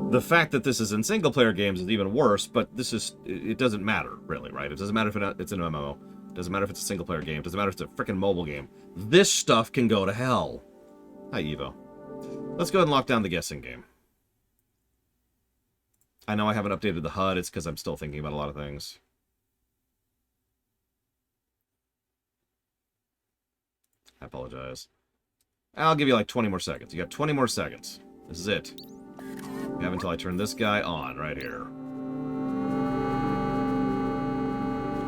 The fact that this is in single-player games is even worse, but it doesn't matter, really, right? It doesn't matter if it's an MMO. It doesn't matter if it's a single-player game. It doesn't matter if it's a freaking mobile game. This stuff can go to hell. Hi, Evo. Let's go ahead and lock down the guessing game. I know I haven't updated the HUD. It's because I'm still thinking about a lot of things. I apologize. I'll give you like 20 more seconds. You got 20 more seconds. This is it. You have until I turn this guy on right here.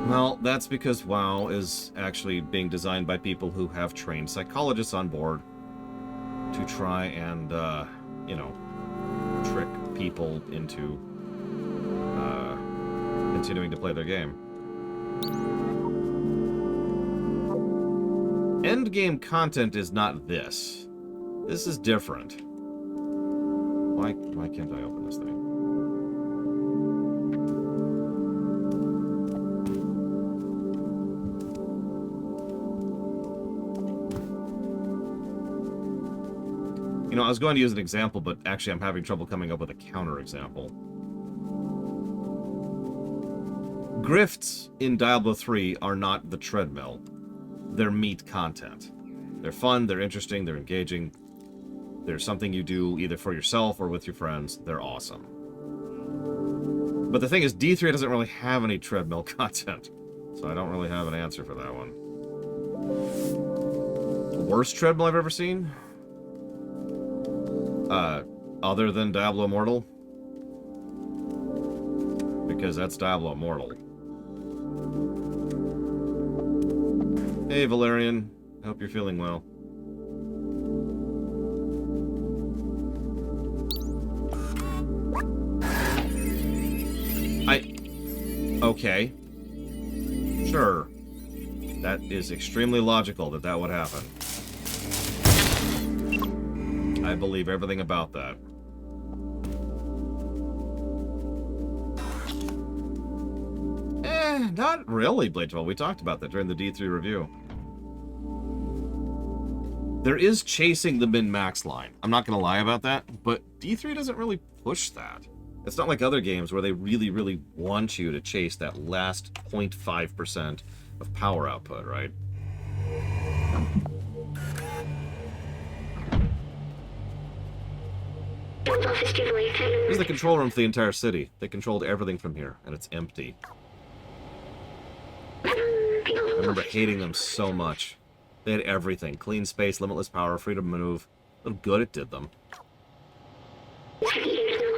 Well, that's because WoW is actually being designed by people who have trained psychologists on board to try and, you know, trick people into continuing to play their game. Endgame content is not this. This is different. Why can't I open this thing? You know, I was going to use an example, but actually I'm having trouble coming up with a counter-example. Grifts in Diablo 3 are not the treadmill. They're meat content. They're fun, they're interesting, they're engaging. They're something you do either for yourself or with your friends. They're awesome. But the thing is, D3 doesn't really have any treadmill content, so I don't really have an answer for that one. The worst treadmill I've ever seen? Other than Diablo Immortal? Because that's Diablo Immortal. Hey, Valerian. Hope you're feeling well. Okay. Sure. That is extremely logical that that would happen. I believe everything about that. Not really, Blade12. We talked about that during the D3 review. There is chasing the min-max line. I'm not going to lie about that, but D3 doesn't really push that. It's not like other games where they really, really want you to chase that last 0.5% of power output, right? This is the control room for the entire city. They controlled everything from here, and it's empty. I remember hating them so much. They had everything. Clean space, limitless power, freedom to move. Look good it did them.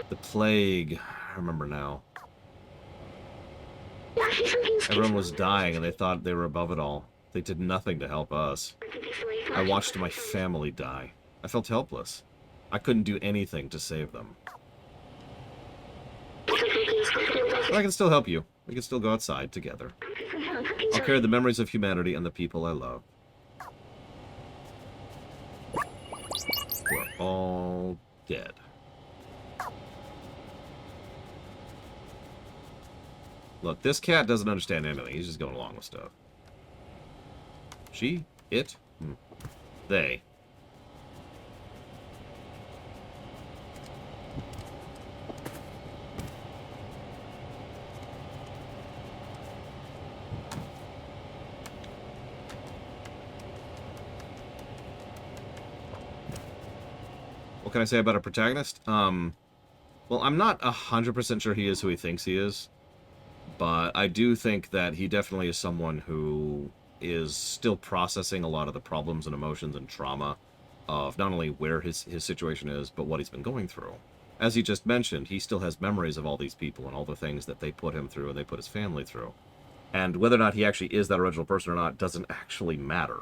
The plague. I remember now. Everyone was dying and they thought they were above it all. They did nothing to help us. I watched my family die. I felt helpless. I couldn't do anything to save them. But I can still help you. We can still go outside together. I'll carry the memories of humanity and the people I love. all dead. Look, this cat doesn't understand anything. He's just going along with stuff. She? It? They. What can I say about a protagonist? Well, I'm not 100% sure he is who he thinks he is. But I do think that he definitely is someone who is still processing a lot of the problems and emotions and trauma of not only where his situation is, but what he's been going through. As he just mentioned, he still has memories of all these people and all the things that they put him through and they put his family through. And whether or not he actually is that original person or not doesn't actually matter.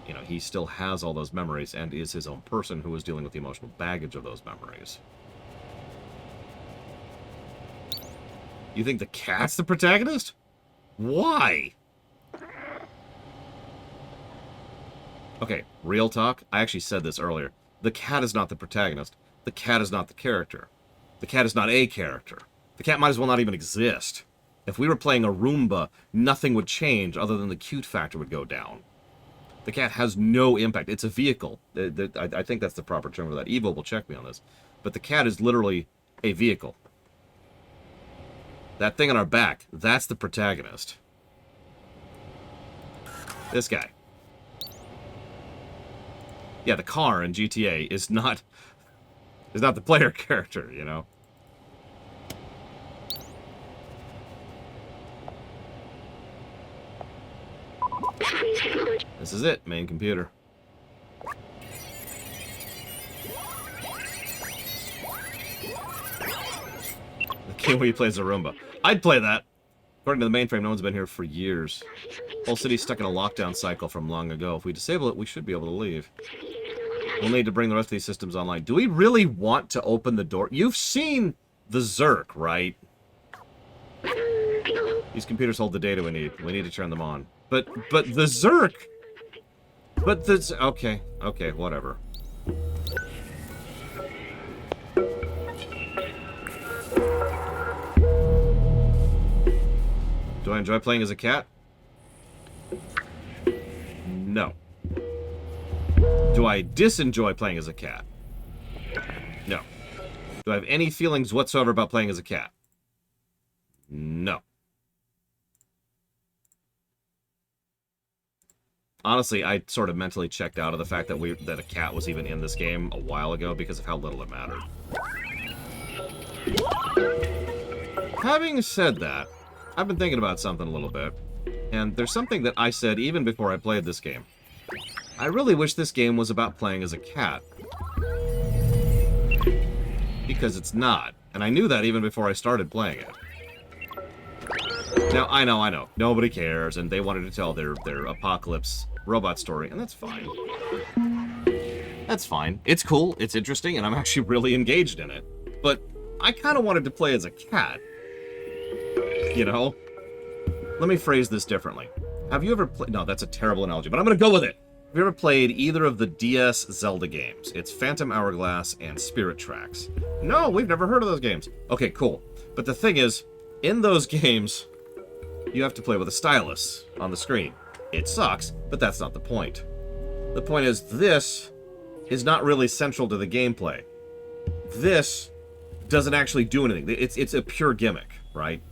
You know, he still has all those memories and is his own person who is dealing with the emotional baggage of those memories. You think the cat's the protagonist? Why? Okay, real talk. I actually said this earlier. The cat is not the protagonist. The cat is not the character. The cat is not a character. The cat might as well not even exist. If we were playing a Roomba, nothing would change other than the cute factor would go down. The cat has no impact. It's a vehicle. I think that's the proper term for that. Evo will check me on this. But the cat is literally a vehicle. That thing on our back, that's the protagonist. This guy. Yeah, the car in GTA is not the player character, you know? This is it, main computer. The game where he plays a Roomba. I'd play that. According to the mainframe, no one's been here for years. Whole city's stuck in a lockdown cycle from long ago. If we disable it, we should be able to leave. We'll need to bring the rest of these systems online. Do we really want to open the door? You've seen the Zerk, right? These computers hold the data we need. We need to turn them on. But the Zerk... But the... Okay, whatever. Do I enjoy playing as a cat? No. Do I disenjoy playing as a cat? No. Do I have any feelings whatsoever about playing as a cat? No. Honestly, I sort of mentally checked out of the fact that a cat was even in this game a while ago because of how little it mattered. Having said that, I've been thinking about something a little bit, and there's something that I said even before I played this game. I really wish this game was about playing as a cat. Because it's not, and I knew that even before I started playing it. Now, I know, nobody cares, and they wanted to tell their apocalypse robot story, and that's fine. That's fine. It's cool, it's interesting, and I'm actually really engaged in it. But I kind of wanted to play as a cat. You know? Let me phrase this differently. Have you ever played... No, that's a terrible analogy, but I'm going to go with it. Have you ever played either of the DS Zelda games? It's Phantom Hourglass and Spirit Tracks. No, we've never heard of those games. Okay, cool. But the thing is, in those games, you have to play with a stylus on the screen. It sucks, but that's not the point. The point is, this is not really central to the gameplay. This doesn't actually do anything. It's a pure gimmick, right?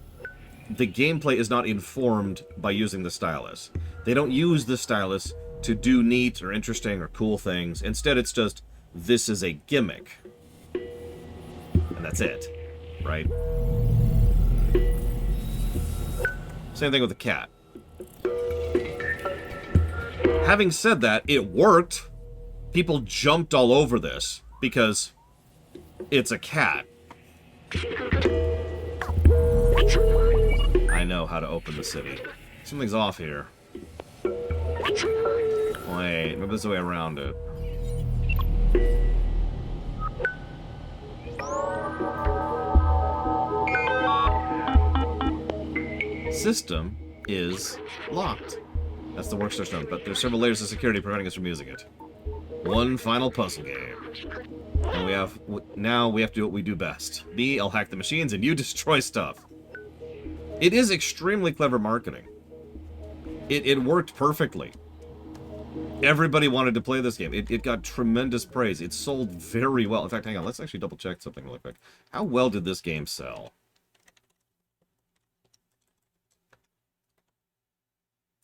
The gameplay is not informed by using the stylus. They don't use the stylus to do neat or interesting or cool things. Instead, it's just, this is a gimmick. And that's it, right? Same thing with the cat. Having said that, it worked. People jumped all over this because it's a cat. I know how to open the city. Something's off here. Wait, maybe there's a way around it. System is locked. That's the workstation, but there's several layers of security preventing us from using it. One final puzzle game. And now we have to do what we do best. Me, I'll hack the machines, and you destroy stuff. It is extremely clever marketing. It worked perfectly. Everybody wanted to play this game. It got tremendous praise. It sold very well. In fact, hang on, let's actually double check something really quick. How well did this game sell?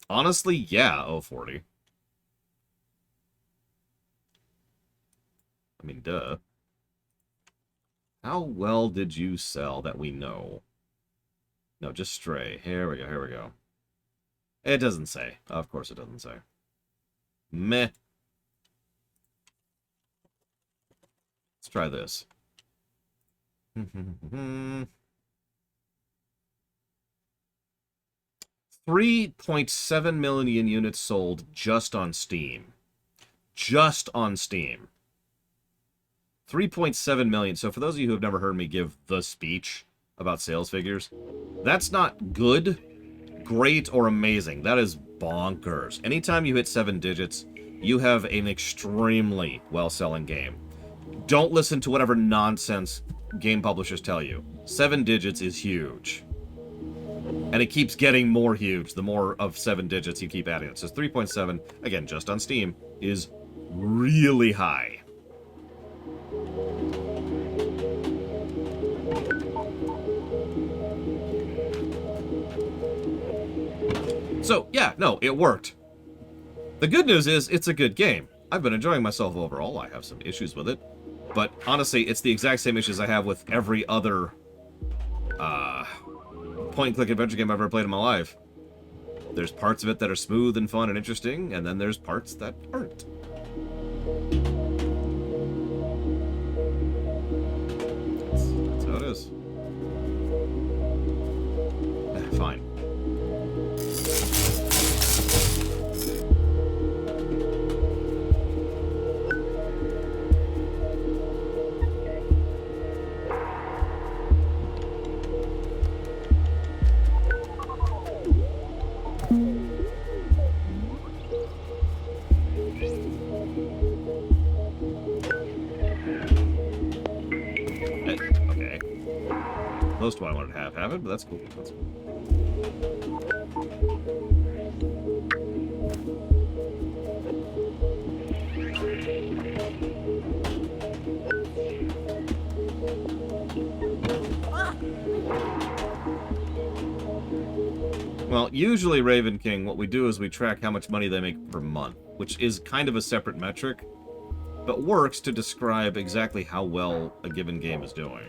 Honestly, yeah, 040. I mean, duh. How well did you sell that we know? No, just Stray. Here we go, here we go. It doesn't say. Of course it doesn't say. Meh. Let's try this. 3.7 million units sold just on Steam. Just on Steam. 3.7 million. So for those of you who have never heard me give the speech about sales figures, that's not good, great, or amazing. That is bonkers. Anytime you hit 7 digits, you have an extremely well-selling game. Don't listen to whatever nonsense game publishers tell you. 7 digits is huge. And it keeps getting more huge the more of 7 digits you keep adding. It says 3.7, again, just on Steam, is really high. So, yeah, no, it worked. The good news is, it's a good game. I've been enjoying myself overall. I have some issues with it. But, honestly, it's the exact same issues I have with every other, point-and-click adventure game I've ever played in my life. There's parts of it that are smooth and fun and interesting, and then there's parts that aren't. That's how it is. Fine. Okay. Close to what I wanted to have it, but that's cool. That's cool. Well, usually, Raven King, what we do is we track how much money they make per month, which is kind of a separate metric, but works to describe exactly how well a given game is doing.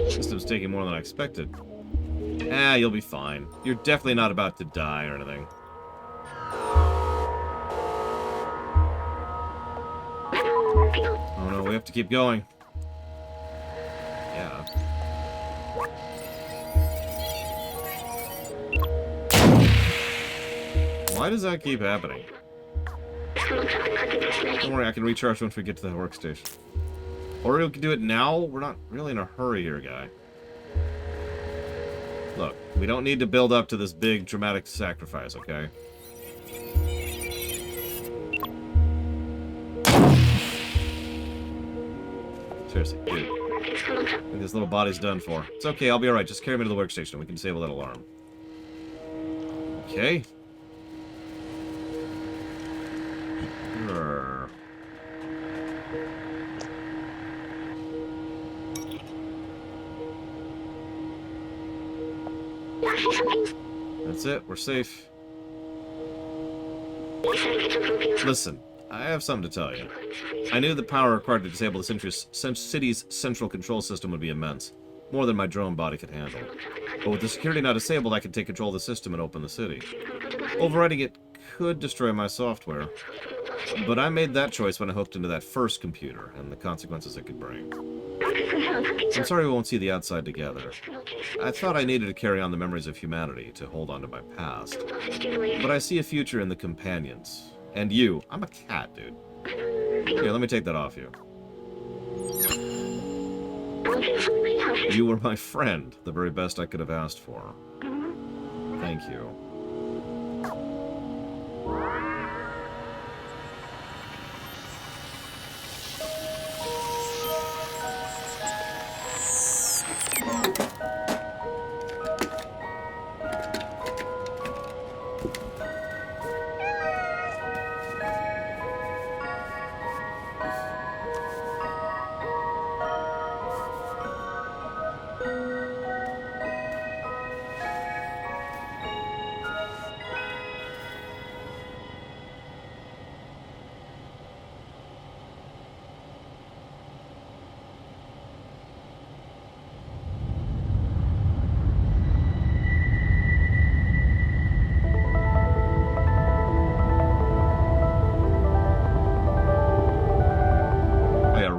System's taking more than I expected. Ah, you'll be fine. You're definitely not about to die or anything. Oh no, we have to keep going. Yeah. Why does that keep happening? Don't worry, I can recharge once we get to the workstation. Or we can do it now? We're not really in a hurry here, guy. Look, we don't need to build up to this big, dramatic sacrifice, okay? Seriously, dude. I think this little body's done for. It's okay, I'll be alright. Just carry me to the workstation. We can disable that alarm. Okay. That's it. We're safe. Listen, I have something to tell you. I knew the power required to disable the city's central control system would be immense. More than my drone body could handle. But with the security now disabled, I could take control of the system and open the city. Overriding it could destroy my software. But I made that choice when I hooked into that first computer, and the consequences it could bring. I'm sorry we won't see the outside together. I thought I needed to carry on the memories of humanity to hold on to my past. But I see a future in the companions. And you. I'm a cat, dude. Here, let me take that off you. You were my friend, the very best I could have asked for. Thank you.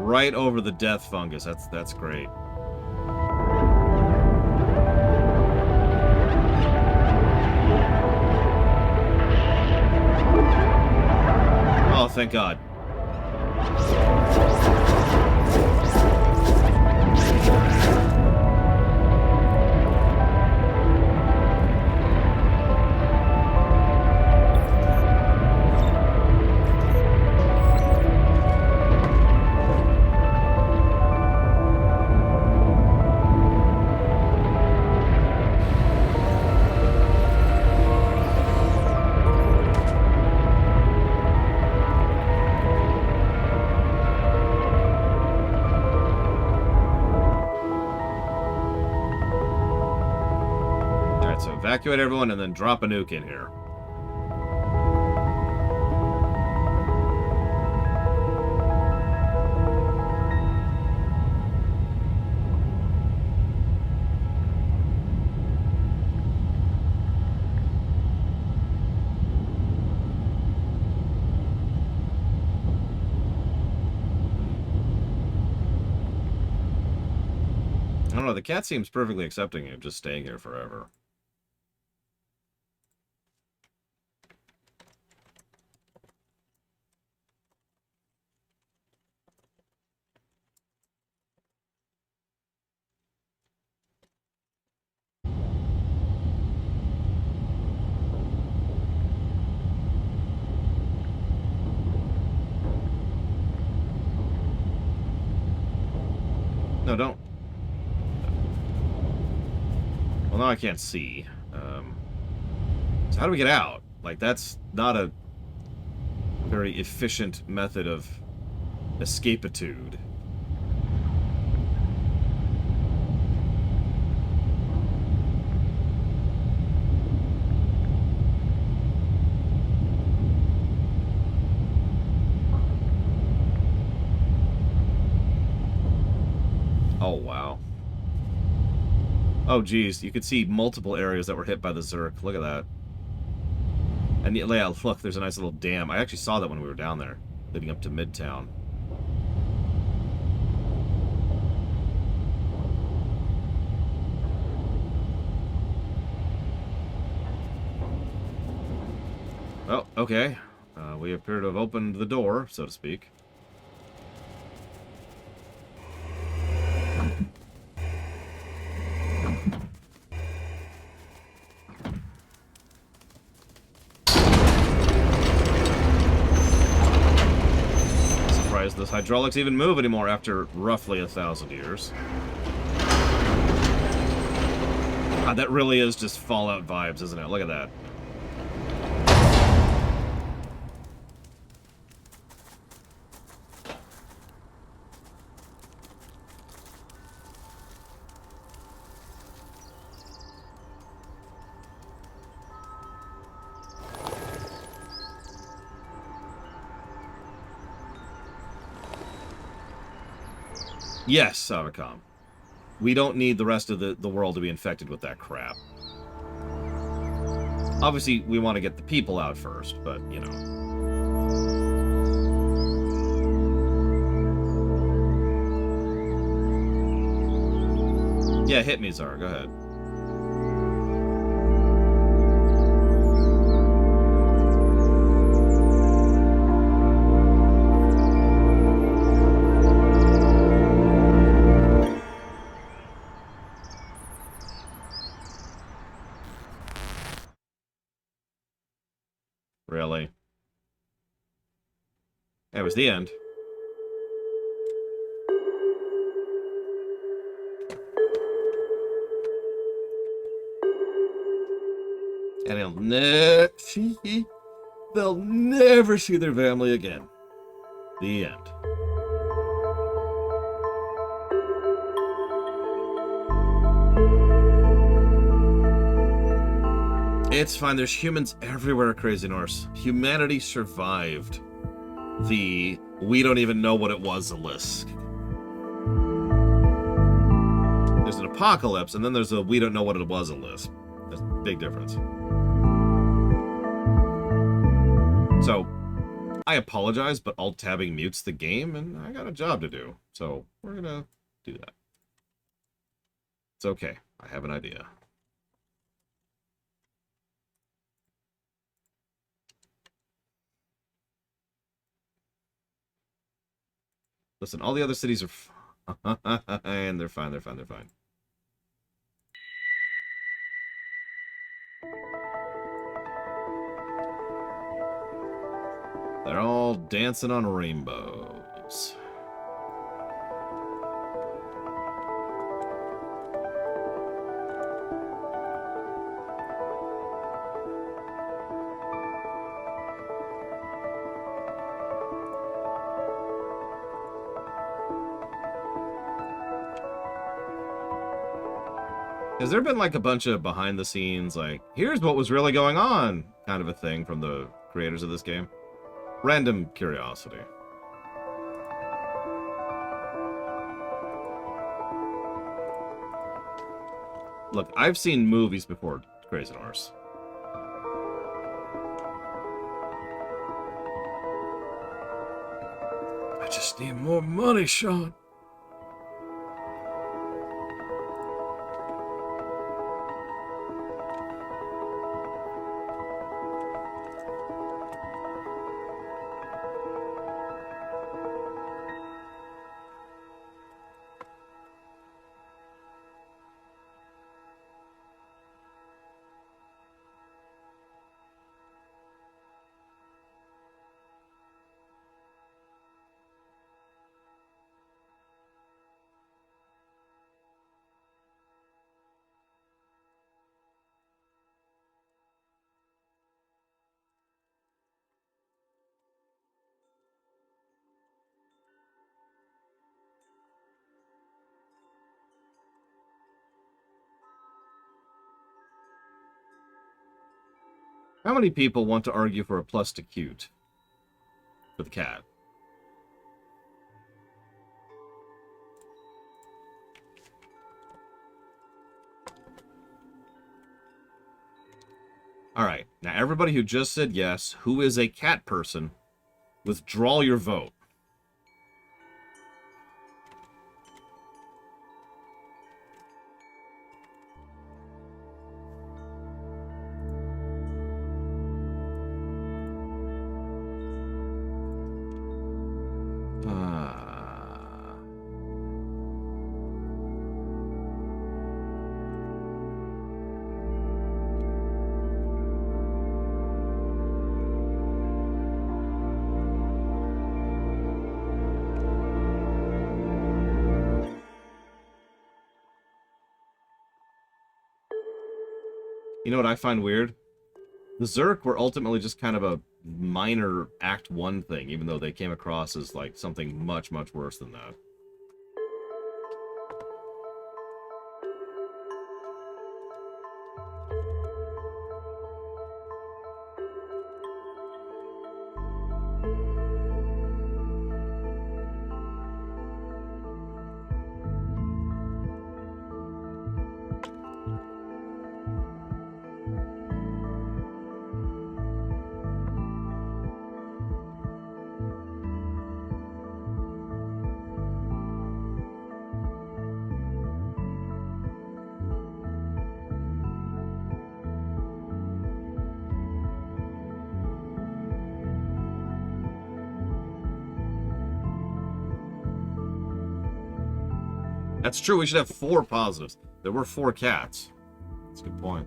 Right over the death fungus. That's great. Oh, thank God. Evacuate everyone and then drop a nuke in here. I don't know, the cat seems perfectly accepting of just staying here forever. No, don't. Well, now I can't see. So how do we get out? Like, that's not a very efficient method of escapitude. Oh, wow. Oh, geez. You could see multiple areas that were hit by the Zerk. Look at that. And yeah, look, there's a nice little dam. I actually saw that when we were down there, leading up to Midtown. Oh, okay. We appear to have opened the door, so to speak. Surprised those hydraulics even move anymore after roughly 1,000 years. God, that really is just Fallout vibes, isn't it? Look at that. Yes, Savacom. We don't need the rest of the world to be infected with that crap. Obviously, we want to get the people out first, but, you know. Yeah, hit me, Zara. Go ahead. Really? That was the end. And they'll never see their family again. The end. It's fine. There's humans everywhere, Crazy Norse. Humanity survived the we don't even know what it was list. There's an apocalypse, and then there's a we don't know what it was list. There's a big difference. So, I apologize, but alt-tabbing mutes the game, and I got a job to do. So, we're gonna do that. It's okay. I have an idea. Listen, all the other cities are and they're fine, they're fine, they're fine. They're all dancing on rainbows. Has there been like a bunch of behind the scenes, like, here's what was really going on kind of a thing from the creators of this game? Random curiosity. Look, I've seen movies before Crazy Norse. I just need more money, Sean. How many people want to argue for a plus to cute for the cat? Alright, now everybody who just said yes, who is a cat person, withdraw your vote. You know what I find weird? The Zerk were ultimately just kind of a minor Act 1 thing, even though they came across as, like, something much, much worse than that. That's true. We should have 4 positives. There were 4 cats. That's a good point.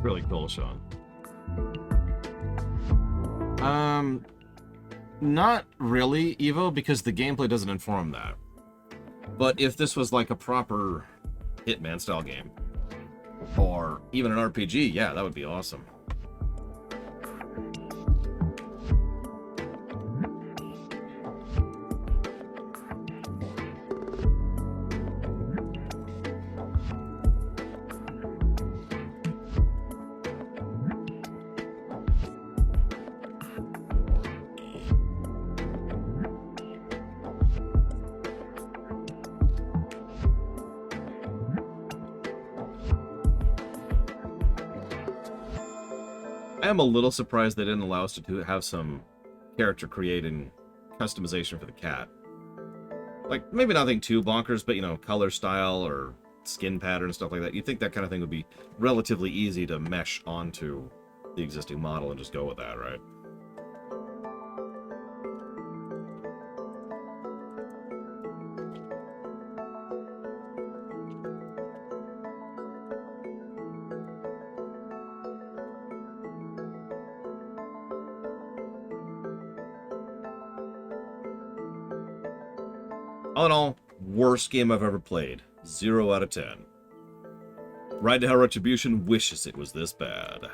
Really cool, Sean. Not really, Evo, because the gameplay doesn't inform that. But if this was like a proper Hitman-style game, or even an RPG, yeah, that would be awesome. I am a little surprised they didn't allow us to have some character creating customization for the cat. Like, maybe nothing too bonkers, but, you know, color style or skin pattern, stuff like that. You'd think that kind of thing would be relatively easy to mesh onto the existing model and just go with that, right? All in all, worst game I've ever played. 0 out of 10. Ride to Hell Retribution wishes it was this bad.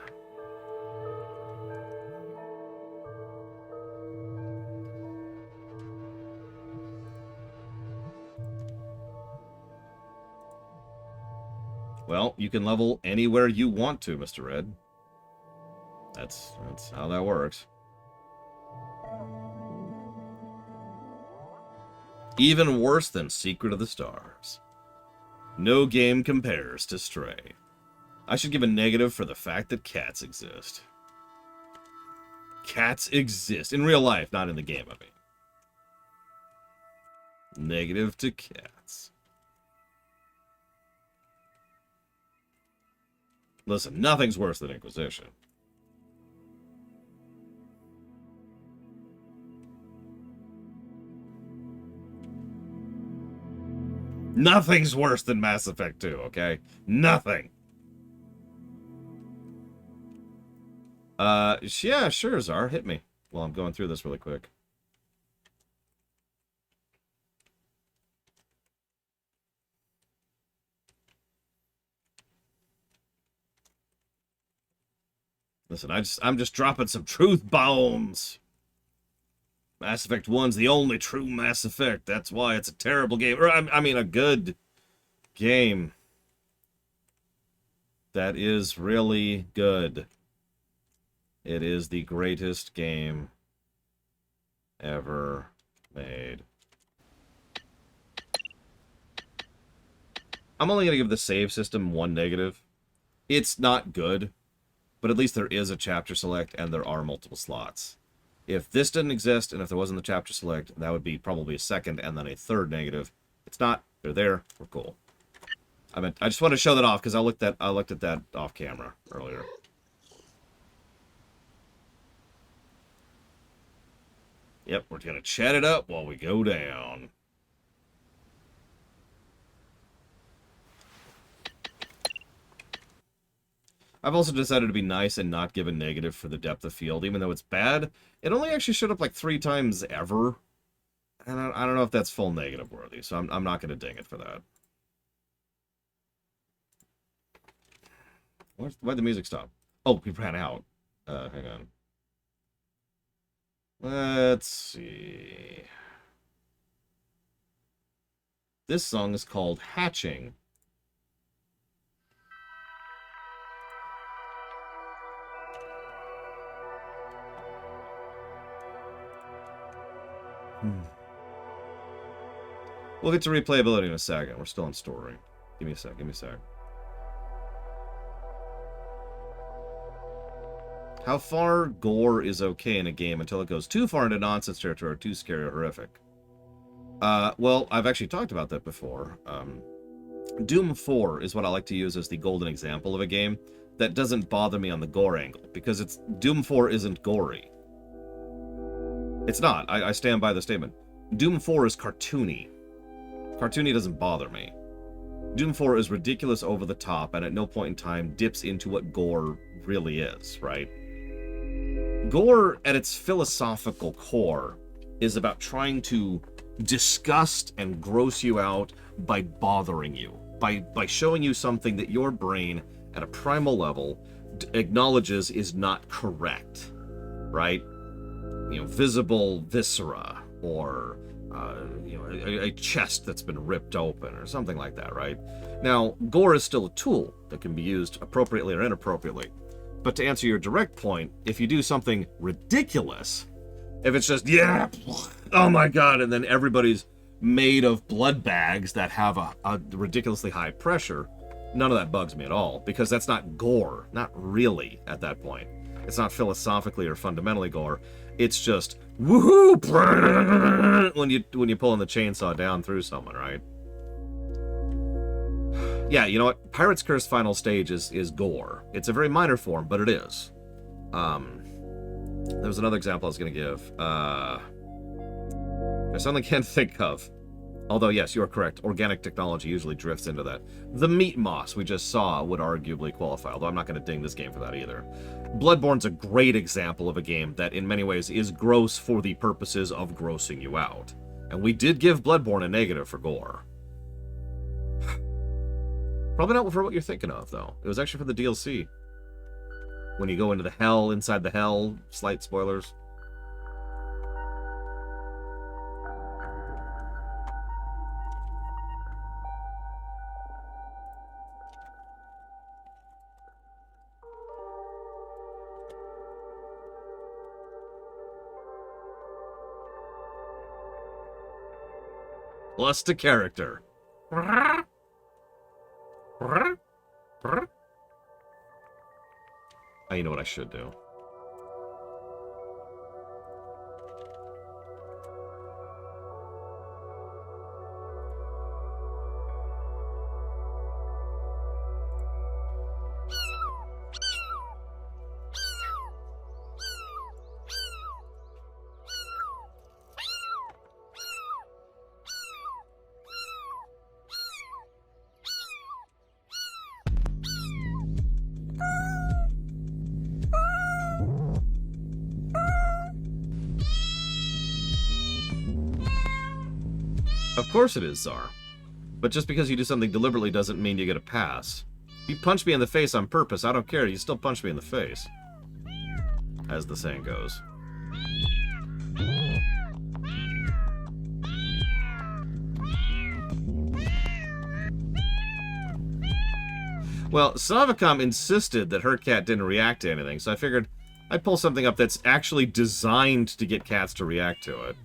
Well, you can level anywhere you want to, Mr. Red. That's how that works. Even worse than Secret of the Stars. No game compares to Stray. I should give a negative for the fact that cats exist. Cats exist. In real life, not in the game, I mean. Negative to cats. Listen, nothing's worse than Inquisition. Nothing's worse than Mass Effect 2, okay? Nothing. Yeah, sure, Czar. Hit me while I'm going through this really quick. Listen, I'm just dropping some truth bombs. Mass Effect 1's the only true Mass Effect. That's why it's a terrible game. Or, I mean, a good game. That is really good. It is the greatest game ever made. I'm only going to give the save system 1 negative. It's not good, but at least there is a chapter select and there are multiple slots. If this didn't exist, and if there wasn't the chapter select, that would be probably a 2nd and then a 3rd negative. It's not. They're there. We're cool. I just want to show that off because I looked at that off camera earlier. Yep, we're gonna chat it up while we go down. I've also decided to be nice and not give a negative for the depth of field, even though it's bad. It only actually showed up like 3 times ever. And I don't know if that's full negative worthy, so I'm not going to ding it for that. Why'd the music stop? Oh, we ran out. Hang on. Let's see. This song is called Hatching. We'll get to replayability in a second. We're still in story. Give me a sec, give me a sec. How far gore is okay in a game until it goes too far into nonsense territory or too scary or horrific? Well, I've actually talked about that before. Doom 4 is what I like to use as the golden example of a game that doesn't bother me on the gore angle, because Doom 4 isn't gory. It's not. I stand by the statement. Doom 4 is cartoony. Cartoony doesn't bother me. Doom 4 is ridiculous, over the top, and at no point in time dips into what gore really is, right? Gore, at its philosophical core, is about trying to disgust and gross you out by bothering you, by showing you something that your brain, at a primal level, acknowledges is not correct, right? You know, visible viscera, or you know, a chest that's been ripped open, or something like that, right? Now, gore is still a tool that can be used appropriately or inappropriately. But to answer your direct point, if you do something ridiculous, if it's just, yeah, oh my god, and then everybody's made of blood bags that have a ridiculously high pressure, none of that bugs me at all, because that's not gore. Not really, at that point. It's not philosophically or fundamentally gore. It's just, woohoo, when you're pulling the chainsaw down through someone, right? Yeah, you know what? Pirate's Curse Final Stage is gore. It's a very minor form, but it is. There was another example I was going to give. I suddenly can't think of. Although, yes, you're correct. Organic technology usually drifts into that. The meat moss we just saw would arguably qualify, although I'm not going to ding this game for that either. Bloodborne's a great example of a game that, in many ways, is gross for the purposes of grossing you out. And we did give Bloodborne a negative for gore. Probably not for what you're thinking of, though. It was actually for the DLC. When you go into the hell, inside the hell, slight spoilers. Plus to character. Oh, you know what I should do? Of course it is, Czar. But just because you do something deliberately doesn't mean you get a pass. If you punch me in the face on purpose, I don't care, you still punch me in the face. As the saying goes. Well, Savicom insisted that her cat didn't react to anything, so I figured I'd pull something up that's actually designed to get cats to react to it.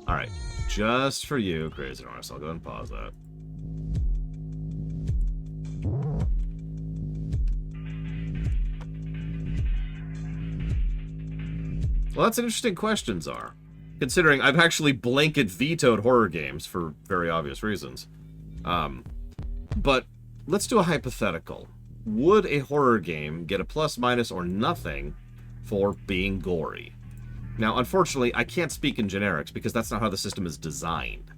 Alright, just for you, Crazy Norris. I'll go and pause that. Well, that's an interesting question, Czar. Considering I've actually blanket vetoed horror games for very obvious reasons. But let's do a hypothetical. Would a horror game get a plus, minus, or nothing for being gory? Now, unfortunately, I can't speak in generics because that's not how the system is designed.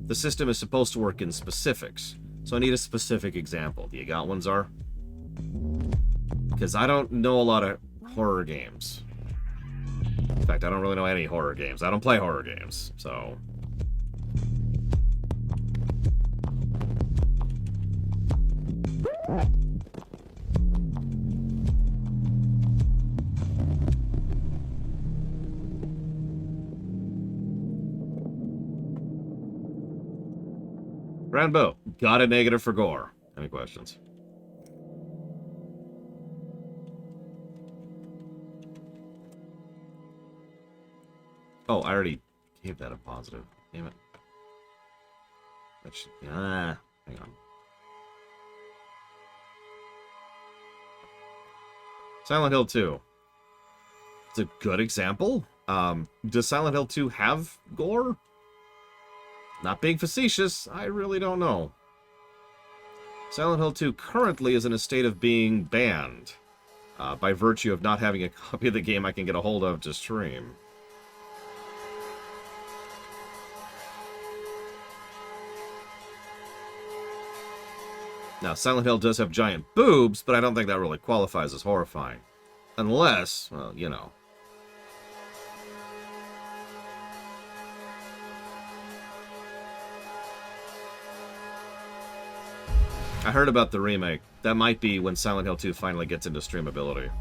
The system is supposed to work in specifics, so I need a specific example. Do you got one, Czar? Because I don't know a lot of horror games. In fact, I don't really know any horror games. I don't play horror games, so... Rambo, got a negative for gore. Any questions? Oh, I already gave that a positive. Damn it. That should, hang on. Silent Hill 2. It's a good example. Does Silent Hill 2 have gore? Not being facetious, I really don't know. Silent Hill 2 currently is in a state of being banned, by virtue of not having a copy of the game I can get a hold of to stream. Now, Silent Hill does have giant boobs, but I don't think that really qualifies as horrifying. Unless, well, you know. I heard about the remake. That might be when Silent Hill 2 finally gets into streamability.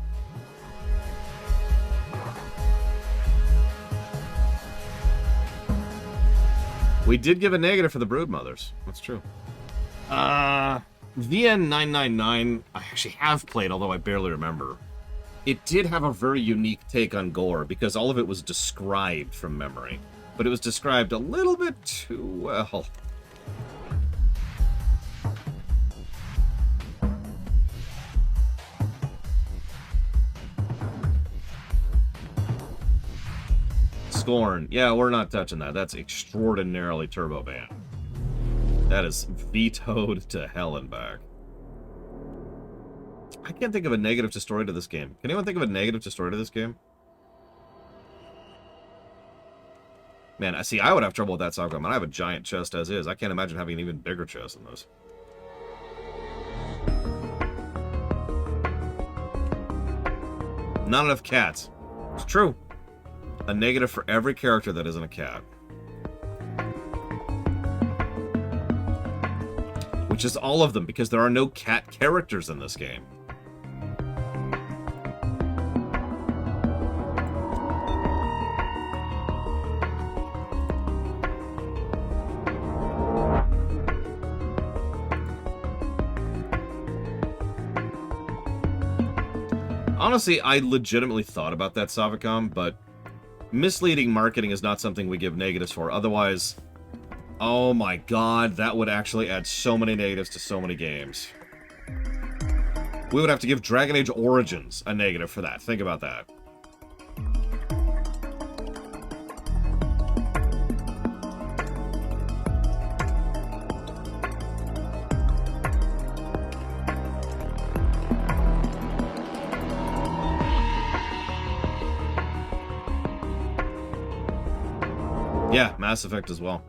We did give a negative for the Broodmothers. That's true. VN999, I actually have played, although I barely remember. It did have a very unique take on gore, because all of it was described from memory. But it was described a little bit too well. Scorn. Yeah, we're not touching that. That's extraordinarily turbo banned. That is vetoed to hell and back. I can't think of a negative to story to this game. Can anyone think of a negative to story to this game? Man, I see, I would have trouble with that Saga. I have a giant chest as is. I can't imagine having an even bigger chest than this. Not enough cats. It's true. A negative for every character that isn't a cat. Which is all of them, because there are no cat characters in this game. Honestly, I legitimately thought about that, Savicom, but misleading marketing is not something we give negatives for. Otherwise, oh my god, that would actually add so many negatives to so many games. We would have to give Dragon Age Origins a negative for that. Think about that. Yeah, Mass Effect as well.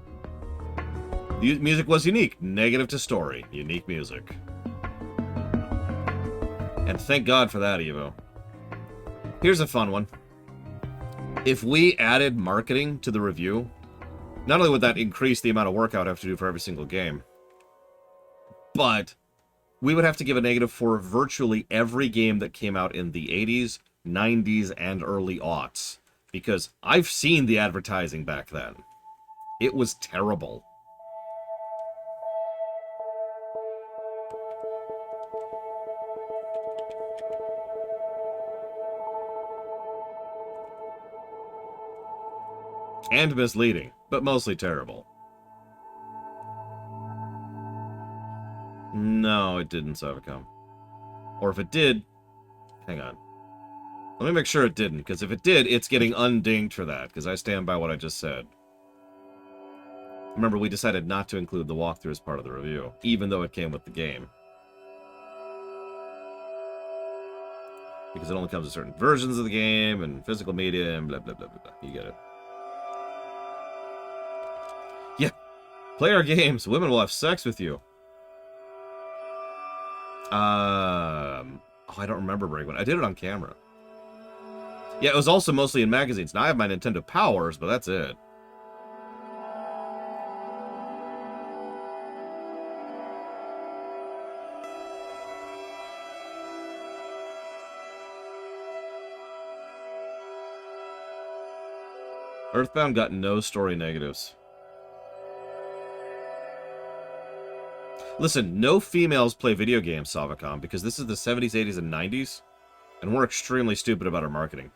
The music was unique. Negative to story. Unique music. And thank God for that, Evo. Here's a fun one. If we added marketing to the review, not only would that increase the amount of work I would have to do for every single game, but we would have to give a negative for virtually every game that came out in the 80s, 90s, and early aughts. Because I've seen the advertising back then. It was terrible. And misleading, but mostly terrible. No, it didn't, Savicom. Or if it did, hang on. Let me make sure it didn't, because if it did, it's getting undinged for that, because I stand by what I just said. Remember, we decided not to include the walkthrough as part of the review, even though it came with the game. Because it only comes with certain versions of the game, and physical media, and blah, blah, blah, blah, blah. You get it. Yeah. Play our games. Women will have sex with you. Oh, I don't remember Breakpoint. I did it on camera. Yeah, it was also mostly in magazines. Now I have my Nintendo Powers, but that's it. Earthbound got no story negatives. Listen, no females play video games, Savacom, because this is the 70s, 80s, and 90s, and we're extremely stupid about our marketing.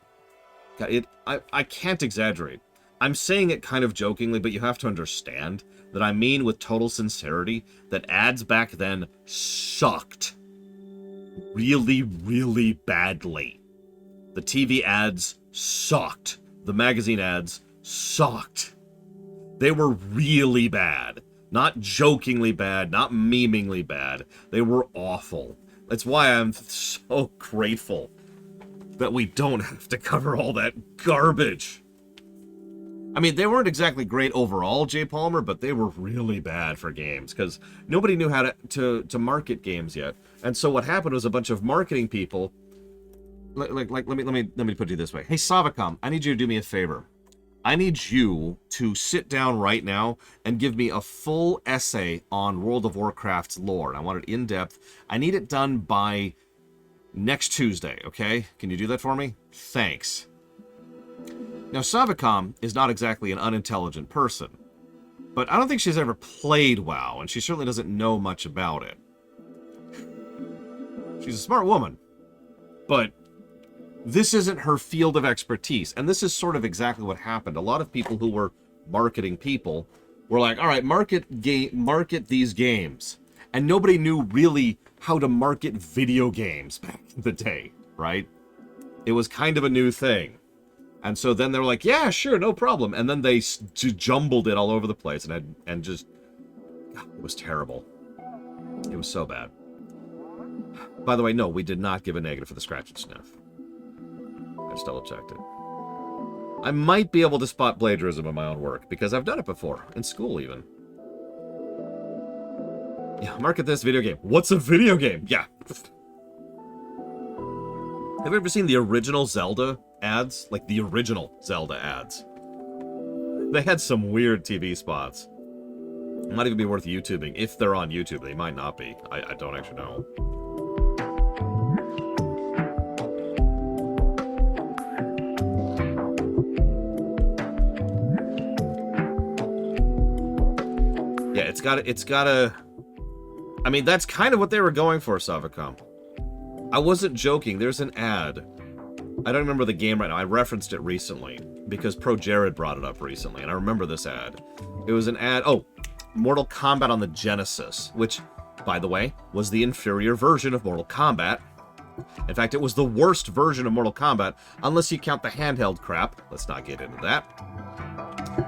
I can't exaggerate. I'm saying it kind of jokingly, but you have to understand that I mean with total sincerity that ads back then sucked. Really, really badly. The TV ads sucked. The magazine ads sucked. They were really bad. Not jokingly bad, not memingly bad. They were awful. That's why I'm so grateful that we don't have to cover all that garbage. I mean, they weren't exactly great overall, Jay Palmer, but they were really bad for games because nobody knew how to market games yet. And so what happened was a bunch of marketing people. Let me put it this way. Hey, Savacom, I need you to do me a favor. I need you to sit down right now and give me a full essay on World of Warcraft's lore. I want it in depth. I need it done by next Tuesday, okay? Can you do that for me? Thanks. Now, Savacom is not exactly an unintelligent person, but I don't think she's ever played WoW, and she certainly doesn't know much about it. She's a smart woman, but this isn't her field of expertise, and this is sort of exactly what happened. A lot of people who were marketing people were like, all right, market these games. And nobody knew really how to market video games back in the day, right? It was kind of a new thing. And so then they were like, yeah, sure, no problem. And then they jumbled it all over the place and just, it was terrible. It was so bad. By the way, no, we did not give a negative for the scratch and sniff. I just double checked it. I might be able to spot plagiarism in my own work because I've done it before, in school even. Yeah, market this video game. What's a video game? Yeah. Have you ever seen the original Zelda ads? Like the original Zelda ads. They had some weird TV spots. It might even be worth YouTubing. If they're on YouTube, they might not be. I don't actually know. Yeah, it's gotta... I mean, that's kind of what they were going for, Savacom. I wasn't joking. There's an ad. I don't remember the game right now. I referenced it recently because Pro Jared brought it up recently, and I remember this ad. It was an ad... Oh, Mortal Kombat on the Genesis, which, by the way, was the inferior version of Mortal Kombat. In fact, it was the worst version of Mortal Kombat, unless you count the handheld crap. Let's not get into that.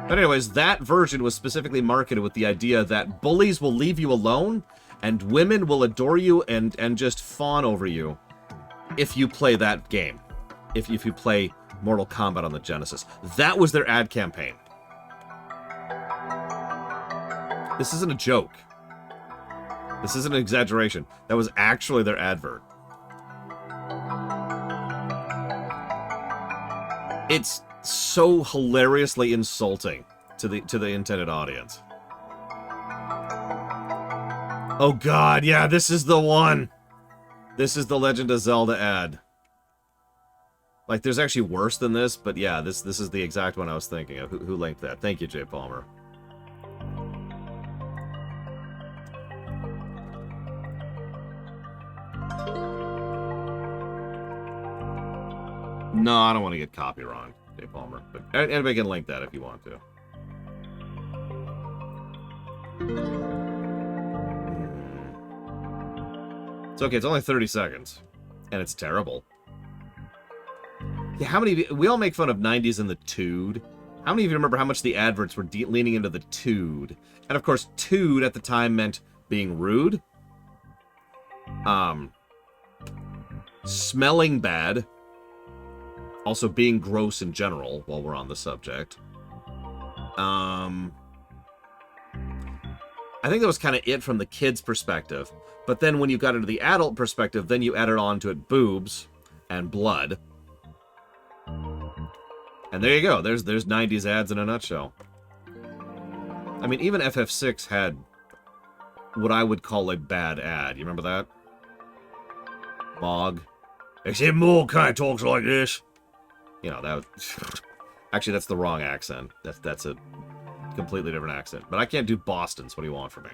But anyways, that version was specifically marketed with the idea that bullies will leave you alone, and women will adore you and just fawn over you if you play that game. If you play Mortal Kombat on the Genesis. That was their ad campaign. This isn't a joke. This isn't an exaggeration. That was actually their advert. It's so hilariously insulting to the intended audience. Oh god, yeah, this is the one! This is the Legend of Zelda ad. Like, there's actually worse than this, but yeah, this is the exact one I was thinking of. Who linked that? Thank you, Jay Palmer. No, I don't want to get copy wrong, Jay Palmer. But anybody can link that if you want to. It's okay, it's only 30 seconds. And it's terrible. Yeah, how many of you... We all make fun of 90s and the Tood. How many of you remember how much the adverts were leaning into the Tood? And of course, Tood at the time meant being rude. Smelling bad. Also being gross in general, while we're on the subject. I think that was kind of it from the kid's perspective. But then when you got into the adult perspective, then you added on to it boobs and blood. And there you go. There's 90s ads in a nutshell. I mean, even FF6 had what I would call a bad ad. You remember that? Mog. Except Mog kind of talks like this. You know, that was... Actually, that's the wrong accent. That's a completely different accent. But I can't do Boston, so what do you want from me?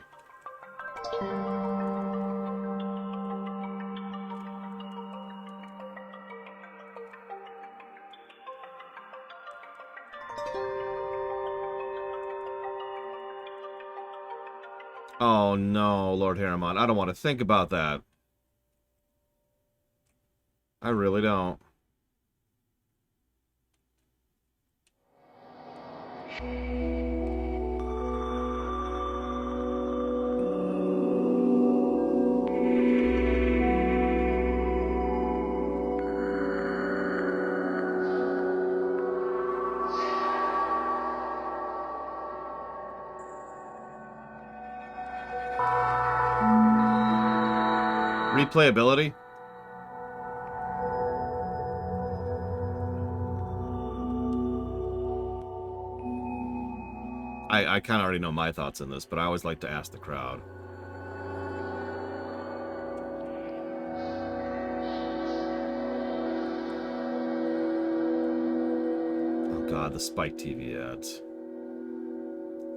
Oh no, Lord Harriman. I don't want to think about that. I really don't. Replayability? I kind of already know my thoughts on this, but I always like to ask the crowd. Oh god, the Spike TV ads.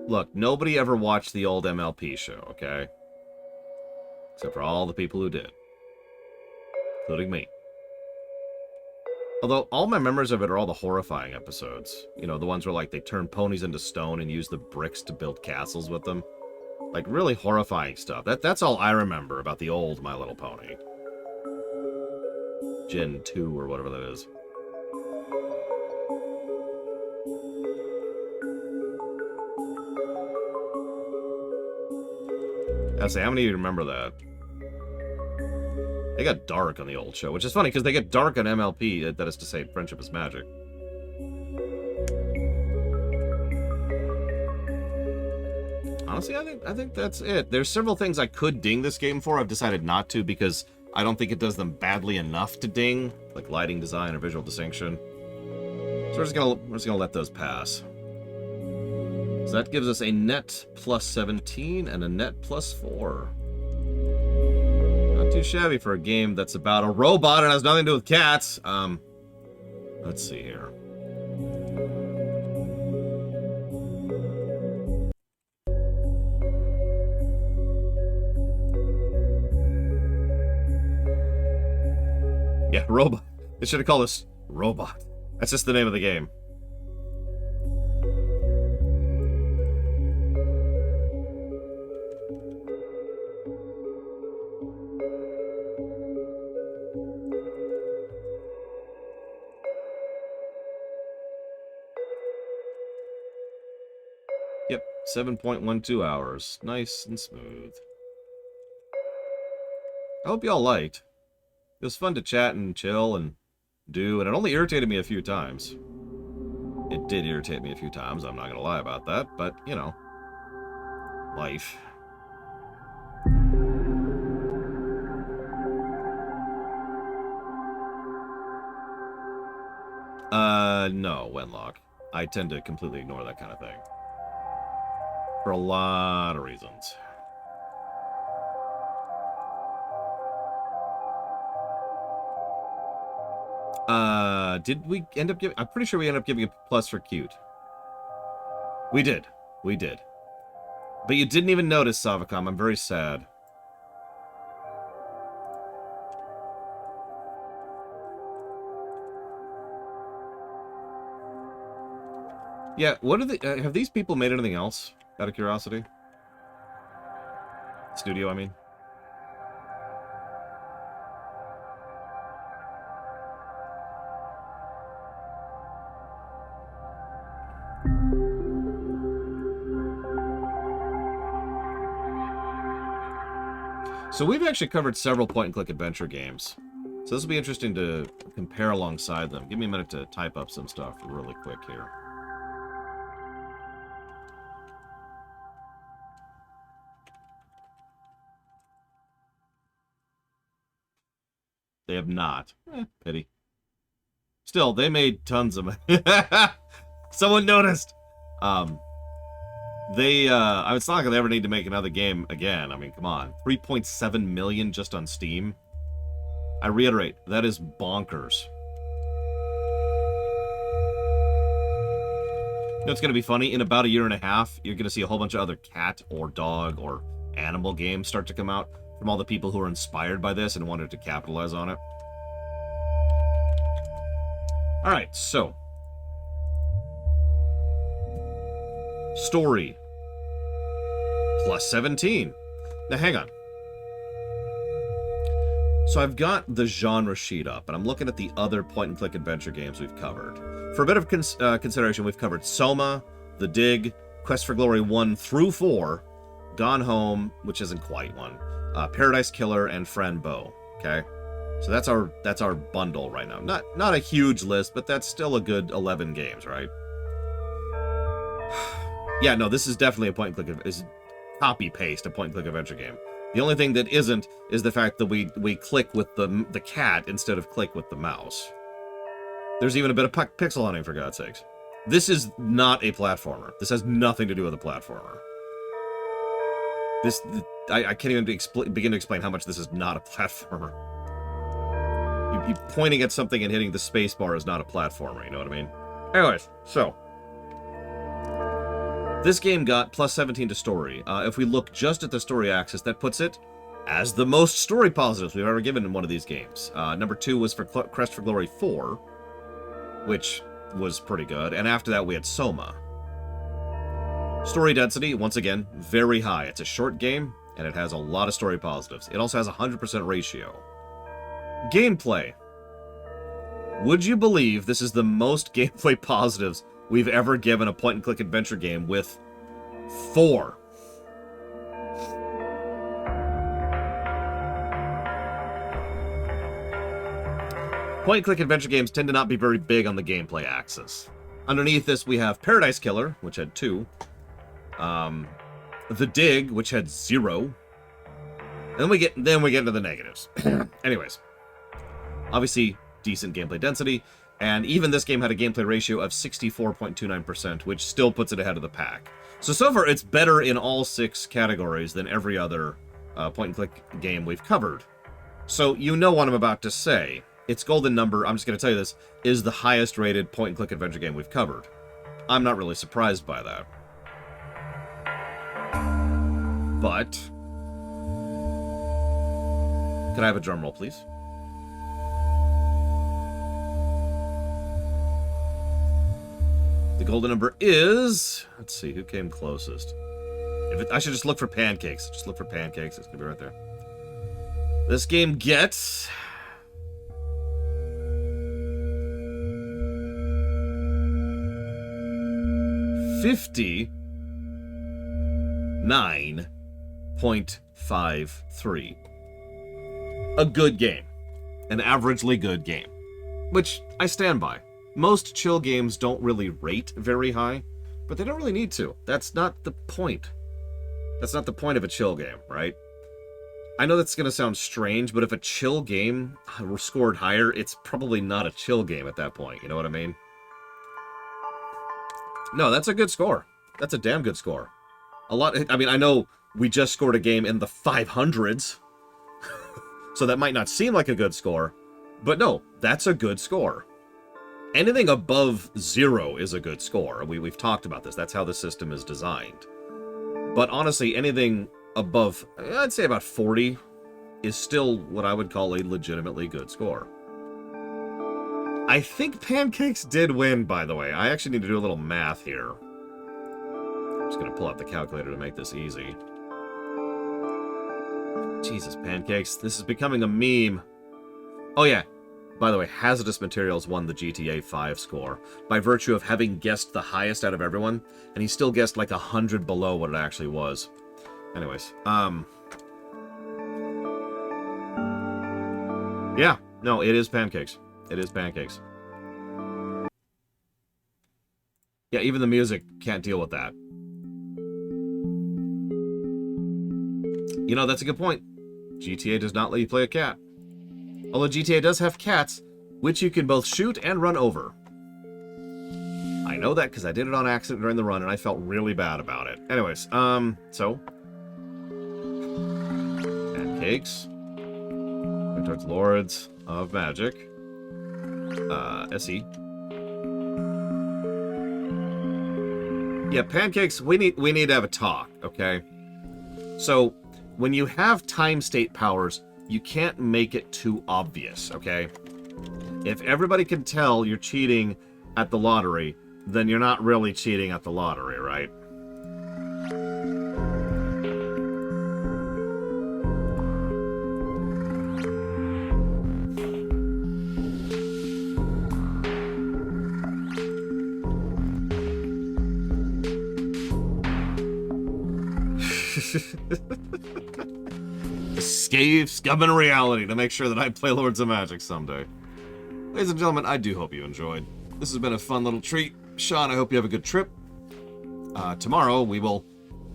Look, nobody ever watched the old MLP show, okay? Except for all the people who did. Including me. Although, all my memories of it are all the horrifying episodes. You know, the ones where, like, they turn ponies into stone and use the bricks to build castles with them. Like, really horrifying stuff. That's all I remember about the old My Little Pony. Gen 2 or whatever that is. I say, how many of you remember that? They got dark on the old show, which is funny because they get dark on MLP, that is to say, Friendship is Magic. Honestly, I think that's it. There's several things I could ding this game for. I've decided not to because I don't think it does them badly enough to ding, like lighting design or visual distinction. So we're just gonna let those pass. So that gives us a net plus 17 and a net plus 4. Not too shabby for a game that's about a robot and has nothing to do with cats. Let's see here. Yeah, robot. They should have called this Robot. That's just the name of the game. Yep, 7.12 hours. Nice and smooth. I hope y'all liked. It was fun to chat and chill and do, and it only irritated me a few times. It did irritate me a few times, I'm not gonna lie about that, but, you know, life. No, Wenlock. I tend to completely ignore that kind of thing. For a lot of reasons. Did we end up giving... I'm pretty sure we ended up giving a plus for cute. We did. We did. But you didn't even notice, Savacom. I'm very sad. Yeah, what are the... have these people made anything else? Out of curiosity? Studio, I mean. So we've actually covered several point-and-click adventure games. So this will be interesting to compare alongside them. Give me a minute to type up some stuff really quick here. They have not. Pity. Still, they made tons of money. Someone noticed. It's not like they ever need to make another game again. I mean, come on. 3.7 million just on Steam. I reiterate, that is bonkers. You know, it's going to be funny. In about a year and a half, you're going to see a whole bunch of other cat or dog or animal games start to come out from all the people who are inspired by this and wanted to capitalize on it. Alright, so Story. Plus 17. Now, hang on. So I've got the genre sheet up, and I'm looking at the other point-and-click adventure games we've covered. For a bit of consideration, we've covered Soma, The Dig, Quest for Glory 1 through 4, Gone Home, which isn't quite one, Paradise Killer, and Fran Bow. Okay, so that's our bundle right now. Not a huge list, but that's still a good 11 games, right? Yeah, no, this is definitely a point-and-click. Is copy-paste a point-and-click adventure game. The only thing that isn't is the fact that we click with the cat instead of click with the mouse. There's even a bit of pixel hunting, for God's sakes. This is not a platformer. This has nothing to do with a platformer. I can't even begin to explain how much this is not a platformer. You pointing at something and hitting the space bar is not a platformer, you know what I mean? Anyways, so this game got plus 17 to story. If we look just at the story axis, that puts it as the most story positives we've ever given in one of these games. Number 2 was for Quest for Glory 4, which was pretty good. And after that, we had Soma. Story density, once again, very high. It's a short game, and it has a lot of story positives. It also has a 100% ratio. Gameplay. Would you believe this is the most gameplay positives we've ever given a point-and-click adventure game with 4? Point-and-click adventure games tend to not be very big on the gameplay axis. Underneath this, we have Paradise Killer, which had 2. The Dig, which had 0. And then we get into the negatives. Anyways, obviously decent gameplay density, and even this game had a gameplay ratio of 64.29%, which still puts it ahead of the pack. So far, it's better in all 6 categories than every other point-and-click game we've covered. So you know what I'm about to say. Its golden number, I'm just going to tell you this, is the highest rated point-and-click adventure game we've covered. I'm not really surprised by that. But can I have a drum roll, please? The golden number is... Let's see, who came closest? I should just look for pancakes. Just look for pancakes. It's going to be right there. This game gets... $59.53. A good game. An averagely good game. Which I stand by. Most chill games don't really rate very high, but they don't really need to. That's not the point. That's not the point of a chill game, right? I know that's going to sound strange, but if a chill game scored higher, it's probably not a chill game at that point. You know what I mean? No, that's a good score. That's a damn good score. I mean, I know we just scored a game in the 500s, so that might not seem like a good score, but no, that's a good score. Anything above 0 is a good score. We've talked about this. That's how the system is designed. But honestly, anything above, I'd say about 40, is still what I would call a legitimately good score. I think Pancakes did win, by the way. I actually need to do a little math here. I'm just going to pull out the calculator to make this easy. Jesus, Pancakes. This is becoming a meme. Oh, yeah. By the way, Hazardous Materials won the GTA 5 score by virtue of having guessed the highest out of everyone, and he still guessed like 100 below what it actually was. Anyways, yeah, no, it is Pancakes. It is Pancakes. Yeah, even the music can't deal with that. You know, that's a good point. GTA does not let you play a cat. Although GTA does have cats, which you can both shoot and run over. I know that because I did it on accident during the run, and I felt really bad about it. Anyways, so... Pancakes. Going towards Lords of Magic. SE. Yeah, Pancakes, we need to have a talk, okay? So, when you have time state powers, you can't make it too obvious, okay? If everybody can tell you're cheating at the lottery, then you're not really cheating at the lottery, right? Scumming reality to make sure that I play Lords of Magic someday. Ladies and gentlemen, I do hope you enjoyed. This has been a fun little treat. Sean, I hope you have a good trip. Tomorrow, we will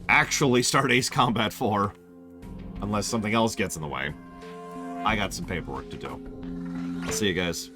actually start Ace Combat 4. Unless something else gets in the way. I got some paperwork to do. I'll see you guys.